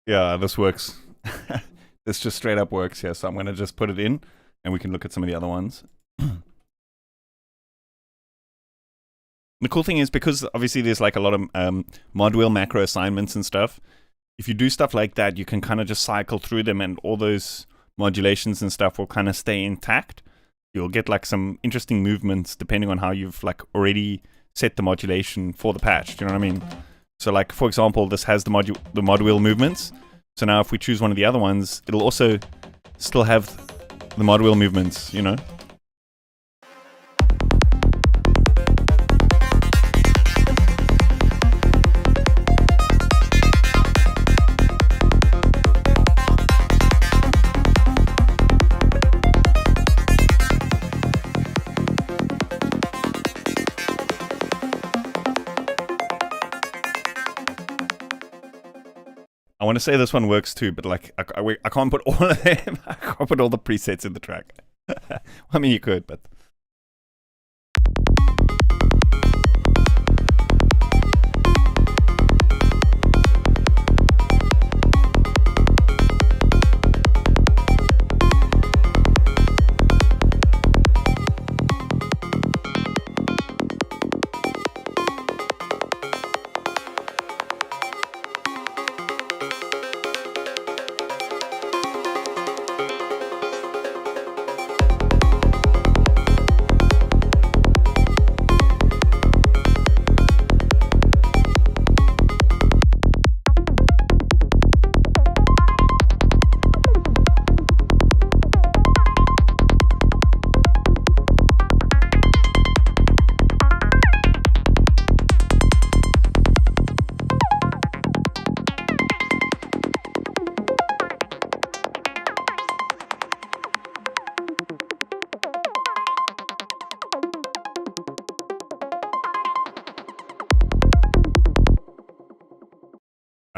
Yeah, this works. This just straight up works here. So I'm going to just put it in and we can look at some of the other ones. The cool thing is, because obviously there's like a lot of mod wheel macro assignments and stuff, if you do stuff like that, you can kind of just cycle through them and all those modulations and stuff will kind of stay intact. You'll get like some interesting movements depending on how you've like already set the modulation for the patch. Do you know what I mean? So like, for example, this has the mod wheel movements. So now if we choose one of the other ones, it'll also still have the mod wheel movements, you know? I want to say this one works too, but like I can't put all of them. I can't put all the presets in the track. I mean, you could, but.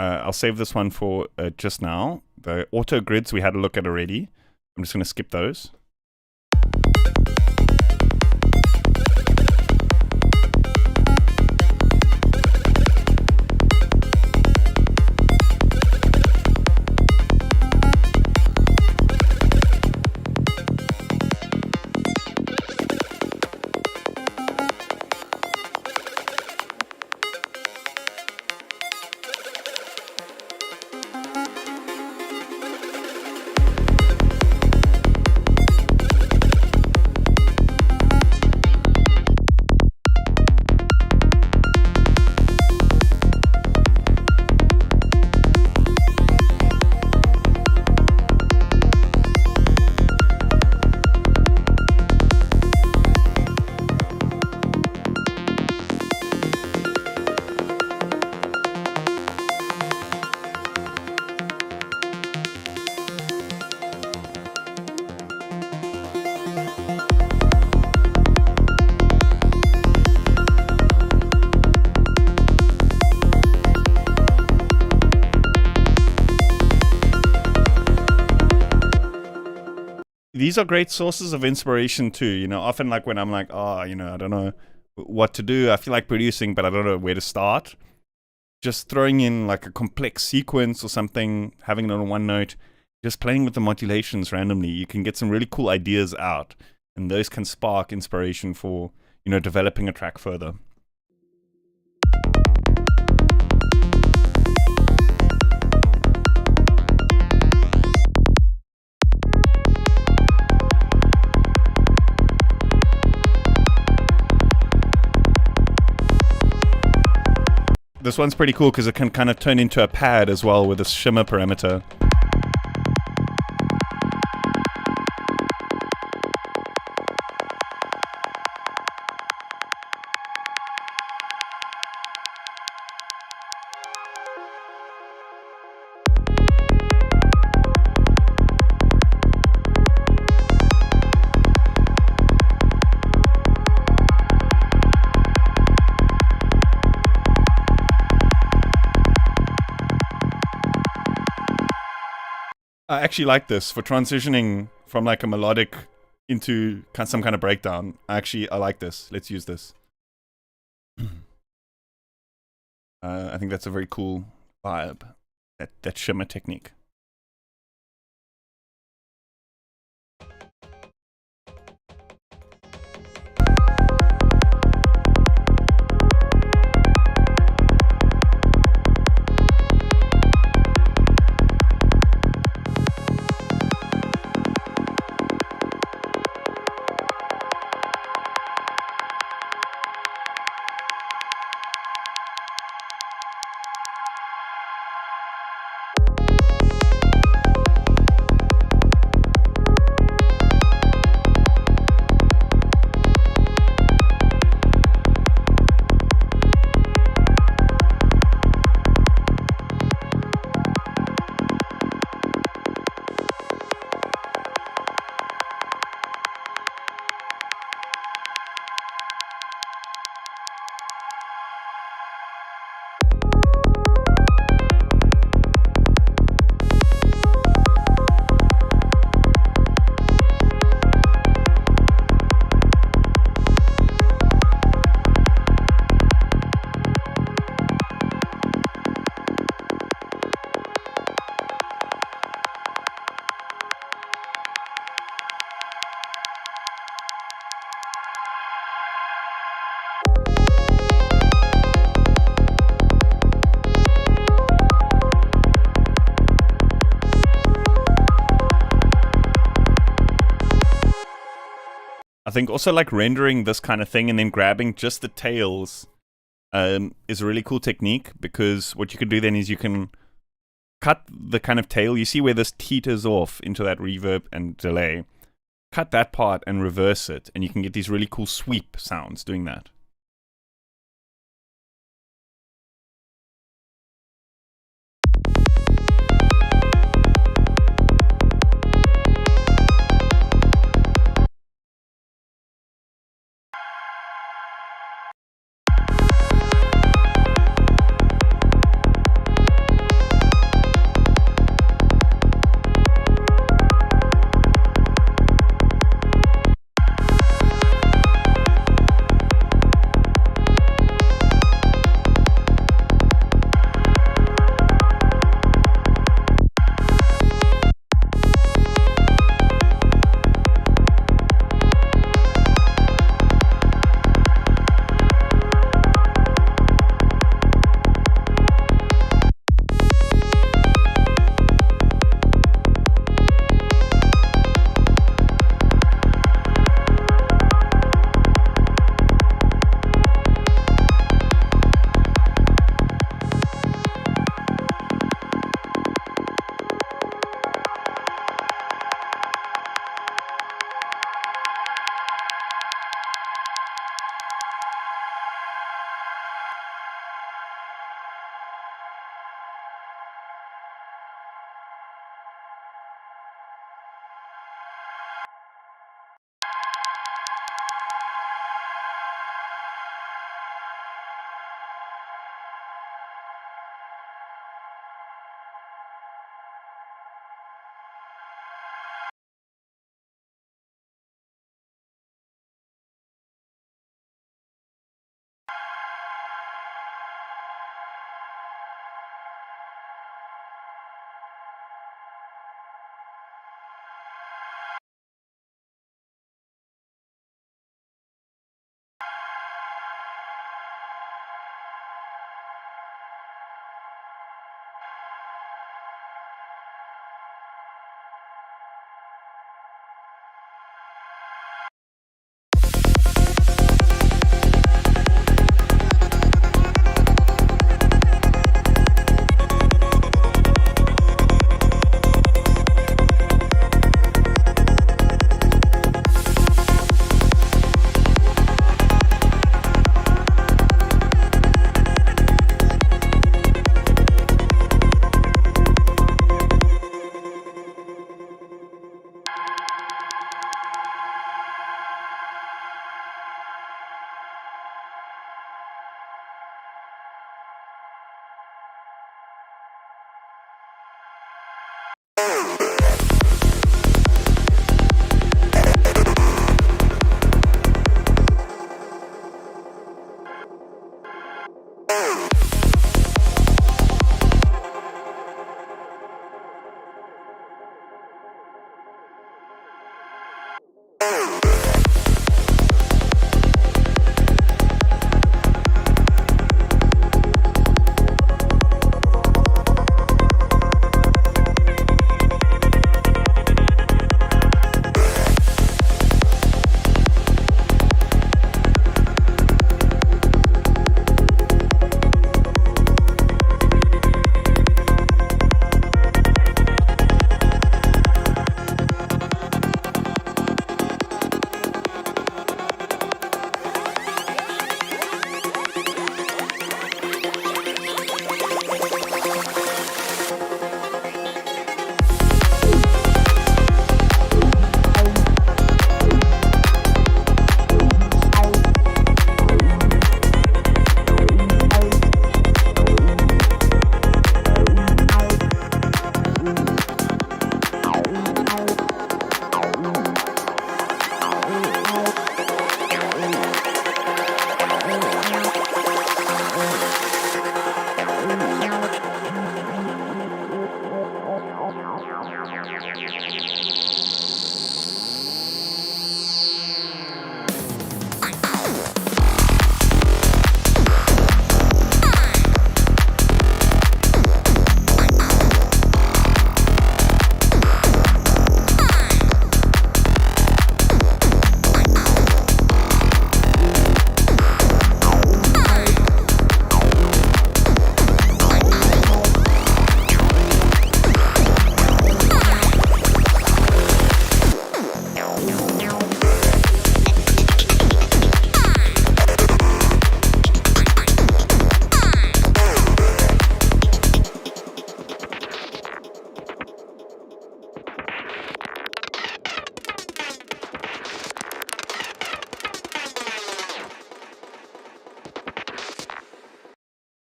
I'll save this one for just now. The auto grids we had a look at already. I'm just going to skip those. These are great sources of inspiration too. You know, often like when I'm like, oh, you know, I don't know what to do. I feel like producing, but I don't know where to start. Just throwing in like a complex sequence or something, having it on one note, just playing with the modulations randomly, you can get some really cool ideas out. And those can spark inspiration for, you know, developing a track further. This one's pretty cool because it can kind of turn into a pad as well with a shimmer parameter. I actually like this for transitioning from like a melodic into some kind of breakdown. I like this. Let's use this. I think that's a very cool vibe, that shimmer technique. I think also like rendering this kind of thing and then grabbing just the tails is a really cool technique, because what you can do then is you can cut the kind of tail. You see where this teeters off into that reverb and delay. Cut that part and reverse it, and you can get these really cool sweep sounds doing that.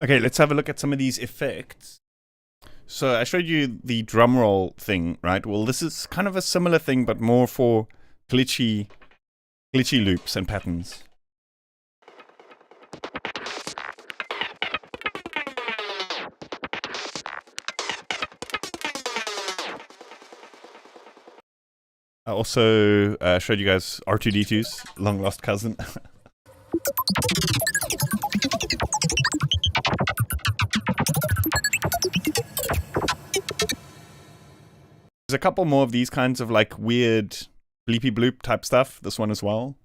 Okay, let's have a look at some of these effects. So I showed you the drum roll thing, right? Well, this is kind of a similar thing, but more for glitchy loops and patterns. I also showed you guys R2-D2's long lost cousin. There's a couple more of these kinds of like weird bleepy bloop type stuff. This one as well.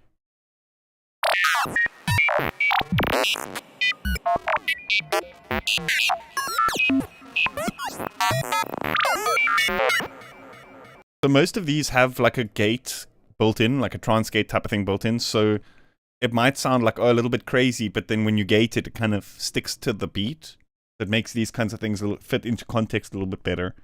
So most of these have like a gate built in, like a trance gate type of thing built in. So it might sound like, oh, a little bit crazy, but then when you gate it, it kind of sticks to the beat. That makes these kinds of things fit into context a little bit better.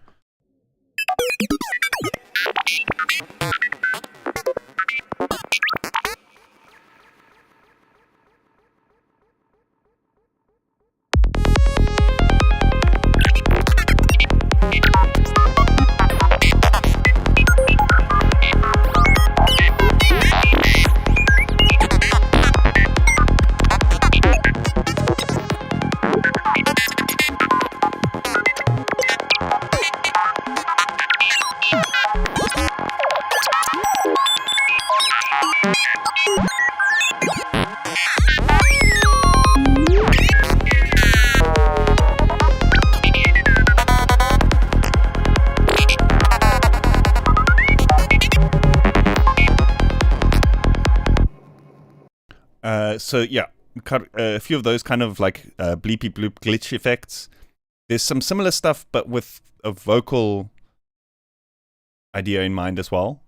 So yeah, a few of those kind of like bleepy bloop glitch effects. There's some similar stuff, but with a vocal idea in mind as well.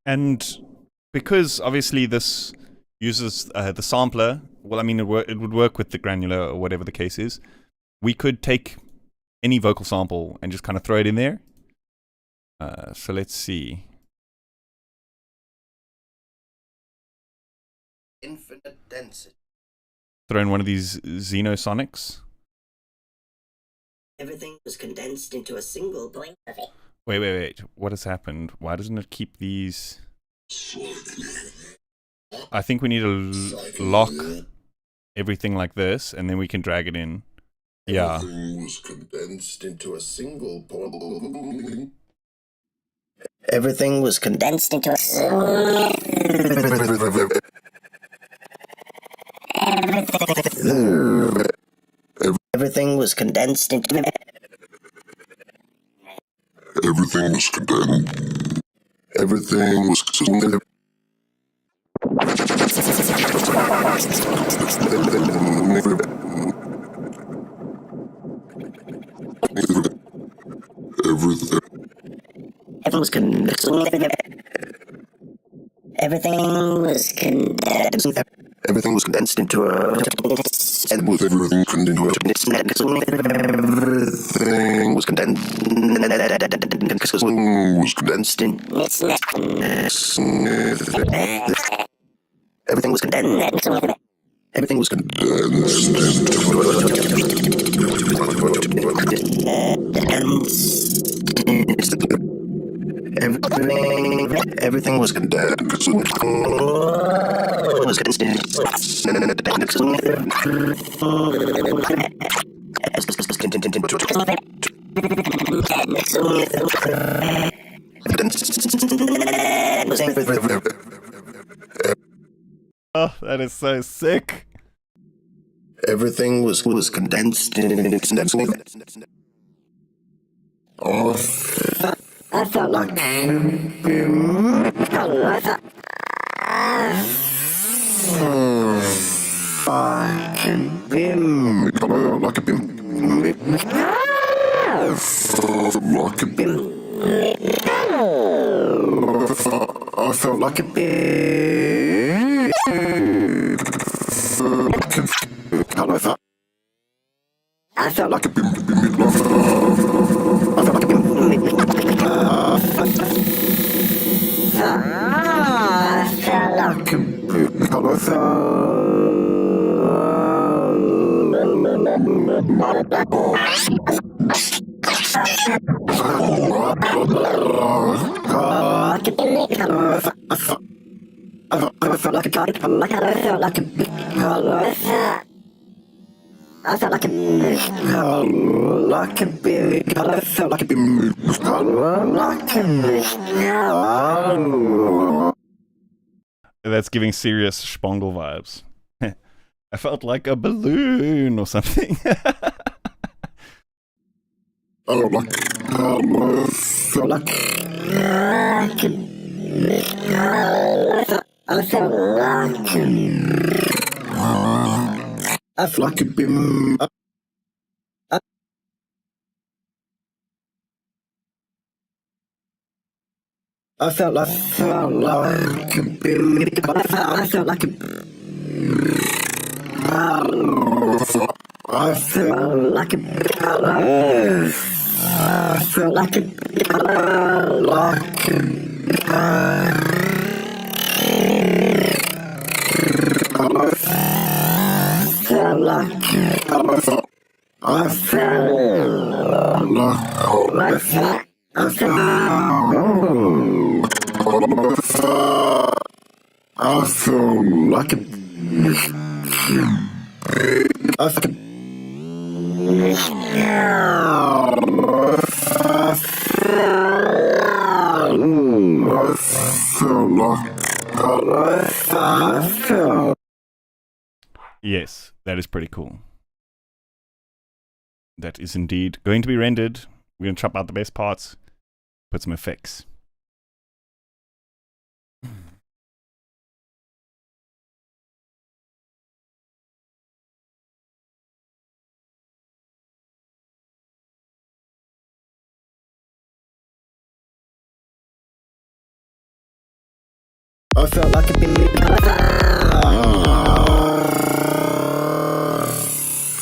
And because obviously this uses the sampler, well, I mean, it would work with the granular or whatever the case is. We could take any vocal sample and just kind of throw it in there. So let's see. Infinite density. Throw in one of these Xenosonics. Everything was condensed into a single point of it. Wait. What has happened? Why doesn't it keep these? I think we need to lock everything like this, and then we can drag it in. Yeah. Everything was condensed into a single point. Everything was condensed into a Everything was condensed into Everything was condensed. Everything was Everything was condensed into a and with everything condensed into everything was condensed in everything was condensed. Everything was Everything was condensed. Oh, that is so sick. Everything was condensed in Oh, I felt like fucking bim. Like a bim. Like a bim. I felt like a bim. I felt like Like a bim. I felt like a bim. I felt like a god. I felt like a I felt like a Like a bim. I felt like a bim. Like a That's giving serious Spongle vibes. I felt like a balloon or something. Oh, like felt like I felt like a bim. I felt like Like a bim. I felt like a I felt like a I felt like a felt like I felt I feel like a I feel Yes, that is pretty cool. That is indeed going to be rendered. We're going to chop out the best parts, put some effects. I felt like a bim.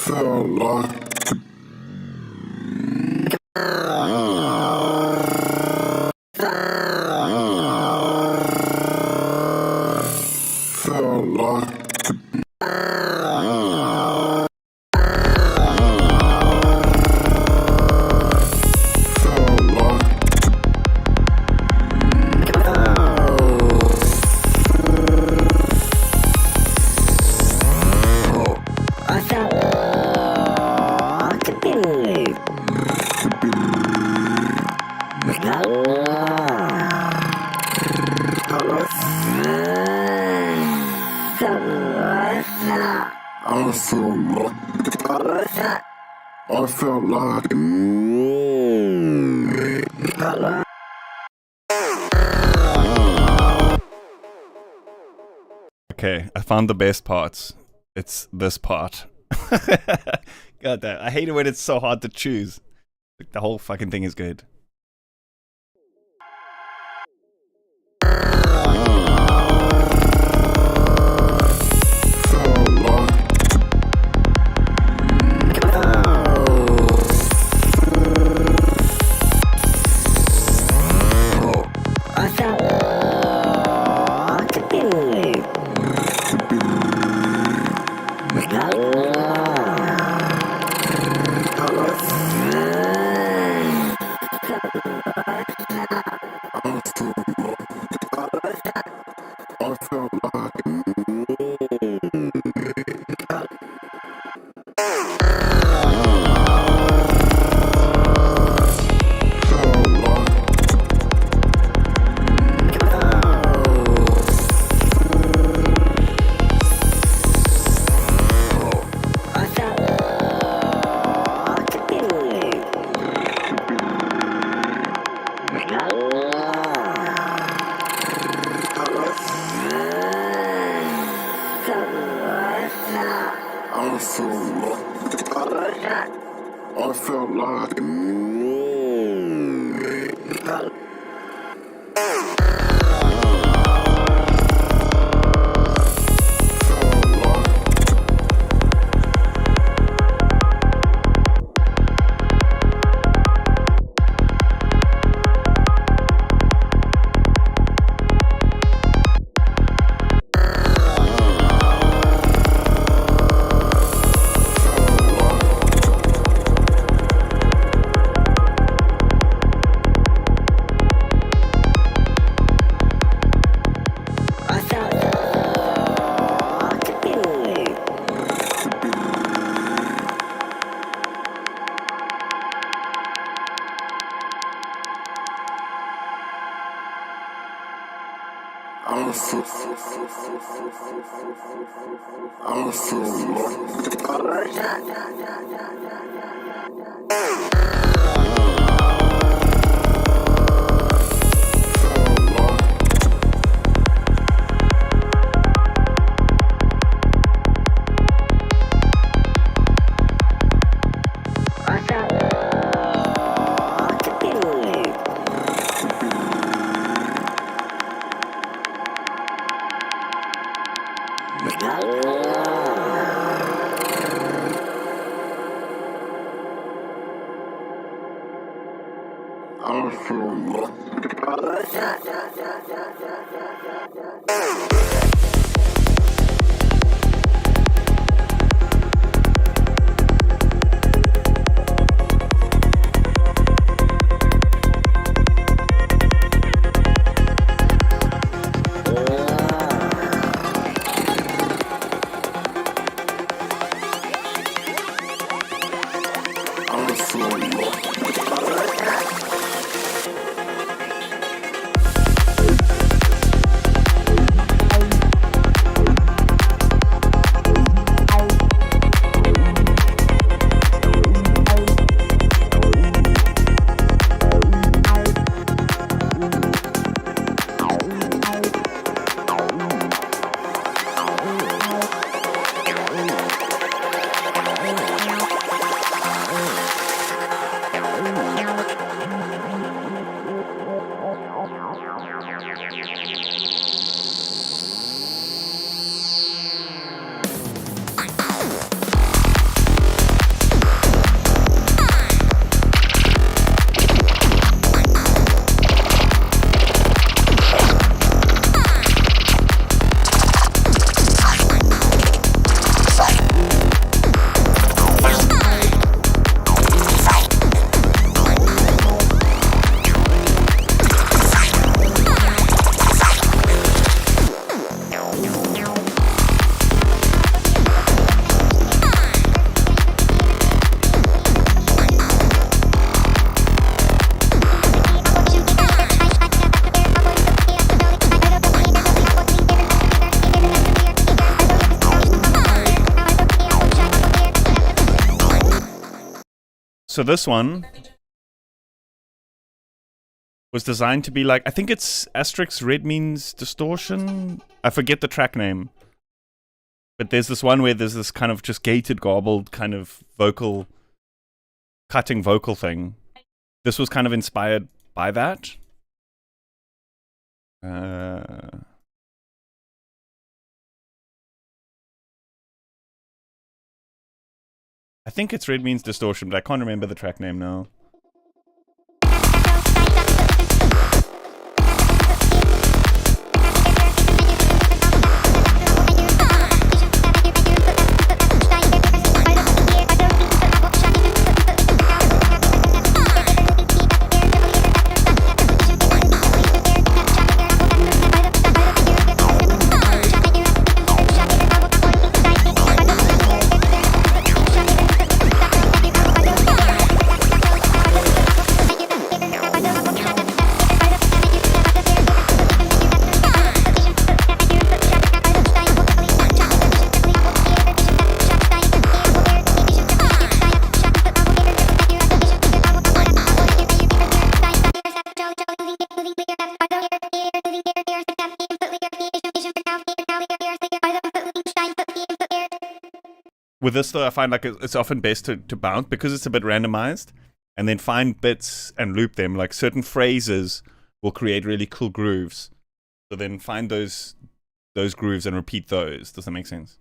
felt like felt like I felt like a bim. I felt like Okay, I found the best parts. It's this part. God damn, I hate it when it's so hard to choose. Like, the whole fucking thing is good. I felt like a bim. I felt like I I felt like I've been So this one was designed to be like, I think it's asterisk red means distortion. I forget the track name. But there's this one where there's this kind of just gated, garbled kind of cutting vocal thing. This was kind of inspired by that. I think it's red means distortion, but I can't remember the track name now. With this though, I find like it's often best to bounce because it's a bit randomized, and then find bits and loop them. Like certain phrases will create really cool grooves. So then find those grooves and repeat those. Does that make sense?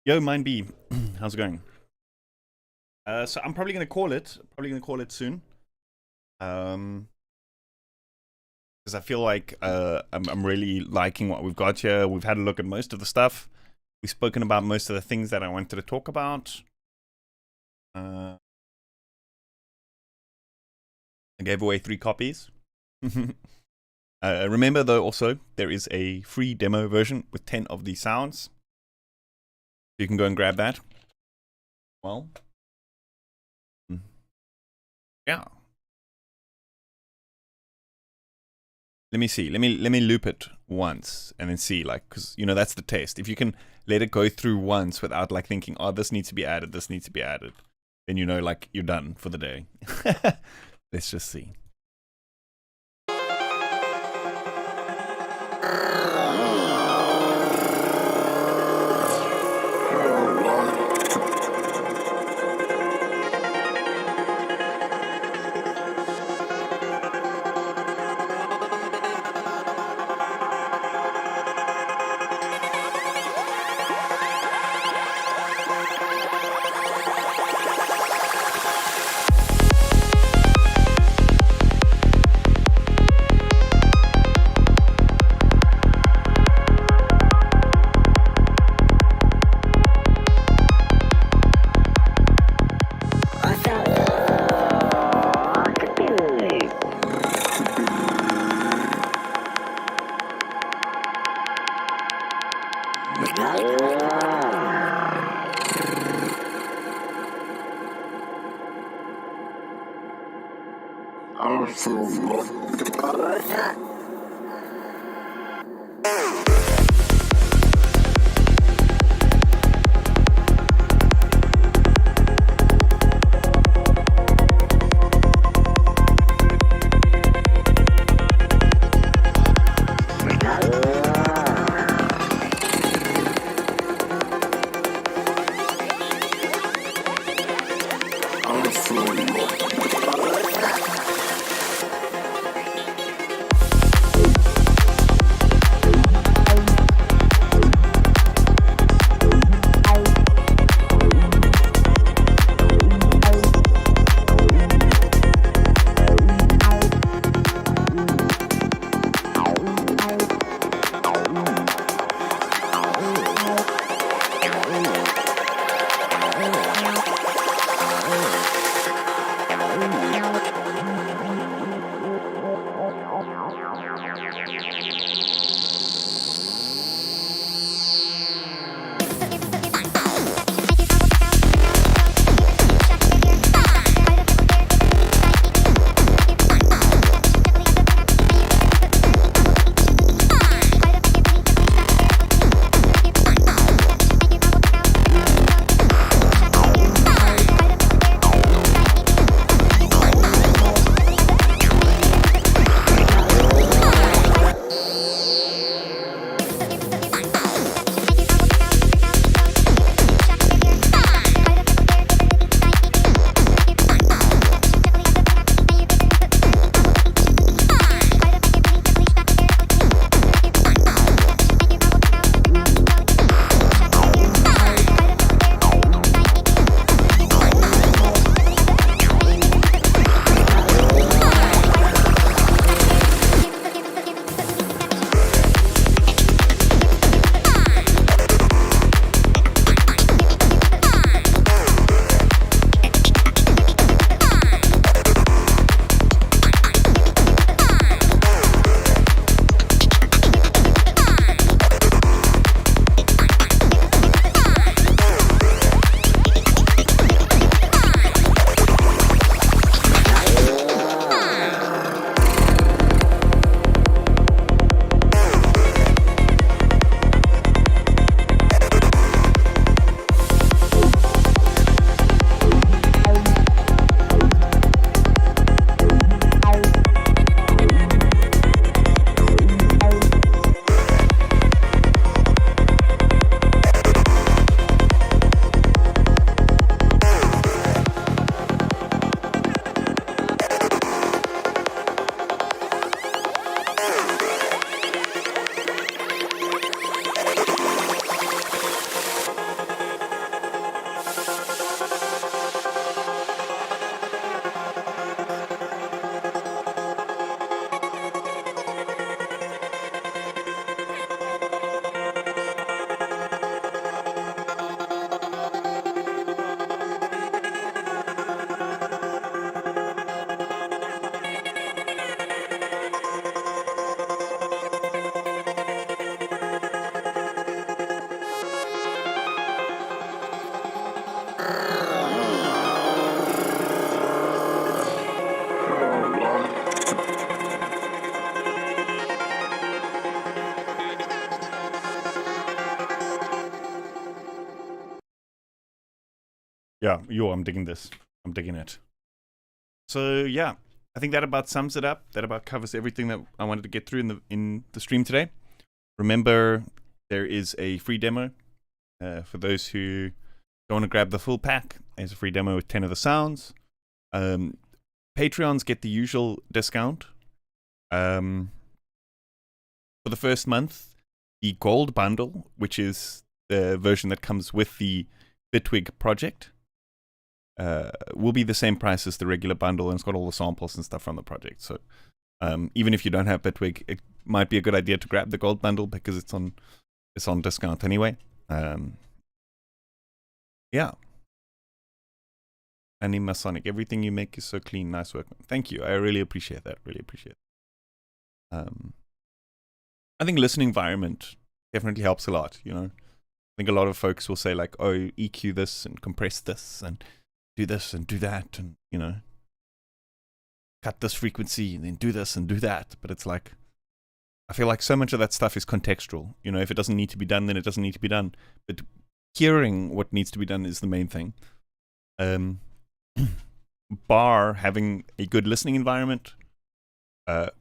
Yo, Mind B, how's it going? So I'm probably gonna call it. Soon. Because I feel like I'm really liking what we've got here. We've had a look at most of the stuff. We've spoken about most of the things that I wanted to talk about. I gave away 3 copies. Remember, though, also there is a free demo version with 10 of these sounds. You can go and grab that. Well, yeah. Let me see. Let me loop it once and then see, like, because that's the test. If you can let it go through once without like thinking, oh, this needs to be added, then like you're done for the day. Let's just see. Yeah, I'm digging this. I'm digging it. So yeah, I think that about sums it up. That about covers everything that I wanted to get through in the stream today. Remember, there is a free demo for those who don't want to grab the full pack. There's a free demo with 10 of the sounds. Patreons get the usual discount. For the first month, the gold bundle, which is the version that comes with the Bitwig project, will be the same price as the regular bundle, and it's got all the samples and stuff from the project. So even if you don't have Bitwig, it might be a good idea to grab the gold bundle because it's on discount anyway. Yeah. Animasonic, everything you make is so clean. Nice work. Thank you. I really appreciate that. Really appreciate it. I think listening environment definitely helps a lot, you know. I think a lot of folks will say like, oh, EQ this and compress this and do this and do that and, you know, cut this frequency and then do this and do that. But it's like, I feel like so much of that stuff is contextual. You know, if it doesn't need to be done, then it doesn't need to be done. But hearing what needs to be done is the main thing. Bar having a good listening environment,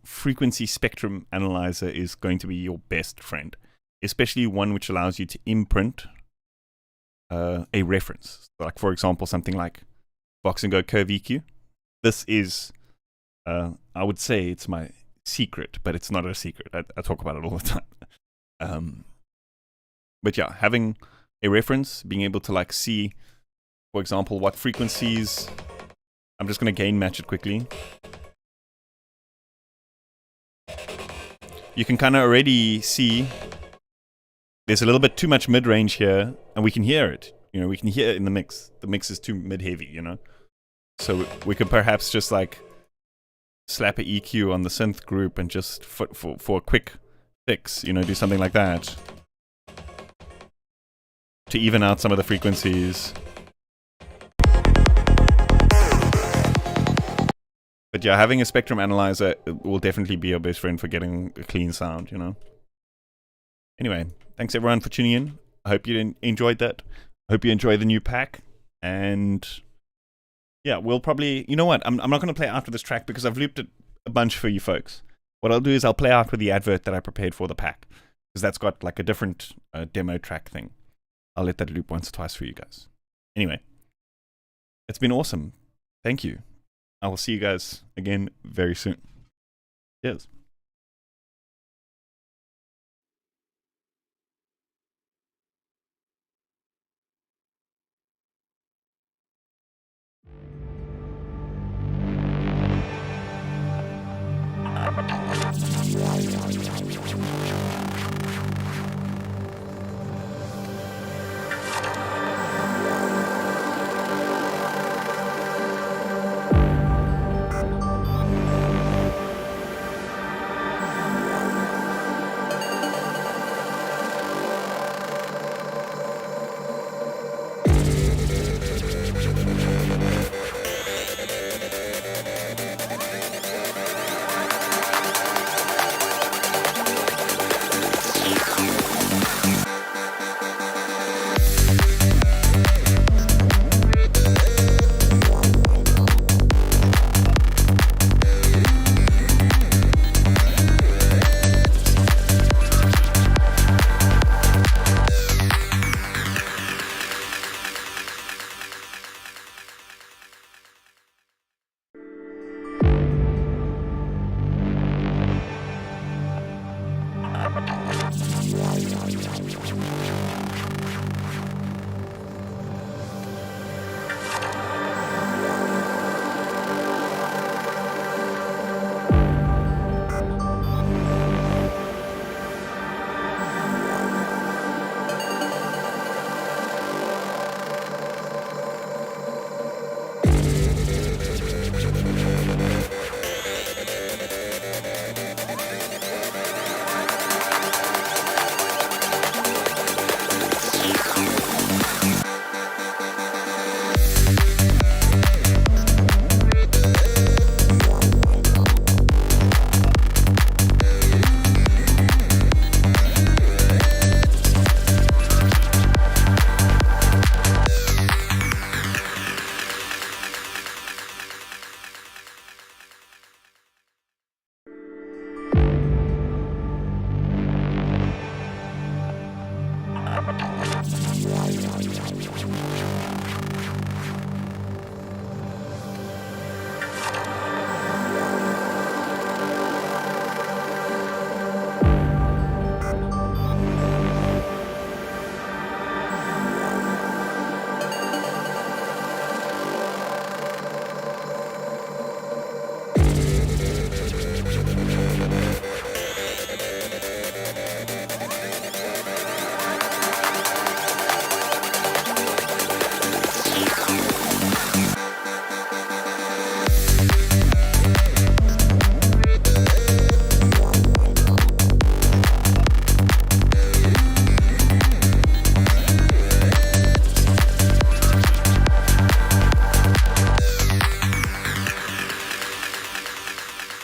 frequency spectrum analyzer is going to be your best friend, especially one which allows you to imprint a reference. Like, for example, something like Box and Go Curve EQ. This is, I would say it's my secret, but it's not a secret. I talk about it all the time. But yeah, having a reference, being able to like see, for example, what frequencies. I'm just going to gain match it quickly. You can kind of already see there's a little bit too much mid-range here, and we can hear it. You know, we can hear it in the mix. The mix is too mid-heavy, you know? So we could perhaps just like slap a EQ on the synth group and just for a quick fix, you know, do something like that to even out some of the frequencies. But yeah, having a spectrum analyzer will definitely be your best friend for getting a clean sound, you know? Anyway, thanks everyone for tuning in. I hope you enjoyed that. I hope you enjoy the new pack. And yeah, we'll probably... You know what? I'm not going to play after this track because I've looped it a bunch for you folks. What I'll do is I'll play out with the advert that I prepared for the pack. Because that's got like a different demo track thing. I'll let that loop once or twice for you guys. Anyway, it's been awesome. Thank you. I will see you guys again very soon. Cheers.